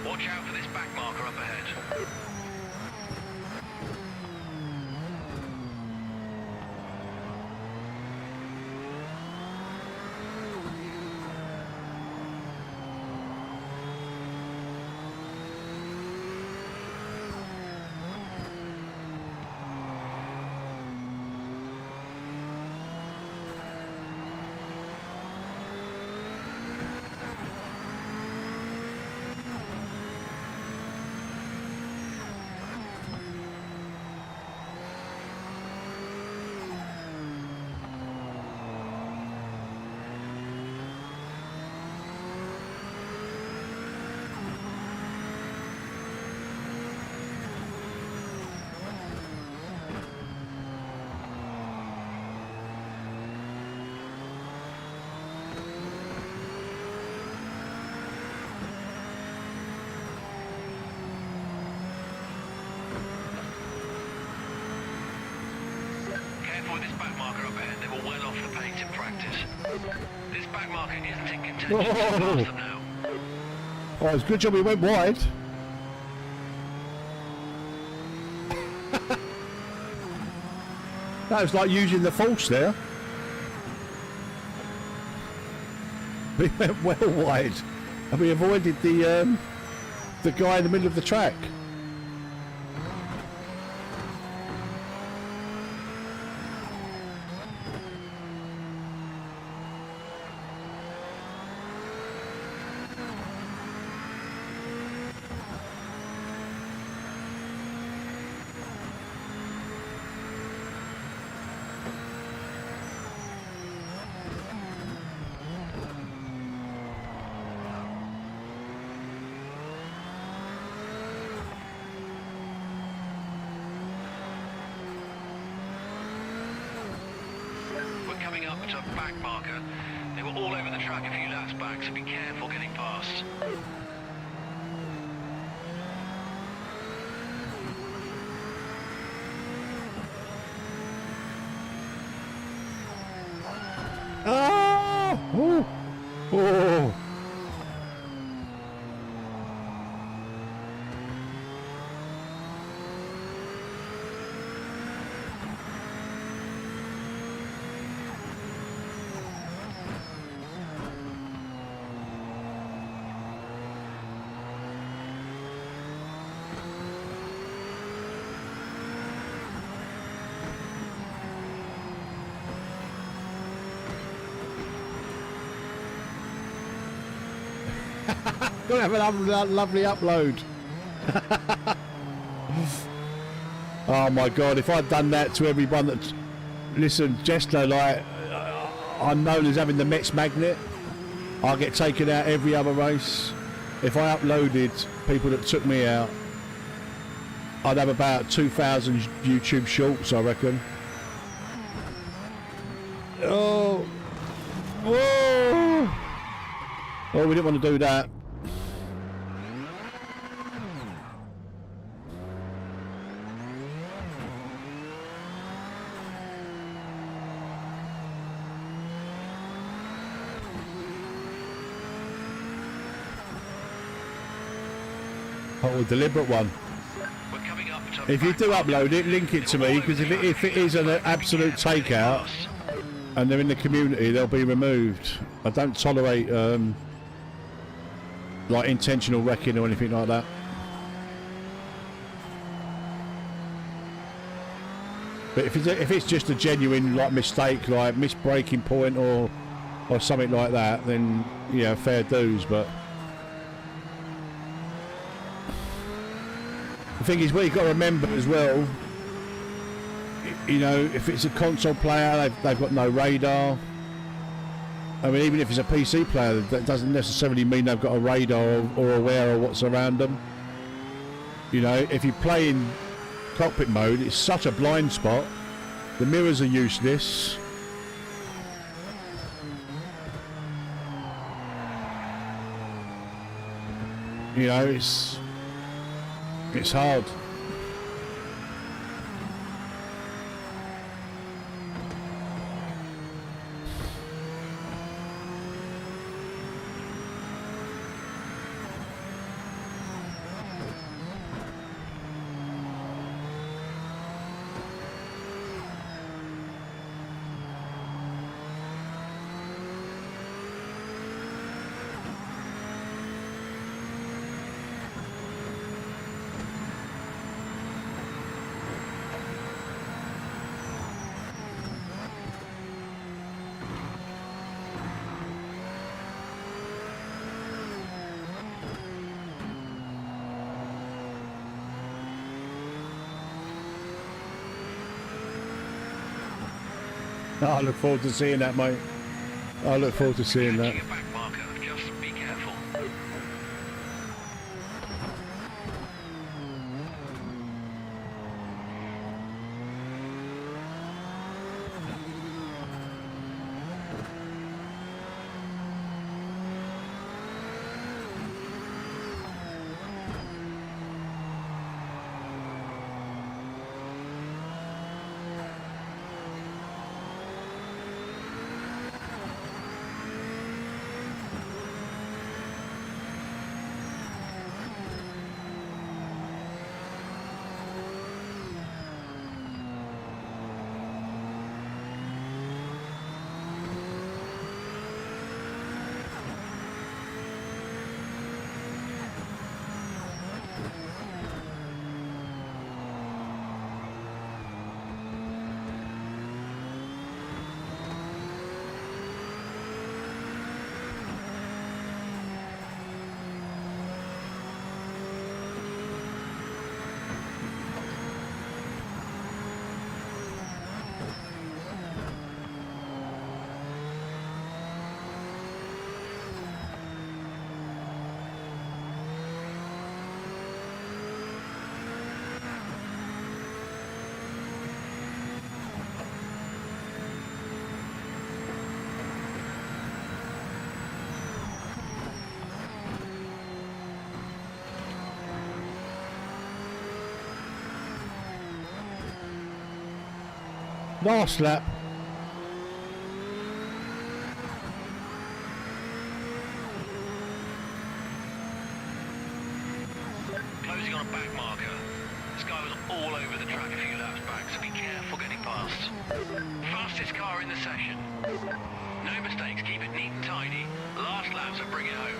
Watch out for this back marker up ahead. Careful with this back marker up ahead. They were well off the pace in practice. This back marker isn't in contention. Just past them now. Oh, it's a good job we went wide. That was like using the force there. We went well wide, and we avoided the guy in the middle of the track. back marker. They were all over the track a few laps back, so be careful getting past. Oh! Oh! Oh! Gonna have a lovely upload. Oh my god, if I'd done that to everyone that... Listen, Jester, like, I'm known as having the Metz magnet. I get taken out every other race. If I uploaded people that took me out, I'd have about 2,000 YouTube shorts, I reckon. Oh. Whoa. Oh, we didn't want to do that. Oh, a deliberate one. We're coming up to If you do back upload marker. it, link it to They were me, all because over the if track it is an so be absolute careful getting takeout past. and they're in the community, they'll be removed. I don't tolerate like intentional wrecking or anything like that. But if it's just a genuine like mistake, like missed braking point or something like that, then yeah, fair dues. But the thing is, what you've got to remember as well, you know, if it's a console player, they've got no radar. I mean, even if it's a PC player, that doesn't necessarily mean they've got a radar or aware of what's around them. You know, if you play in cockpit mode, it's such a blind spot. The mirrors are useless. You know, it's hard. I look forward to seeing that, mate. I look forward to seeing that. Catching a back marker, just be careful. Last lap. Closing on a back marker. This guy was all over the track a few laps back, so be careful getting past. Fastest car in the session. No mistakes, keep it neat and tidy. Last lap, so bring it home.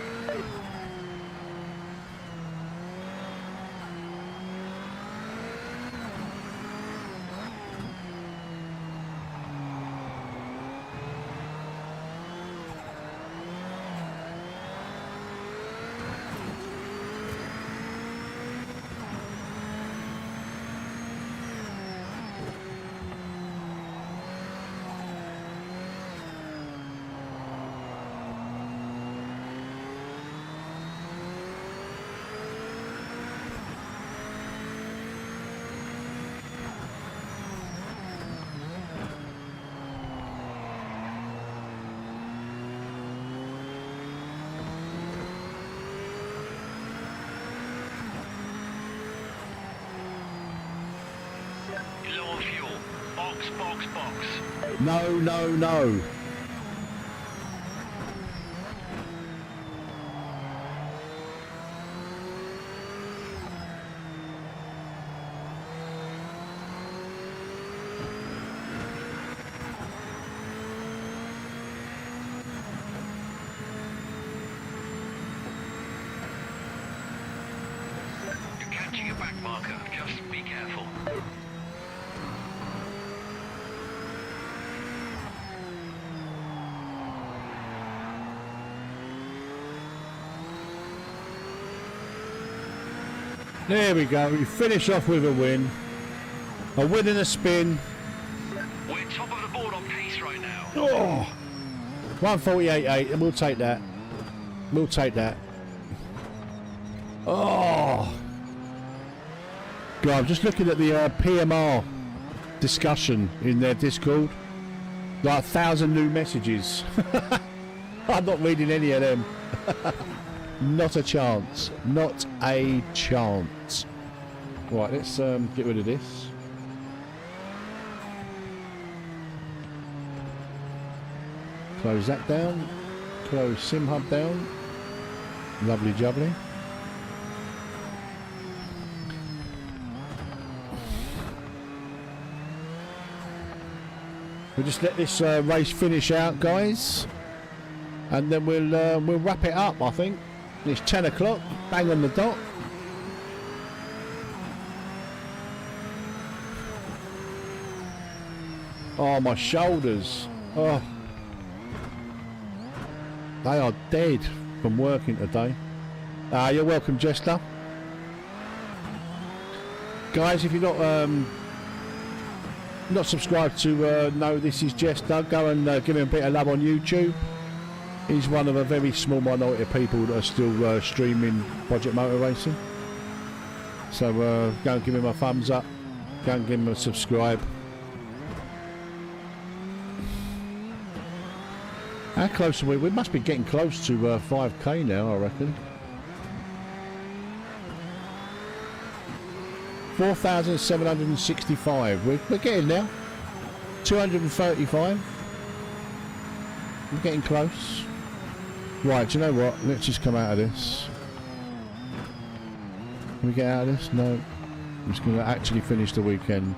Low on fuel. Box, box, box. No, no, no. You're catching a back marker, just be careful. There we go. We finish off with a win. A win and a spin. We're top of the board on pace right now. Oh, 148.8, and we'll take that. We'll take that. Oh, God, I'm just looking at the PMR discussion in their Discord. Like 1,000 new messages. I'm not reading any of them. Not a chance. Not a chance. Right, let's get rid of this. Close that down. Close Sim Hub down. Lovely jubbly. We'll just let this race finish out, guys, and then we'll wrap it up. I think it's 10 o'clock. Bang on the dot. Oh, my shoulders. Oh. They are dead from working today. You're welcome, Jester. Guys, if you're not subscribed to No This Is Jester, go and give him a bit of love on YouTube. He's one of a very small minority of people that are still streaming Project Motor Racing. So go and give him a thumbs up. Go and give him a subscribe. How close are we? We must be getting close to 5k now, I reckon. 4,765. We're getting there. 235. We're getting close. Right, do you know what? Let's just come out of this. Can we get out of this? No. I'm just going to actually finish the weekend.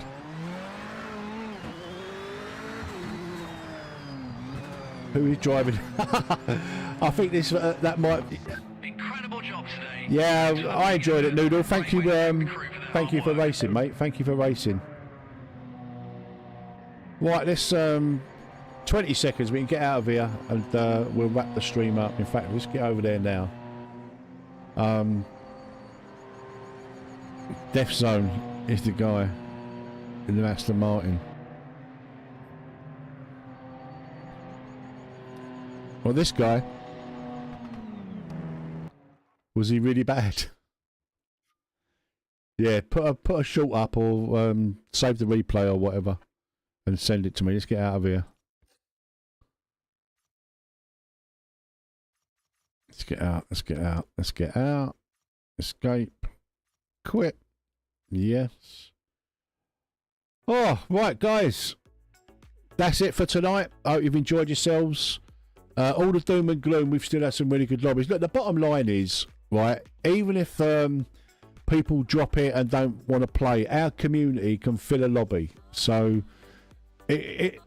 Who is driving? I think this that might be... Incredible job today. Yeah, I enjoyed it, Noodle. Thank you for racing, mate. Thank you for racing. Right, this 20 seconds we can get out of here and we'll wrap the stream up. In fact, let's get over there now. Death Zone is the guy in the Aston Martin. Well, this guy, was he really bad? Yeah, put a short up or save the replay or whatever and send it to me. Let's get out of here. Let's get out. Let's get out. Let's get out. Escape. Quit. Yes. Oh, right, guys. that's it for tonight. I hope you've enjoyed yourselves. All the doom and gloom, we've still had some really good lobbies. Look, the bottom line is, right, even if people drop it and don't want to play, our community can fill a lobby. So it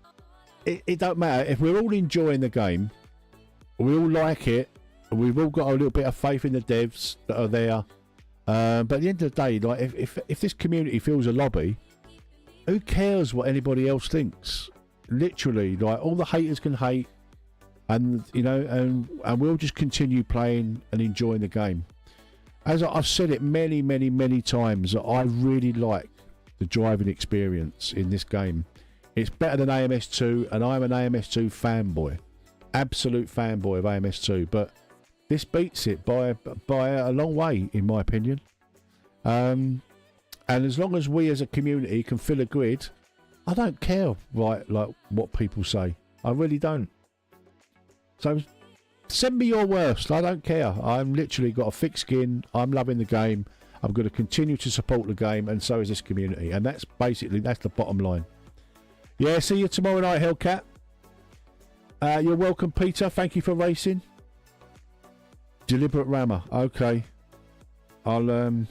don't matter. If we're all enjoying the game, we all like it, we've all got a little bit of faith in the devs that are there. But at the end of the day, like if this community fills a lobby, who cares what anybody else thinks? Literally, like, all the haters can hate, and you know, and we'll just continue playing and enjoying the game. As I've said it many times, that I really like the driving experience in this game. It's better than AMS2, and I'm an AMS2 fanboy, absolute fanboy of AMS2. But this beats it by a long way, in my opinion. And as long as we as a community can fill a grid, I don't care, right, like what people say. I really don't. So send me your worst. I don't care. I'm literally got a thick skin. I'm loving the game. I'm going to continue to support the game, and so is this community. And that's the bottom line. Yeah, see you tomorrow night, Hellcat. You're welcome, Peter. Thank you for racing. Deliberate rammer. Okay. I'll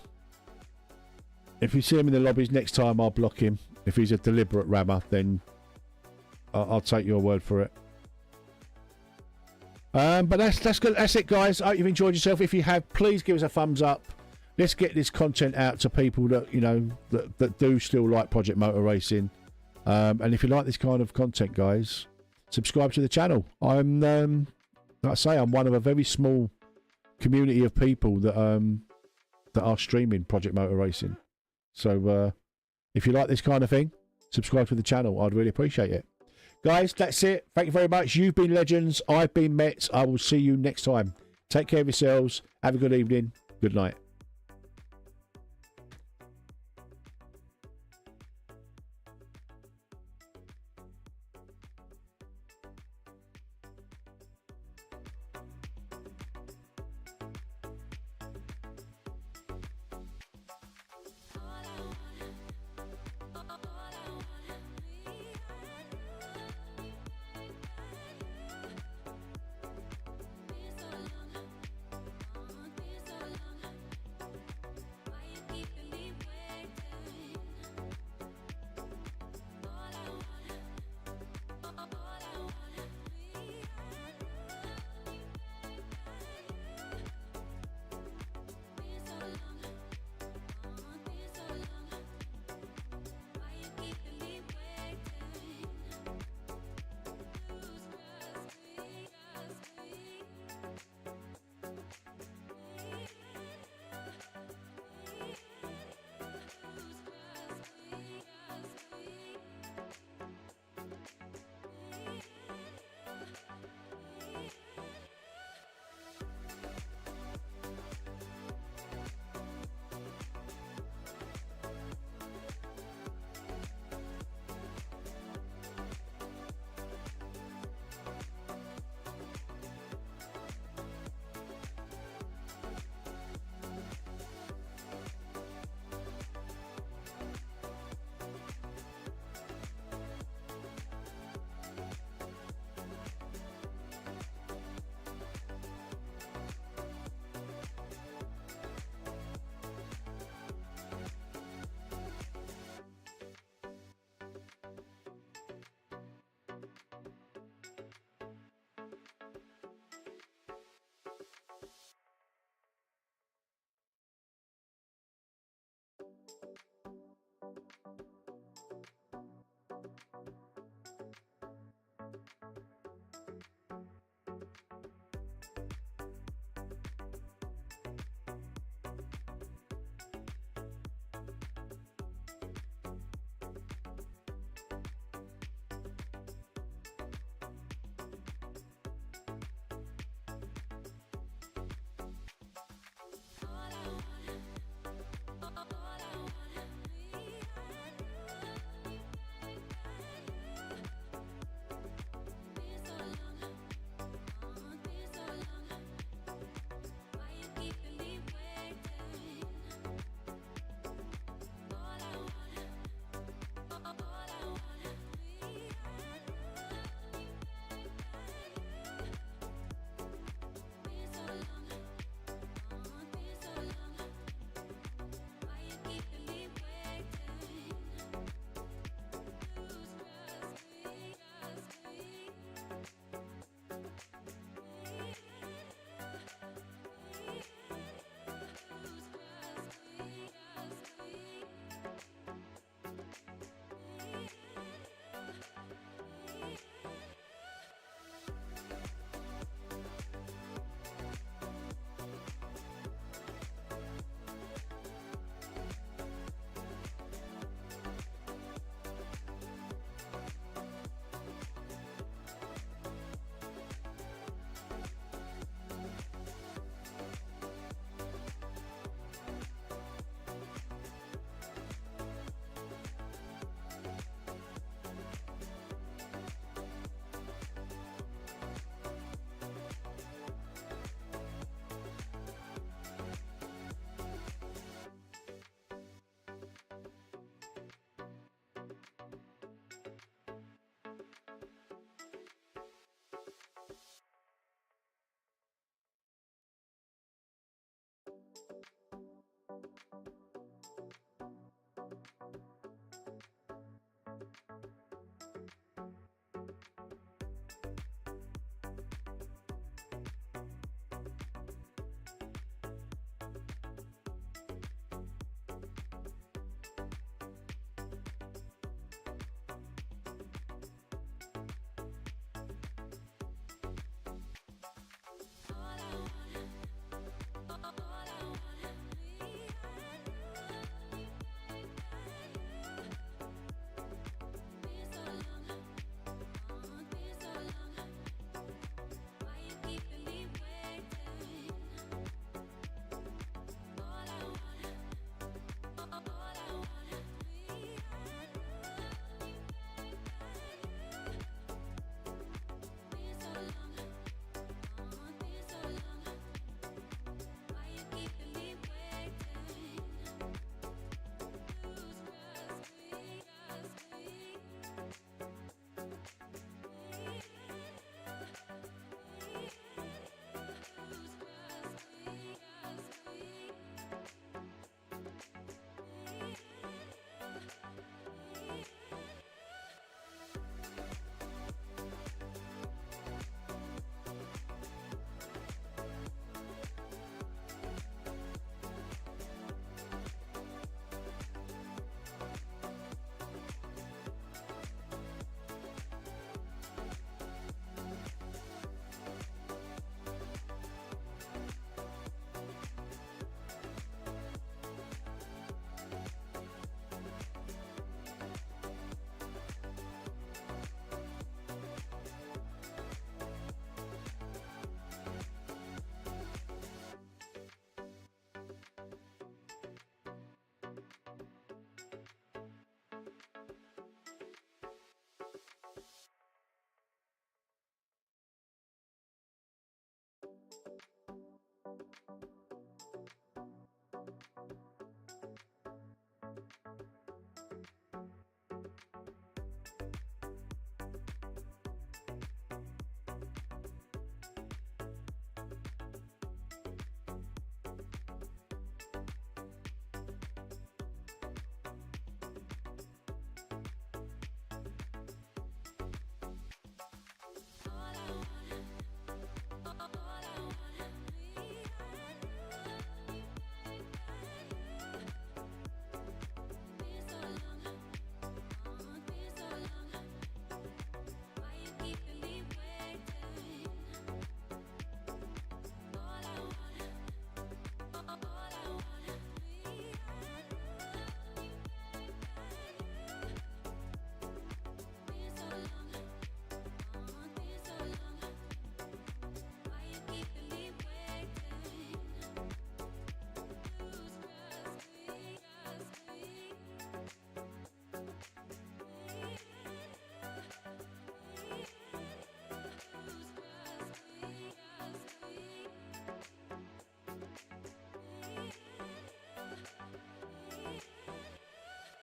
if you see him in the lobbies next time, I'll block him. If he's a deliberate rammer, then I'll take your word for it. But that's good. That's it, guys. I hope you've enjoyed yourself. If you have, please give us a thumbs up. Let's get this content out to people that, you know, that do still like Project Motor Racing. And if you like this kind of content, guys, subscribe to the channel. I'm like I say, I'm one of a very small community of people that are streaming Project Motor Racing. So if you like this kind of thing, subscribe to the channel. I'd really appreciate it. Guys, that's it. Thank you very much. You've been legends. I've been Metz. I will see you next time. Take care of yourselves. Have a good evening. Good night.